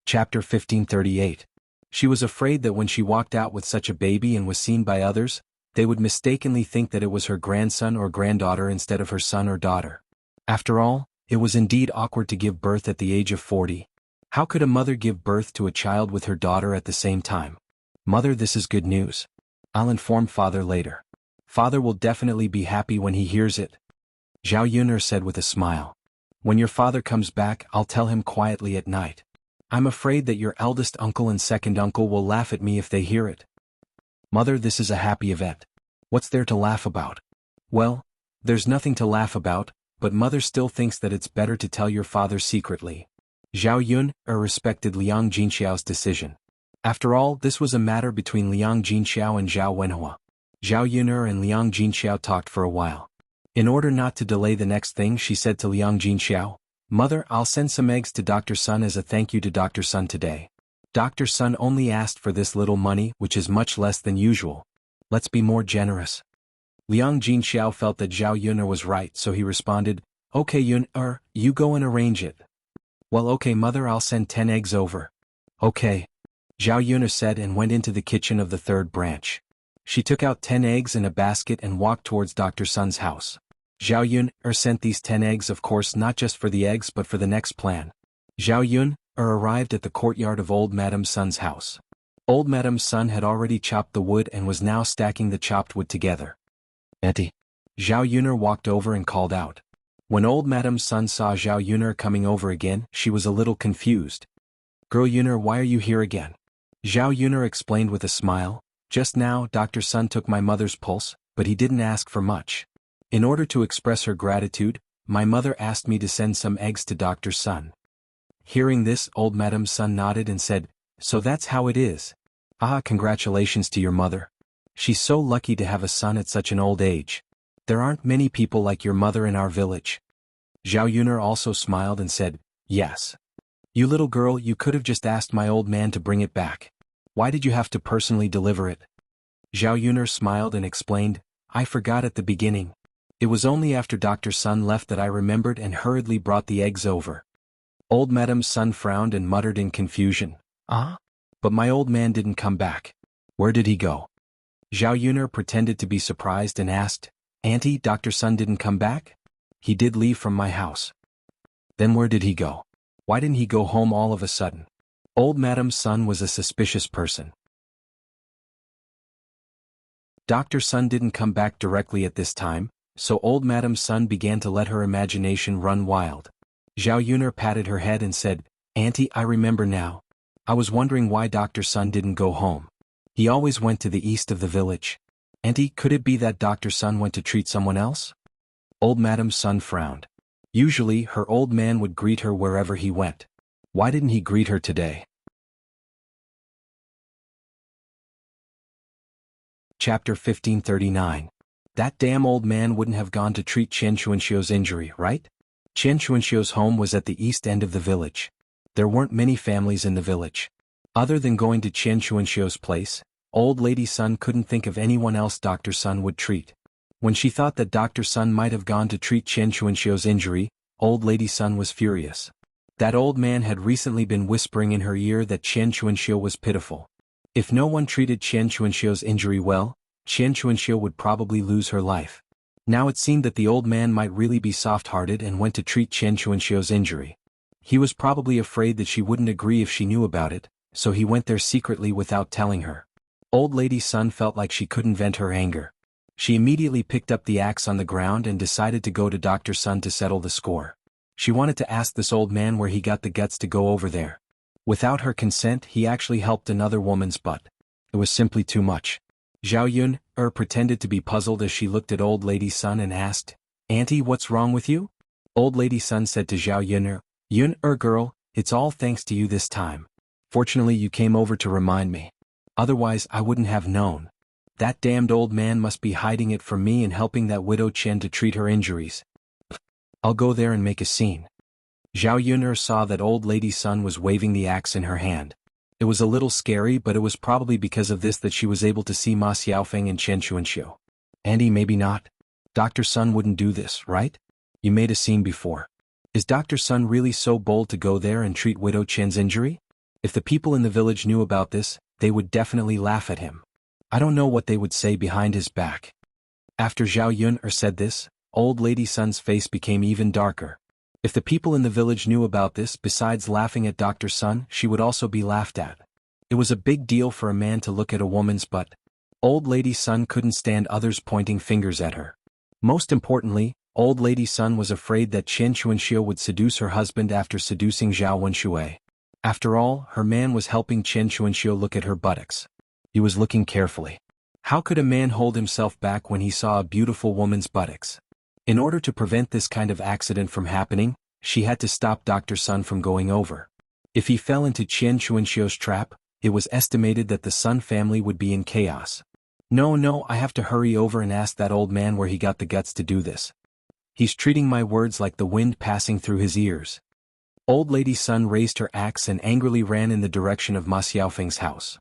Chapter 1538. She was afraid that when she walked out with such a baby and was seen by others, they would mistakenly think that it was her grandson or granddaughter instead of her son or daughter. After all, it was indeed awkward to give birth at the age of 40. How could a mother give birth to a child with her daughter at the same time? Mother, this is good news. I'll inform father later. Father will definitely be happy when he hears it. Zhao Yun'er said with a smile. When your father comes back, I'll tell him quietly at night. I'm afraid that your eldest uncle and second uncle will laugh at me if they hear it. Mother, this is a happy event. What's there to laugh about? Well, there's nothing to laugh about, but mother still thinks that it's better to tell your father secretly. Zhao Yun'er respected Liang Jinxiao's decision. After all, this was a matter between Liang Jinxiao and Zhao Wenhua. Zhao Yun'er and Liang Jinxiao talked for a while. In order not to delay the next thing, she said to Liang Jinxiao, Mother, I'll send some eggs to Dr. Sun as a thank you to Dr. Sun today. Dr. Sun only asked for this little money, which is much less than usual. Let's be more generous. Liang Jinxiao felt that Zhao Yun'er was right, so he responded, Okay Yun'er, you go and arrange it. Well, okay mother, I'll send 10 eggs over. Okay. Zhao Yun'er said and went into the kitchen of the third branch. She took out 10 eggs in a basket and walked towards Dr. Sun's house. Zhao Yun'er sent these 10 eggs, of course not just for the eggs but for the next plan. Zhao Yun'er arrived at the courtyard of old Madame Sun's house. Old Madame Sun had already chopped the wood and was now stacking the chopped wood together. Auntie. Zhao Yun'er walked over and called out. When old Madame Sun saw Zhao Yun'er coming over again, she was a little confused. Girl Yun'er, why are you here again? Zhao Yun'er explained with a smile. Just now, Dr. Sun took my mother's pulse, but he didn't ask for much. In order to express her gratitude, my mother asked me to send some eggs to Dr. Sun. Hearing this, old Madame Sun nodded and said, So that's how it is. Ah, congratulations to your mother. She's so lucky to have a son at such an old age. There aren't many people like your mother in our village. Zhao Yun'er also smiled and said, Yes. You little girl, you could have just asked my old man to bring it back. Why did you have to personally deliver it? Zhao Yun'er smiled and explained, I forgot at the beginning. It was only after Dr. Sun left that I remembered and hurriedly brought the eggs over. Old Madame Sun frowned and muttered in confusion. But my old man didn't come back. Where did he go? Zhao Yun'er pretended to be surprised and asked, Auntie, Dr. Sun didn't come back? He did leave from my house. Then where did he go? Why didn't he go home all of a sudden? Old Madame Sun was a suspicious person. Dr. Sun didn't come back directly at this time, so old Madame Sun began to let her imagination run wild. Zhao Yun'er patted her head and said, Auntie, I remember now. I was wondering why Dr. Sun didn't go home. He always went to the east of the village. Auntie, could it be that Dr. Sun went to treat someone else? Old Madame Sun frowned. Usually, her old man would greet her wherever he went. Why didn't he greet her today? Chapter 1539. That damn old man wouldn't have gone to treat Chen Chuanxiu's injury, right? Chen Chuanxiu's home was at the east end of the village. There weren't many families in the village. Other than going to Chen Chuanxiu's place, old lady Sun couldn't think of anyone else Dr. Sun would treat. When she thought that Dr. Sun might have gone to treat Chen Chuanxiu's injury, old lady Sun was furious. That old man had recently been whispering in her ear that Chen Chuanxiu was pitiful. If no one treated Chen Chuanxiu's injury well, Chen Chuanxiu would probably lose her life. Now it seemed that the old man might really be soft-hearted and went to treat Chen Chuanxiu's injury. He was probably afraid that she wouldn't agree if she knew about it, so he went there secretly without telling her. Old Lady Sun felt like she couldn't vent her anger. She immediately picked up the axe on the ground and decided to go to Dr. Sun to settle the score. She wanted to ask this old man where he got the guts to go over there. Without her consent, he actually helped another woman's butt. It was simply too much. Zhao Yun pretended to be puzzled as she looked at Old Lady Sun and asked, "Auntie, what's wrong with you?" Old Lady Sun said to Zhao Yun, girl, it's all thanks to you this time. Fortunately you came over to remind me. Otherwise I wouldn't have known. That damned old man must be hiding it from me and helping that widow Chen to treat her injuries. I'll go there and make a scene." Zhao Yun saw that Old Lady Sun was waving the axe in her hand. It was a little scary, but it was probably because of this that she was able to see Ma Xiaofeng and Chen Chuanxiu. "Andy, maybe not. Dr. Sun wouldn't do this, right? You made a scene before. Is Dr. Sun really so bold to go there and treat Widow Chen's injury? If the people in the village knew about this, they would definitely laugh at him. I don't know what they would say behind his back." After Zhao Yun said this, Old Lady Sun's face became even darker. If the people in the village knew about this, besides laughing at Dr. Sun, she would also be laughed at. It was a big deal for a man to look at a woman's butt. Old Lady Sun couldn't stand others pointing fingers at her. Most importantly, Old Lady Sun was afraid that Chen Chuanxiu would seduce her husband after seducing Zhao Wenxue. After all, her man was helping Chen Chuanxiu look at her buttocks. He was looking carefully. How could a man hold himself back when he saw a beautiful woman's buttocks? In order to prevent this kind of accident from happening, she had to stop Dr. Sun from going over. If he fell into Chen Chuanxiu's trap, it was estimated that the Sun family would be in chaos. No, I have to hurry over and ask that old man where he got the guts to do this. He's treating my words like the wind passing through his ears. Old Lady Sun raised her axe and angrily ran in the direction of Ma Xiaofeng's house.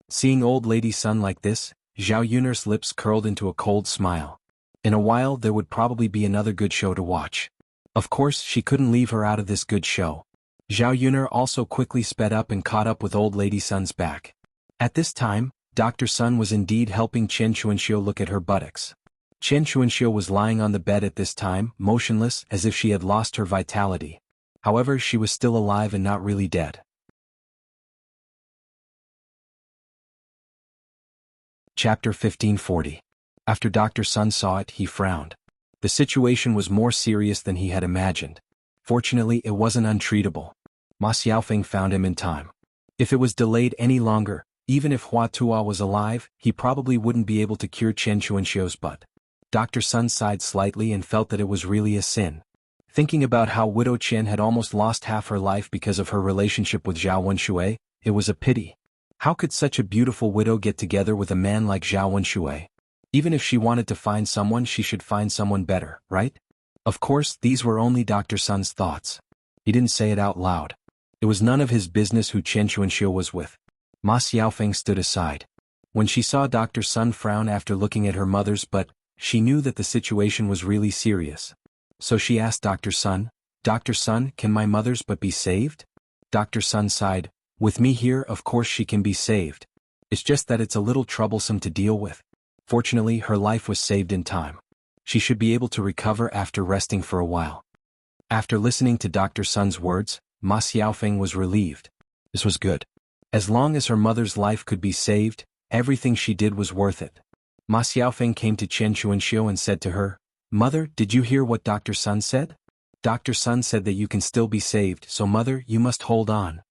Seeing Old Lady Sun like this, Zhao Yun's lips curled into a cold smile. In a while there would probably be another good show to watch. Of course she couldn't leave her out of this good show. Zhao Yun also quickly sped up and caught up with Old Lady Sun's back. At this time, Dr. Sun was indeed helping Chen Chuanxiu look at her buttocks. Chen Chuanxiu was lying on the bed at this time, motionless as if she had lost her vitality. However, she was still alive and not really dead. Chapter 1540. After Dr. Sun saw it, he frowned. The situation was more serious than he had imagined. Fortunately, it wasn't untreatable. Ma Xiaofeng found him in time. If it was delayed any longer, even if Hua Tuo was alive, he probably wouldn't be able to cure Chen Chuanxiu's butt. Dr. Sun sighed slightly and felt that it was really a sin. Thinking about how Widow Chen had almost lost half her life because of her relationship with Zhao Wenxue, it was a pity. How could such a beautiful widow get together with a man like Zhao Wenxue? Even if she wanted to find someone, she should find someone better, right? Of course, these were only Dr. Sun's thoughts. He didn't say it out loud. It was none of his business who Chen Chuanxiu was with. Ma Xiaofeng stood aside. When she saw Dr. Sun frown after looking at her mother's butt, she knew that the situation was really serious. So she asked Dr. Sun, "Dr. Sun, can my mother's butt be saved?" Dr. Sun sighed, "With me here, of course she can be saved. It's just that it's a little troublesome to deal with. Fortunately, her life was saved in time. She should be able to recover after resting for a while." After listening to Dr. Sun's words, Ma Xiaofeng was relieved. This was good. As long as her mother's life could be saved, everything she did was worth it. Ma Xiaofeng came to Chen Chuanxiu and said to her, "Mother, did you hear what Dr. Sun said? Dr. Sun said that you can still be saved, so mother, you must hold on."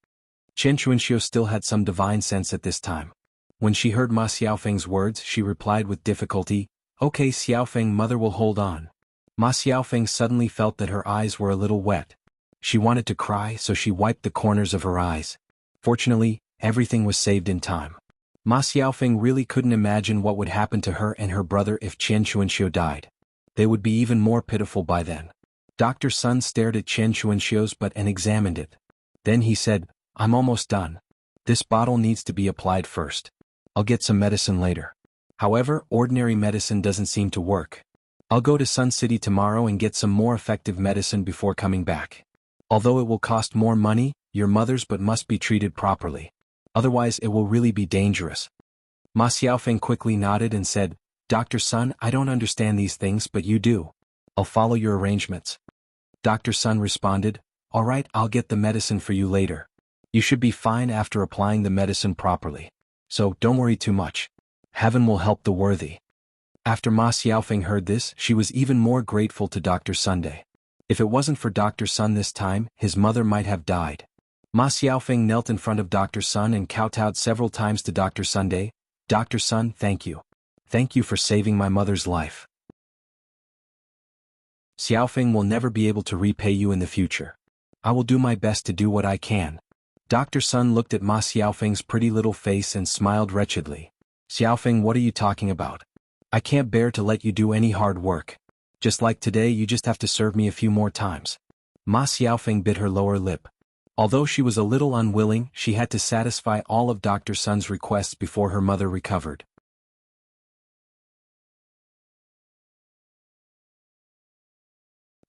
Chen Chuanxiu still had some divine sense at this time. When she heard Ma Xiaofeng's words, she replied with difficulty, "Okay, Xiaofeng, mother will hold on." Ma Xiaofeng suddenly felt that her eyes were a little wet. She wanted to cry, so she wiped the corners of her eyes. Fortunately, everything was saved in time. Ma Xiaofeng really couldn't imagine what would happen to her and her brother if Chen Chuanxiu died. They would be even more pitiful by then. Dr. Sun stared at Chen Chuanxiu's butt and examined it. Then he said, "I'm almost done. This bottle needs to be applied first. I'll get some medicine later. However, ordinary medicine doesn't seem to work. I'll go to Sun City tomorrow and get some more effective medicine before coming back. Although it will cost more money, your mother's butt must be treated properly. Otherwise it will really be dangerous." Ma Xiaofeng quickly nodded and said, Dr. Sun, I don't understand these things but you do. I'll follow your arrangements. Dr. Sun responded, all right, I'll get the medicine for you later. You should be fine after applying the medicine properly. So, don't worry too much. Heaven will help the worthy. After Ma Xiaofeng heard this, she was even more grateful to Dr. Sunday. If it wasn't for Dr. Sun this time, his mother might have died. Ma Xiaofeng knelt in front of Dr. Sun and kowtowed several times to Dr. Sunday. Dr. Sun, thank you. Thank you for saving my mother's life. Xiaofeng will never be able to repay you in the future. I will do my best to do what I can. Dr. Sun looked at Ma Xiaofeng's pretty little face and smiled wretchedly. Xiaofeng, what are you talking about? I can't bear to let you do any hard work. Just like today, you just have to serve me a few more times. Ma Xiaofeng bit her lower lip. Although she was a little unwilling, she had to satisfy all of Dr. Sun's requests before her mother recovered.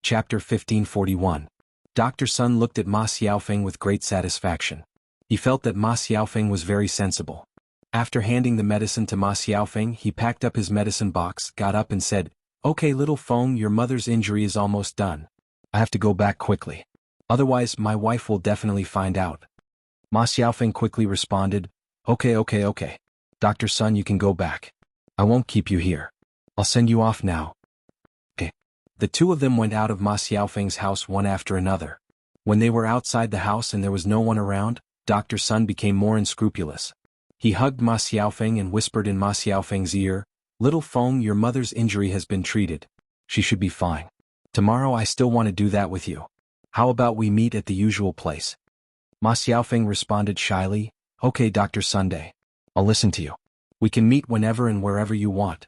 Chapter 1541. Dr. Sun looked at Ma Xiaofeng with great satisfaction. He felt that Ma Xiaofeng was very sensible. After handing the medicine to Ma Xiaofeng, he packed up his medicine box, got up and said, okay little Feng, your mother's injury is almost done. I have to go back quickly. Otherwise, my wife will definitely find out. Ma Xiaofeng quickly responded, okay. Dr. Sun, you can go back. I won't keep you here. I'll send you off now. The two of them went out of Ma Xiaofeng's house one after another. When they were outside the house and there was no one around, Dr. Sun became more unscrupulous. He hugged Ma Xiaofeng and whispered in Ma Xiaofeng's ear, little Feng, your mother's injury has been treated. She should be fine. Tomorrow I still want to do that with you. How about we meet at the usual place? Ma Xiaofeng responded shyly, okay Dr. Sunday. I'll listen to you. We can meet whenever and wherever you want.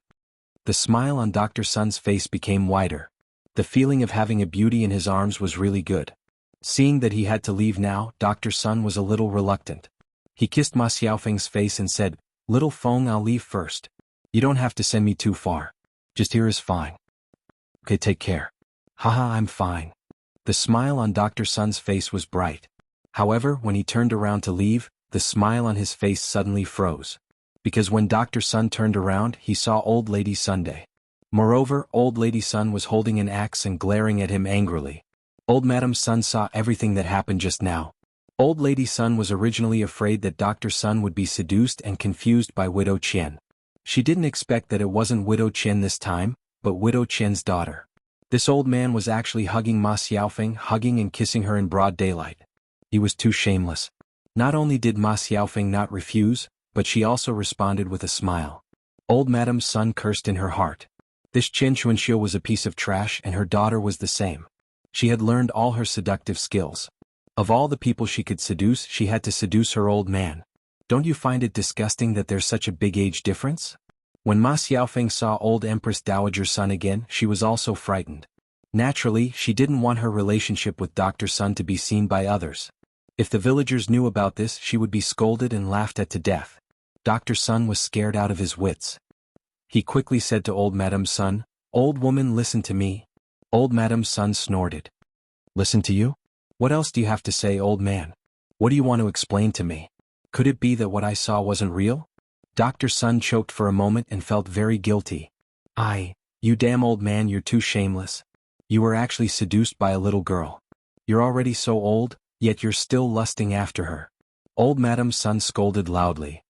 The smile on Dr. Sun's face became wider. The feeling of having a beauty in his arms was really good. Seeing that he had to leave now, Dr. Sun was a little reluctant. He kissed Ma Xiaofeng's face and said, little Feng, I'll leave first. You don't have to send me too far. Just here is fine. Okay, take care. Haha, I'm fine. The smile on Dr. Sun's face was bright. However, when he turned around to leave, the smile on his face suddenly froze. Because when Dr. Sun turned around, he saw Old Lady Sunday. Moreover, Old Lady Sun was holding an axe and glaring at him angrily. Old Madam Sun saw everything that happened just now. Old Lady Sun was originally afraid that Dr. Sun would be seduced and confused by Widow Qian. She didn't expect that it wasn't Widow Qian this time, but Widow Qian's daughter. This old man was actually hugging Ma Xiaofeng, hugging and kissing her in broad daylight. He was too shameless. Not only did Ma Xiaofeng not refuse, but she also responded with a smile. Old Madam Sun cursed in her heart. This Chen Chuanxiu was a piece of trash and her daughter was the same. She had learned all her seductive skills. Of all the people she could seduce, she had to seduce her old man. Don't you find it disgusting that there's such a big age difference? When Ma Xiaofeng saw old Empress Dowager Sun again, she was also frightened. Naturally, she didn't want her relationship with Dr. Sun to be seen by others. If the villagers knew about this, she would be scolded and laughed at to death. Dr. Sun was scared out of his wits. He quickly said to old Madam Sun, old woman, listen to me. Old Madam Sun snorted. Listen to you? What else do you have to say, old man? What do you want to explain to me? Could it be that what I saw wasn't real? Dr. Sun choked for a moment and felt very guilty. You damn old man, you're too shameless. You were actually seduced by a little girl. You're already so old, yet you're still lusting after her. Old Madam Sun scolded loudly.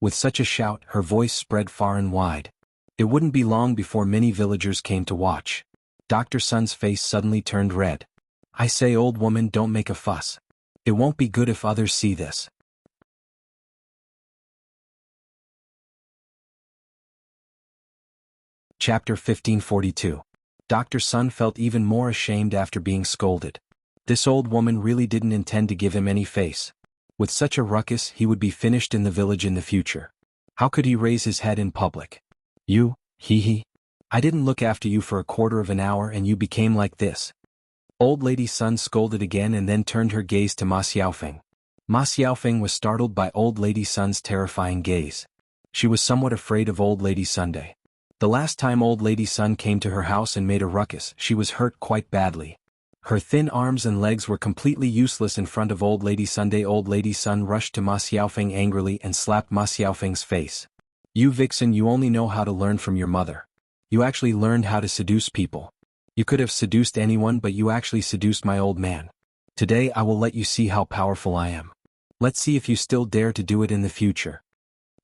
With such a shout, her voice spread far and wide. It wouldn't be long before many villagers came to watch. Dr. Sun's face suddenly turned red. I say, old woman, don't make a fuss. It won't be good if others see this. Chapter 1542. Dr. Sun felt even more ashamed after being scolded. This old woman really didn't intend to give him any face. With such a ruckus, he would be finished in the village in the future. How could he raise his head in public? You, hee. I didn't look after you for a quarter of an hour and you became like this. Old Lady Sun scolded again and then turned her gaze to Ma Xiaofeng. Ma Xiaofeng was startled by Old Lady Sun's terrifying gaze. She was somewhat afraid of Old Lady Sunday. The last time Old Lady Sun came to her house and made a ruckus, she was hurt quite badly. Her thin arms and legs were completely useless in front of Old Lady Sunday. Old Lady Sun rushed to Ma Xiaofeng angrily and slapped Ma Xiaofeng's face. You vixen, you only know how to learn from your mother. You actually learned how to seduce people. You could have seduced anyone, but you actually seduced my old man. Today I will let you see how powerful I am. Let's see if you still dare to do it in the future.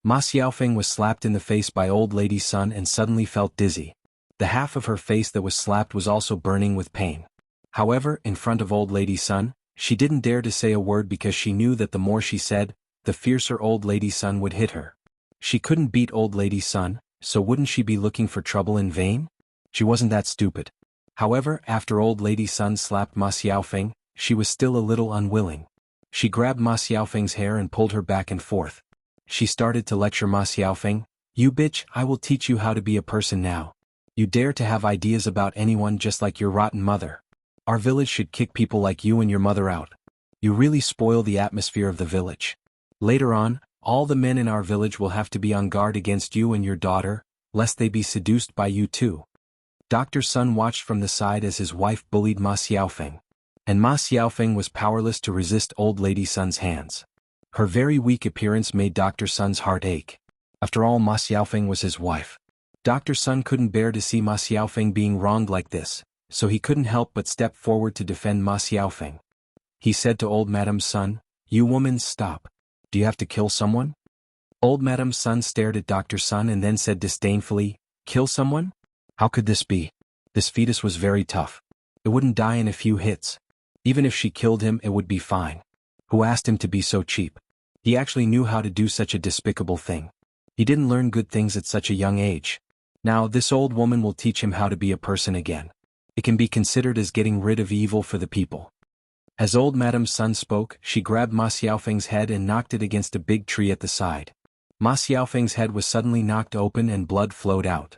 Ma Xiaofeng was slapped in the face by old lady Sun and suddenly felt dizzy. The half of her face that was slapped was also burning with pain. However, in front of old lady Sun, she didn't dare to say a word because she knew that the more she said, the fiercer old lady Sun would hit her. She couldn't beat old lady Sun, so wouldn't she be looking for trouble in vain? She wasn't that stupid. However, after old lady Sun slapped Ma Xiaofeng, she was still a little unwilling. She grabbed Ma Xiaofeng's hair and pulled her back and forth. She started to lecture Ma Xiaofeng. You bitch, I will teach you how to be a person now. You dare to have ideas about anyone just like your rotten mother. Our village should kick people like you and your mother out. You really spoil the atmosphere of the village. Later on, all the men in our village will have to be on guard against you and your daughter, lest they be seduced by you too. Dr. Sun watched from the side as his wife bullied Ma Xiaofeng. And Ma Xiaofeng was powerless to resist old lady Sun's hands. Her very weak appearance made Dr. Sun's heart ache. After all, Ma Xiaofeng was his wife. Dr. Sun couldn't bear to see Ma Xiaofeng being wronged like this, so he couldn't help but step forward to defend Ma Xiaofeng. He said to old Madame Sun, You woman, stop. Do you have to kill someone? Old Madame Sun stared at Dr. Sun and then said disdainfully, Kill someone? How could this be? This fetus was very tough. It wouldn't die in a few hits. Even if she killed him, it would be fine. Who asked him to be so cheap? He actually knew how to do such a despicable thing. He didn't learn good things at such a young age. Now this old woman will teach him how to be a person again. It can be considered as getting rid of evil for the people. As old Madame Sun spoke, she grabbed Ma Xiaofeng's head and knocked it against a big tree at the side. Ma Xiaofeng's head was suddenly knocked open and blood flowed out.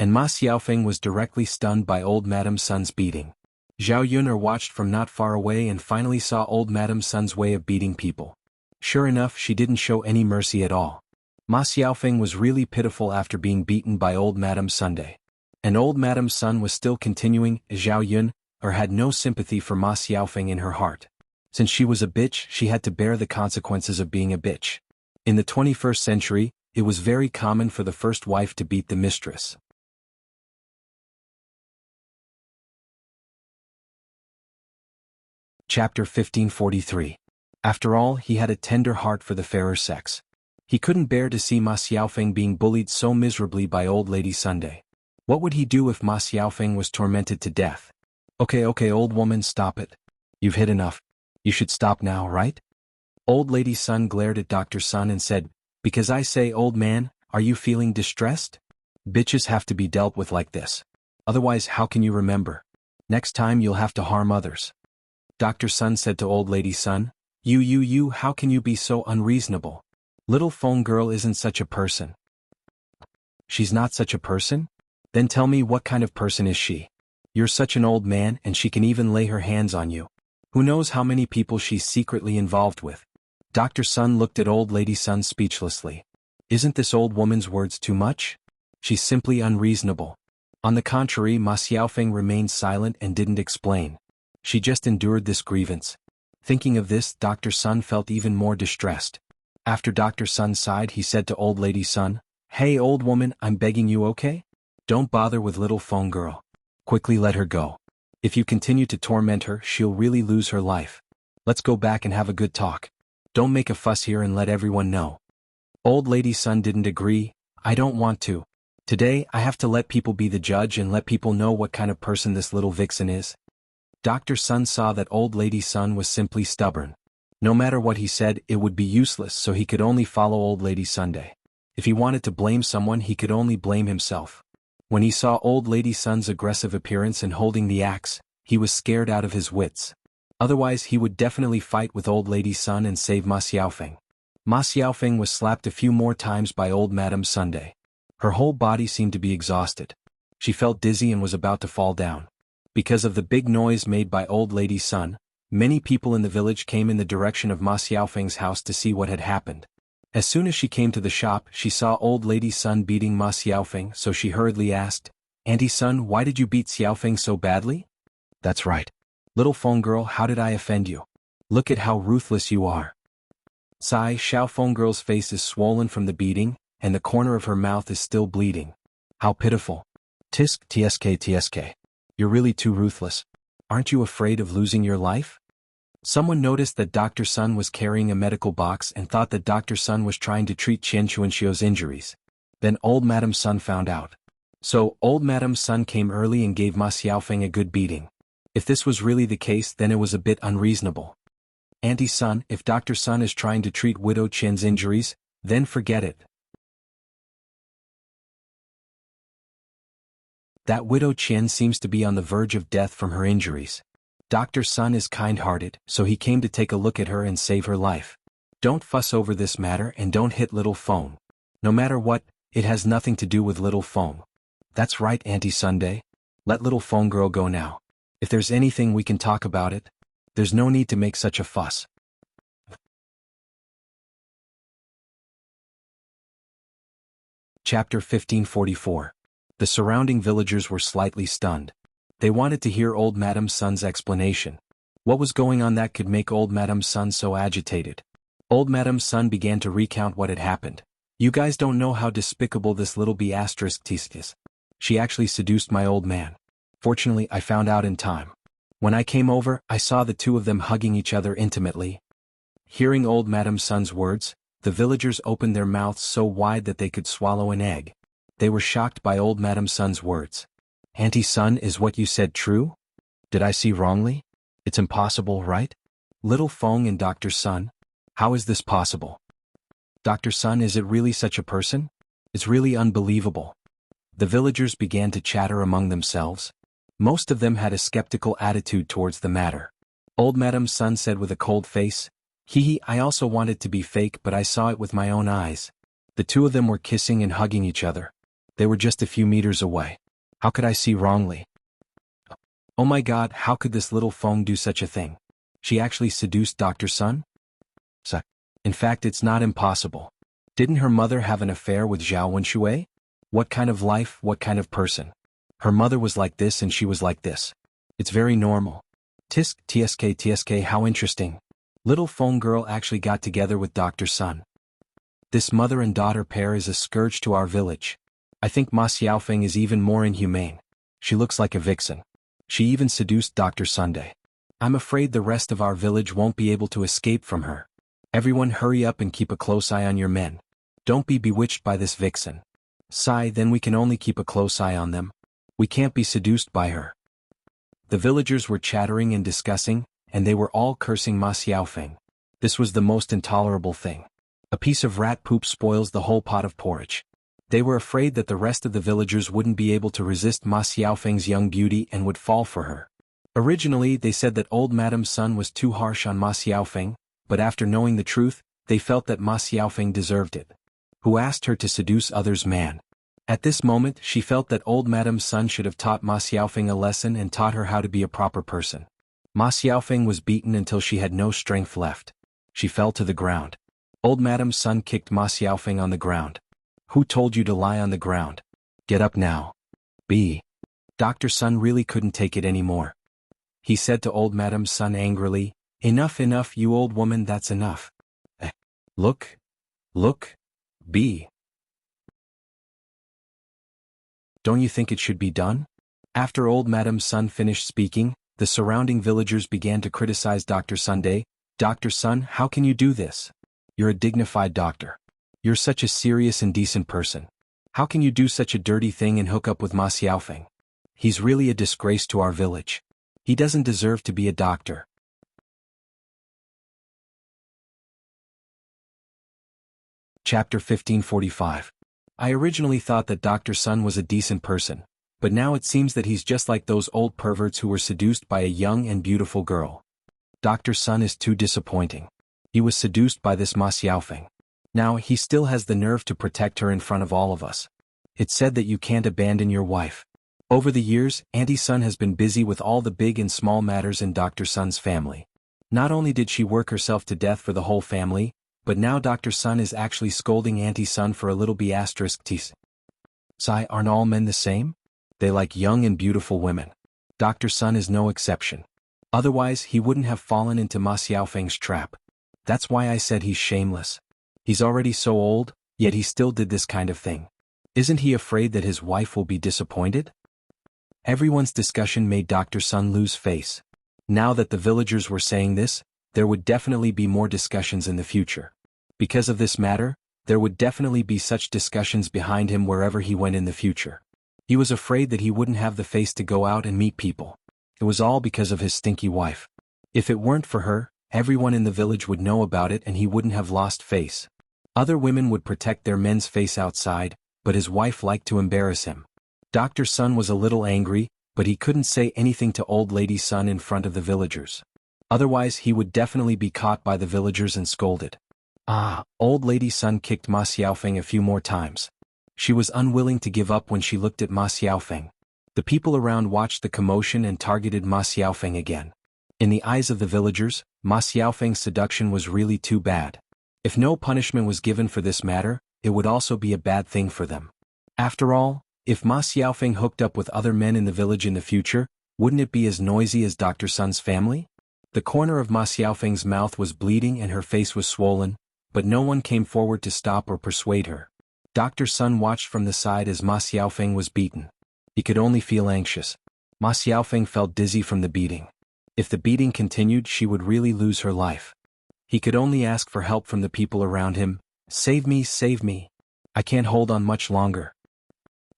And Ma Xiaofeng was directly stunned by old Madame Sun's beating. Zhao Yun'er watched from not far away and finally saw old Madame Sun's way of beating people. Sure enough, she didn't show any mercy at all. Ma Xiaofeng was really pitiful after being beaten by old Madame Sunday. And old Madame Sun was still continuing. Zhao Yun'er had no sympathy for Ma Xiaofeng in her heart. Since she was a bitch, she had to bear the consequences of being a bitch. In the 21st century, it was very common for the first wife to beat the mistress. Chapter 1543. After all, he had a tender heart for the fairer sex. He couldn't bear to see Ma Xiaofeng being bullied so miserably by old lady Sunday. What would he do if Ma Xiaofeng was tormented to death? Okay, old woman, stop it. You've hit enough. You should stop now, right? Old lady Sun glared at Dr. Sun and said, Because I say, old man, are you feeling distressed? Bitches have to be dealt with like this. Otherwise, how can you remember? Next time you'll have to harm others. Dr. Sun said to old lady Sun, You, how can you be so unreasonable? Little phone girl isn't such a person. She's not such a person? Then tell me, what kind of person is she? You're such an old man and she can even lay her hands on you. Who knows how many people she's secretly involved with? Dr. Sun looked at old lady Sun speechlessly. Isn't this old woman's words too much? She's simply unreasonable. On the contrary, Ma Xiaofeng remained silent and didn't explain. She just endured this grievance. Thinking of this, Dr. Sun felt even more distressed. After Dr. Sun sighed, he said to old lady Sun, Hey old woman, I'm begging you, okay? Don't bother with little phone girl. Quickly let her go. If you continue to torment her, she'll really lose her life. Let's go back and have a good talk. Don't make a fuss here and let everyone know. Old lady Sun didn't agree. I don't want to. Today, I have to let people be the judge and let people know what kind of person this little vixen is. Dr. Sun saw that old lady Sun was simply stubborn. No matter what he said, it would be useless, so he could only follow old lady Sunday. If he wanted to blame someone, he could only blame himself. When he saw old lady Sun's aggressive appearance and holding the axe, he was scared out of his wits. Otherwise, he would definitely fight with old lady Sun and save Ma Xiaofeng. Ma Xiaofeng was slapped a few more times by old Madame Sunday. Her whole body seemed to be exhausted. She felt dizzy and was about to fall down. Because of the big noise made by old lady Sun, many people in the village came in the direction of Ma Xiaofeng's house to see what had happened. As soon as she came to the shop, she saw old lady Sun beating Ma Xiaofeng, so she hurriedly asked, Auntie Sun, why did you beat Xiaofeng so badly? That's right. Little phone girl, how did I offend you? Look at how ruthless you are. Sigh, Xiaofeng girl's face is swollen from the beating, and the corner of her mouth is still bleeding. How pitiful. Tisk, tsk. You're really too ruthless. Aren't you afraid of losing your life? Someone noticed that Dr. Sun was carrying a medical box and thought that Dr. Sun was trying to treat Qian Chuanxiu's injuries. Then old Madame Sun found out. So, old Madame Sun came early and gave Ma Xiaofeng a good beating. If this was really the case, then it was a bit unreasonable. Auntie Sun, if Dr. Sun is trying to treat Widow Qian's injuries, then forget it. That Widow Qian seems to be on the verge of death from her injuries. Dr. Sun is kind-hearted, so he came to take a look at her and save her life. Don't fuss over this matter and don't hit little Feng. No matter what, it has nothing to do with little Feng. That's right, Auntie Sunday. Let little Feng girl go now. If there's anything we can talk about it, there's no need to make such a fuss. Chapter 1544. The surrounding villagers were slightly stunned. They wanted to hear old Madame Sun's explanation. What was going on that could make old Madame Sun so agitated? Old Madame Sun began to recount what had happened. You guys don't know how despicable this little b*** is. She actually seduced my old man. Fortunately, I found out in time. When I came over, I saw the two of them hugging each other intimately. Hearing old Madame Sun's words, the villagers opened their mouths so wide that they could swallow an egg. They were shocked by old Madame Sun's words. Auntie Sun, is what you said true? Did I see wrongly? It's impossible, right? Little Feng and Dr. Sun? How is this possible? Dr. Sun, is it really such a person? It's really unbelievable. The villagers began to chatter among themselves. Most of them had a skeptical attitude towards the matter. Old Madame Sun said with a cold face, Hee, I also wanted to be fake, but I saw it with my own eyes. The two of them were kissing and hugging each other. They were just a few meters away. How could I see wrongly? Oh my God, how could this little Feng do such a thing? She actually seduced Dr. Sun? In fact, it's not impossible. Didn't her mother have an affair with Zhao Wenxue? What kind of life, what kind of person? Her mother was like this and she was like this. It's very normal. Tsk, how interesting. Little Feng girl actually got together with Dr. Sun. This mother and daughter pair is a scourge to our village. I think Ma Xiaofeng is even more inhumane. She looks like a vixen. She even seduced Dr. Sunday. I'm afraid the rest of our village won't be able to escape from her. Everyone hurry up and keep a close eye on your men. Don't be bewitched by this vixen. Sigh, then we can only keep a close eye on them. We can't be seduced by her. The villagers were chattering and discussing, and they were all cursing Ma Xiaofeng. This was the most intolerable thing. A piece of rat poop spoils the whole pot of porridge. They were afraid that the rest of the villagers wouldn't be able to resist Ma Xiaofeng's young beauty and would fall for her. Originally, they said that old Madame Sun was too harsh on Ma Xiaofeng, but after knowing the truth, they felt that Ma Xiaofeng deserved it. Who asked her to seduce others, man? At this moment, she felt that old Madame Sun should have taught Ma Xiaofeng a lesson and taught her how to be a proper person. Ma Xiaofeng was beaten until she had no strength left. She fell to the ground. Old Madame Sun kicked Ma Xiaofeng on the ground. Who told you to lie on the ground? Get up now. Dr. Sun really couldn't take it anymore. He said to old Madame Sun angrily, Enough, you old woman, that's enough. Look. Don't you think it should be done? After old Madame Sun finished speaking, the surrounding villagers began to criticize Dr. Sunday. Dr. Sun, how can you do this? You're a dignified doctor. You're such a serious and decent person. How can you do such a dirty thing and hook up with Ma Xiaofeng? He's really a disgrace to our village. He doesn't deserve to be a doctor. Chapter 1545. I originally thought that Dr. Sun was a decent person, but now it seems that he's just like those old perverts who were seduced by a young and beautiful girl. Dr. Sun is too disappointing. He was seduced by this Ma Xiaofeng. Now he still has the nerve to protect her in front of all of us. It's said that you can't abandon your wife. Over the years, Auntie Sun has been busy with all the big and small matters in Dr. Sun's family. Not only did she work herself to death for the whole family, but now Dr. Sun is actually scolding Auntie Sun for a little b****. Sigh, aren't all men the same? They like young and beautiful women. Dr. Sun is no exception. Otherwise, he wouldn't have fallen into Ma Xiaofeng's trap. That's why I said he's shameless. He's already so old, yet he still did this kind of thing. Isn't he afraid that his wife will be disappointed? Everyone's discussion made Dr. Sun lose face. Now that the villagers were saying this, there would definitely be more discussions in the future. Because of this matter, there would definitely be such discussions behind him wherever he went in the future. He was afraid that he wouldn't have the face to go out and meet people. It was all because of his stinky wife. If it weren't for her, everyone in the village would know about it and he wouldn't have lost face. Other women would protect their men's face outside, but his wife liked to embarrass him. Dr. Sun was a little angry, but he couldn't say anything to Old Lady Sun in front of the villagers. Otherwise he would definitely be caught by the villagers and scolded. Old Lady Sun kicked Ma Xiaofeng a few more times. She was unwilling to give up when she looked at Ma Xiaofeng. The people around watched the commotion and targeted Ma Xiaofeng again. In the eyes of the villagers, Ma Xiaofeng's seduction was really too bad. If no punishment was given for this matter, it would also be a bad thing for them. After all, if Ma Xiaofeng hooked up with other men in the village in the future, wouldn't it be as noisy as Dr. Sun's family? The corner of Ma Xiaofeng's mouth was bleeding and her face was swollen, but no one came forward to stop or persuade her. Dr. Sun watched from the side as Ma Xiaofeng was beaten. He could only feel anxious. Ma Xiaofeng felt dizzy from the beating. If the beating continued, she would really lose her life. He could only ask for help from the people around him. Save me, save me. I can't hold on much longer.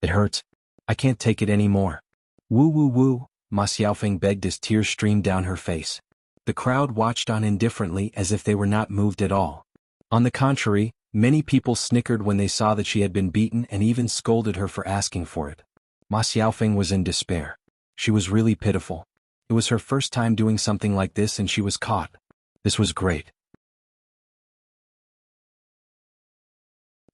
It hurts. I can't take it anymore. Woo woo woo, Ma Xiaofeng begged as tears streamed down her face. The crowd watched on indifferently as if they were not moved at all. On the contrary, many people snickered when they saw that she had been beaten and even scolded her for asking for it. Ma Xiaofeng was in despair. She was really pitiful. It was her first time doing something like this and she was caught. This was great.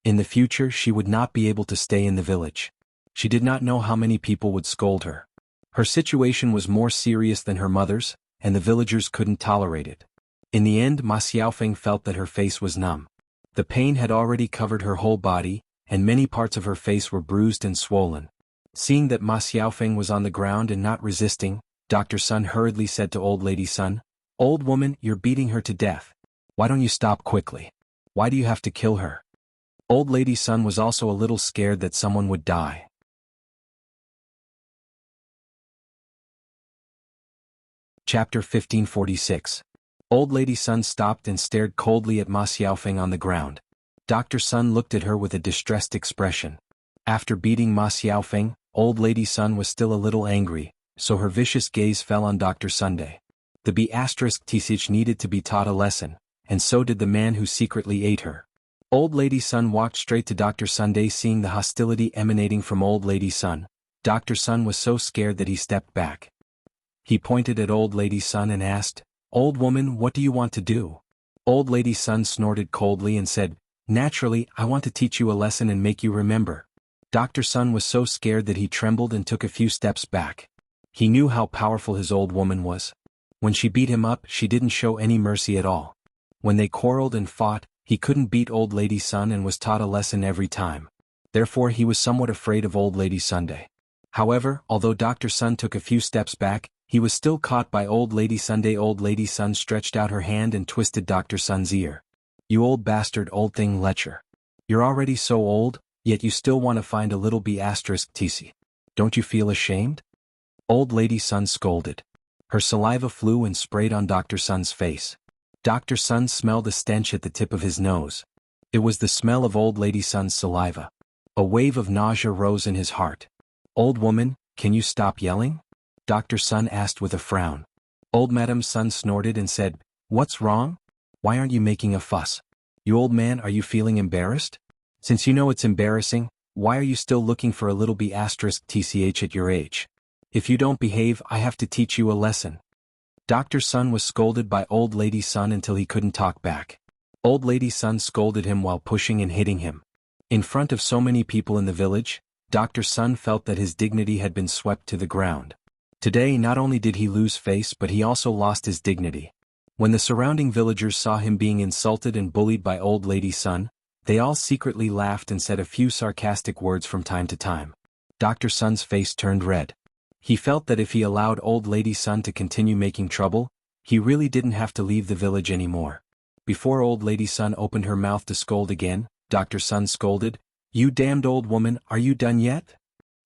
In the future she would not be able to stay in the village. She did not know how many people would scold her. Her situation was more serious than her mother's, and the villagers couldn't tolerate it. In the end, Ma Xiaofeng felt that her face was numb. The pain had already covered her whole body, and many parts of her face were bruised and swollen. Seeing that Ma Xiaofeng was on the ground and not resisting, Dr. Sun hurriedly said to Old Lady Sun, "Old woman, you're beating her to death. Why don't you stop quickly? Why do you have to kill her?" Old Lady Sun was also a little scared that someone would die. Chapter 1546. Old Lady Sun stopped and stared coldly at Ma Xiaofeng on the ground. Dr. Sun looked at her with a distressed expression. After beating Ma Xiaofeng, Old Lady Sun was still a little angry, so her vicious gaze fell on Dr. Sunday. The B*TCH needed to be taught a lesson, and so did the man who secretly ate her. Old Lady Sun walked straight to Dr. Sunday. Seeing the hostility emanating from Old Lady Sun, Dr. Sun was so scared that he stepped back. He pointed at Old Lady Sun and asked, "Old woman, what do you want to do?" Old Lady Sun snorted coldly and said, "Naturally, I want to teach you a lesson and make you remember." Dr. Sun was so scared that he trembled and took a few steps back. He knew how powerful his old woman was. When she beat him up, she didn't show any mercy at all. When they quarreled and fought, he couldn't beat Old Lady Sun and was taught a lesson every time. Therefore he was somewhat afraid of Old Lady Sunday. However, although Dr. Sun took a few steps back, he was still caught by Old Lady Sunday. Old Lady Sun stretched out her hand and twisted Dr. Sun's ear. "You old bastard, old thing lecher. You're already so old, yet you still want to find a little B*TC. Don't you feel ashamed?" Old Lady Sun scolded. Her saliva flew and sprayed on Dr. Sun's face. Dr. Sun smelled a stench at the tip of his nose. It was the smell of Old Lady Sun's saliva. A wave of nausea rose in his heart. "Old woman, can you stop yelling?" Dr. Sun asked with a frown. Old Madam Sun snorted and said, "What's wrong? Why aren't you making a fuss? You old man, are you feeling embarrassed? Since you know it's embarrassing, why are you still looking for a little B*TCH at your age? If you don't behave, I have to teach you a lesson." Dr. Sun was scolded by Old Lady Sun until he couldn't talk back. Old Lady Sun scolded him while pushing and hitting him. In front of so many people in the village, Dr. Sun felt that his dignity had been swept to the ground. Today not only did he lose face but he also lost his dignity. When the surrounding villagers saw him being insulted and bullied by Old Lady Sun, they all secretly laughed and said a few sarcastic words from time to time. Dr. Sun's face turned red. He felt that if he allowed Old Lady Sun to continue making trouble, he really didn't have to leave the village anymore. Before old lady Sun opened her mouth to scold again, Dr. Sun scolded, "You damned old woman, are you done yet?"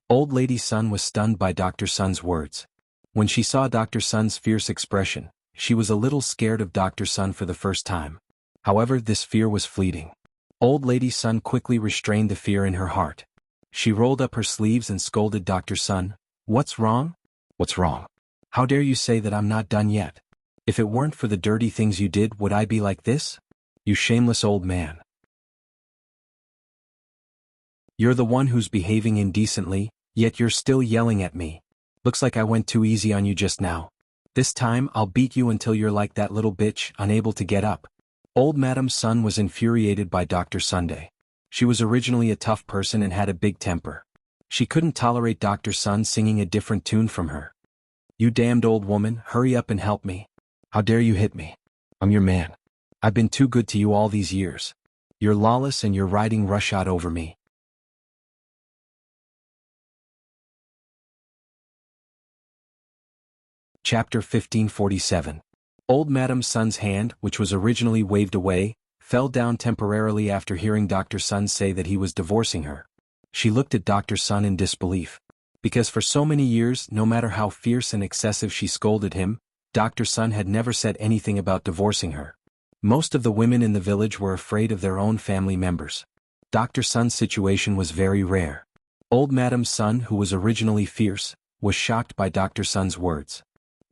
Old lady Sun was stunned by Dr. Sun's words. When she saw Dr. Sun's fierce expression, she was a little scared of Dr. Sun for the first time. However, this fear was fleeting. Old lady Sun quickly restrained the fear in her heart. She rolled up her sleeves and scolded Dr. Sun, "What's wrong? What's wrong? How dare you say that I'm not done yet? If it weren't for the dirty things you did, would I be like this? You shameless old man. You're the one who's behaving indecently, yet you're still yelling at me. Looks like I went too easy on you just now. This time I'll beat you until you're like that little bitch, unable to get up." Old Madam Sun was infuriated by Dr. Sunday. She was originally a tough person and had a big temper. She couldn't tolerate Dr. Sun singing a different tune from her. "You damned old woman, hurry up and help me. How dare you hit me? I'm your man. I've been too good to you all these years. You're lawless and you're riding roughshod over me." Chapter 1547. Old Madam Sun's hand, which was originally waved away, fell down temporarily after hearing Dr. Sun say that he was divorcing her. She looked at Dr. Sun in disbelief. Because for so many years, no matter how fierce and excessive she scolded him, Dr. Sun had never said anything about divorcing her. Most of the women in the village were afraid of their own family members. Dr. Sun's situation was very rare. Old Madam Sun, who was originally fierce, was shocked by Dr. Sun's words.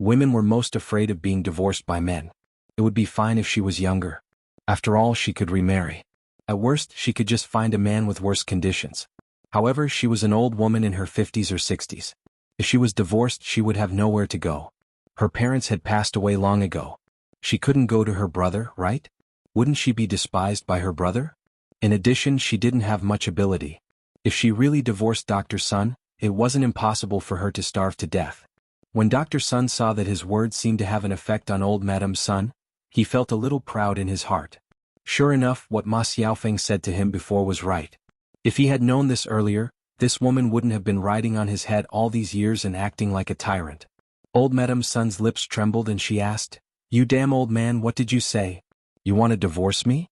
Women were most afraid of being divorced by men. It would be fine if she was younger. After all, she could remarry. At worst, she could just find a man with worse conditions. However, she was an old woman in her 50s or 60s. If she was divorced, she would have nowhere to go. Her parents had passed away long ago. She couldn't go to her brother, right? Wouldn't she be despised by her brother? In addition, she didn't have much ability. If she really divorced Dr. Sun, it wasn't impossible for her to starve to death. When Dr. Sun saw that his words seemed to have an effect on old Madam Sun, he felt a little proud in his heart. Sure enough, what Ma Xiaofeng said to him before was right. If he had known this earlier, this woman wouldn't have been riding on his head all these years and acting like a tyrant. Old Madam Sun's lips trembled and she asked, "You damn old man, what did you say? You want to divorce me?"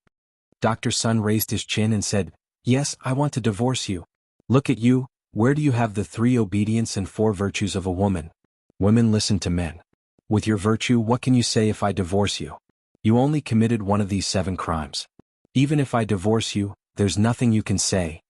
Dr. Sun raised his chin and said, "Yes, I want to divorce you. Look at you, where do you have the 3 obedience and 4 virtues of a woman? Women listen to men. With your virtue, what can you say if I divorce you? You only committed one of these 7 crimes. Even if I divorce you, there's nothing you can say."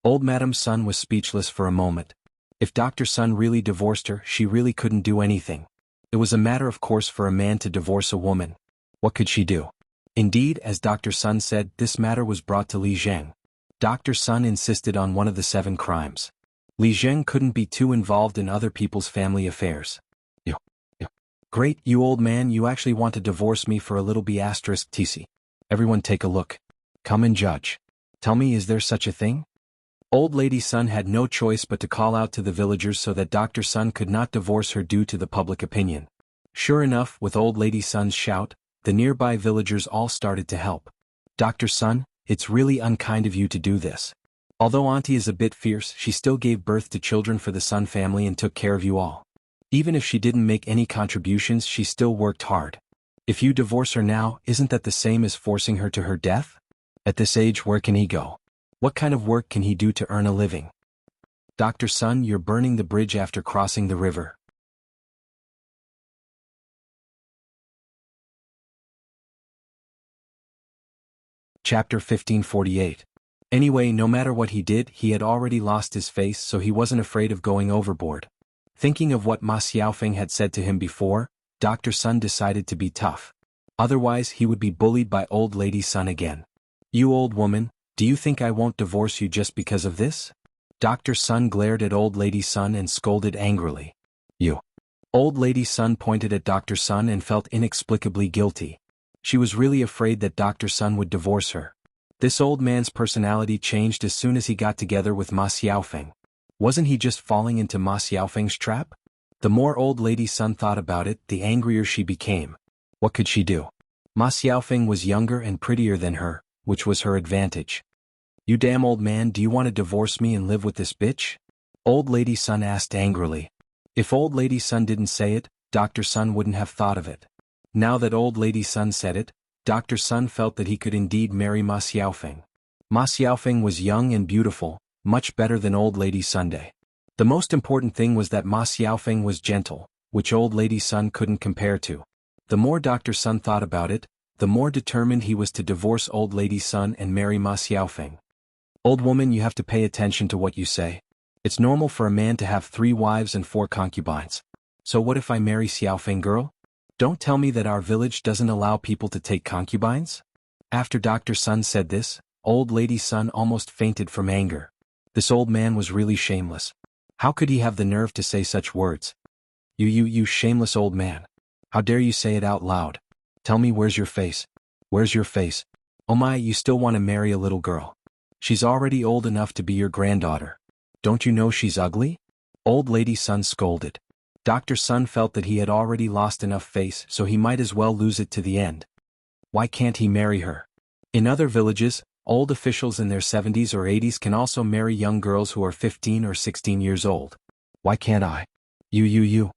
Old Madam Sun was speechless for a moment. If Dr. Sun really divorced her, she really couldn't do anything. It was a matter of course for a man to divorce a woman. What could she do? Indeed, as Dr. Sun said, this matter was brought to Li Zheng. Dr. Sun insisted on one of the 7 crimes. Li Zheng couldn't be too involved in other people's family affairs. You. Great, you old man, you actually want to divorce me for a little b*tc. Everyone take a look. Come and judge. Tell me, is there such a thing? Old Lady Sun had no choice but to call out to the villagers so that Dr. Sun could not divorce her due to the public opinion. Sure enough, with Old Lady Sun's shout, the nearby villagers all started to help. "Dr. Sun, it's really unkind of you to do this. Although Auntie is a bit fierce, she still gave birth to children for the Sun family and took care of you all. Even if she didn't make any contributions, she still worked hard. If you divorce her now, isn't that the same as forcing her to her death? At this age, where can he go? What kind of work can he do to earn a living? Dr. Sun, you're burning the bridge after crossing the river." Chapter 1548. Anyway, no matter what he did, he had already lost his face, so he wasn't afraid of going overboard. Thinking of what Ma Xiaofeng had said to him before, Dr. Sun decided to be tough. Otherwise, he would be bullied by Old Lady Sun again. "You old woman, do you think I won't divorce you just because of this?" Dr. Sun glared at Old Lady Sun and scolded angrily. "You." Old Lady Sun pointed at Dr. Sun and felt inexplicably guilty. She was really afraid that Dr. Sun would divorce her. This old man's personality changed as soon as he got together with Ma Xiaofeng. Wasn't he just falling into Ma Xiaofeng's trap? The more Old Lady Sun thought about it, the angrier she became. What could she do? Ma Xiaofeng was younger and prettier than her, which was her advantage. "You damn old man, do you want to divorce me and live with this bitch?" Old Lady Sun asked angrily. If Old Lady Sun didn't say it, Dr. Sun wouldn't have thought of it. Now that Old Lady Sun said it, Dr. Sun felt that he could indeed marry Ma Xiaofeng. Ma Xiaofeng was young and beautiful, much better than Old Lady Sunday. The most important thing was that Ma Xiaofeng was gentle, which Old Lady Sun couldn't compare to. The more Dr. Sun thought about it, the more determined he was to divorce Old Lady Sun and marry Ma Xiaofeng. Old woman, you have to pay attention to what you say. It's normal for a man to have 3 wives and 4 concubines. So what if I marry Xiaofeng girl? Don't tell me that our village doesn't allow people to take concubines? After Dr. Sun said this, Old Lady Sun almost fainted from anger. This old man was really shameless. How could he have the nerve to say such words? You shameless old man. How dare you say it out loud? Tell me, where's your face? Where's your face? Oh my, you still want to marry a little girl. She's already old enough to be your granddaughter. Don't you know she's ugly? Old Lady Sun scolded. Dr. Sun felt that he had already lost enough face, so he might as well lose it to the end. Why can't he marry her? In other villages, old officials in their 70s or 80s can also marry young girls who are 15 or 16 years old. Why can't I? You.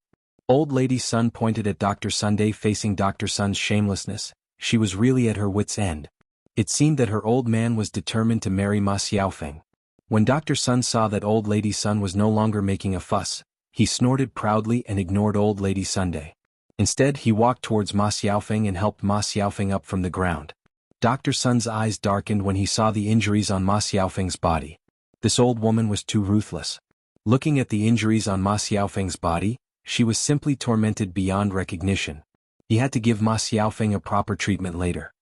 Old Lady Sun pointed at Dr. Sunday. Facing Dr. Sun's shamelessness, she was really at her wits' end. It seemed that her old man was determined to marry Ma Xiaofeng. When Dr. Sun saw that Old Lady Sun was no longer making a fuss, he snorted proudly and ignored Old Lady Sunday. Instead, he walked towards Ma Xiaofeng and helped Ma Xiaofeng up from the ground. Dr. Sun's eyes darkened when he saw the injuries on Ma Xiaofeng's body. This old woman was too ruthless. Looking at the injuries on Ma Xiaofeng's body, she was simply tormented beyond recognition. He had to give Ma Xiaofeng a proper treatment later.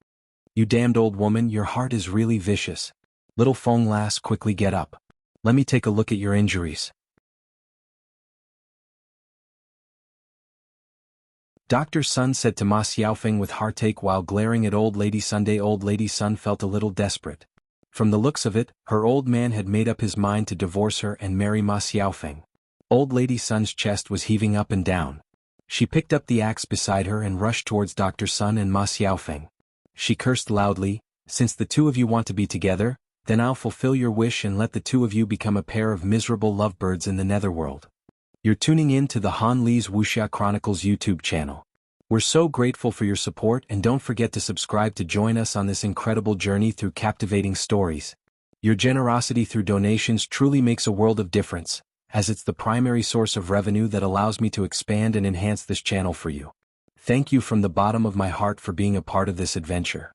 You damned old woman, your heart is really vicious. Little Feng lass, quickly get up. Let me take a look at your injuries. Dr. Sun said to Ma Xiaofeng with heartache while glaring at Old Lady Sunday. Old Lady Sun felt a little desperate. From the looks of it, her old man had made up his mind to divorce her and marry Ma Xiaofeng. Old Lady Sun's chest was heaving up and down. She picked up the axe beside her and rushed towards Dr. Sun and Ma Xiaofeng. She cursed loudly, since the 2 of you want to be together, then I'll fulfill your wish and let the 2 of you become a pair of miserable lovebirds in the netherworld. You're tuning in to the Han Li's Wuxia Chronicles YouTube channel. We're so grateful for your support, and don't forget to subscribe to join us on this incredible journey through captivating stories. Your generosity through donations truly makes a world of difference, as it's the primary source of revenue that allows me to expand and enhance this channel for you. Thank you from the bottom of my heart for being a part of this adventure.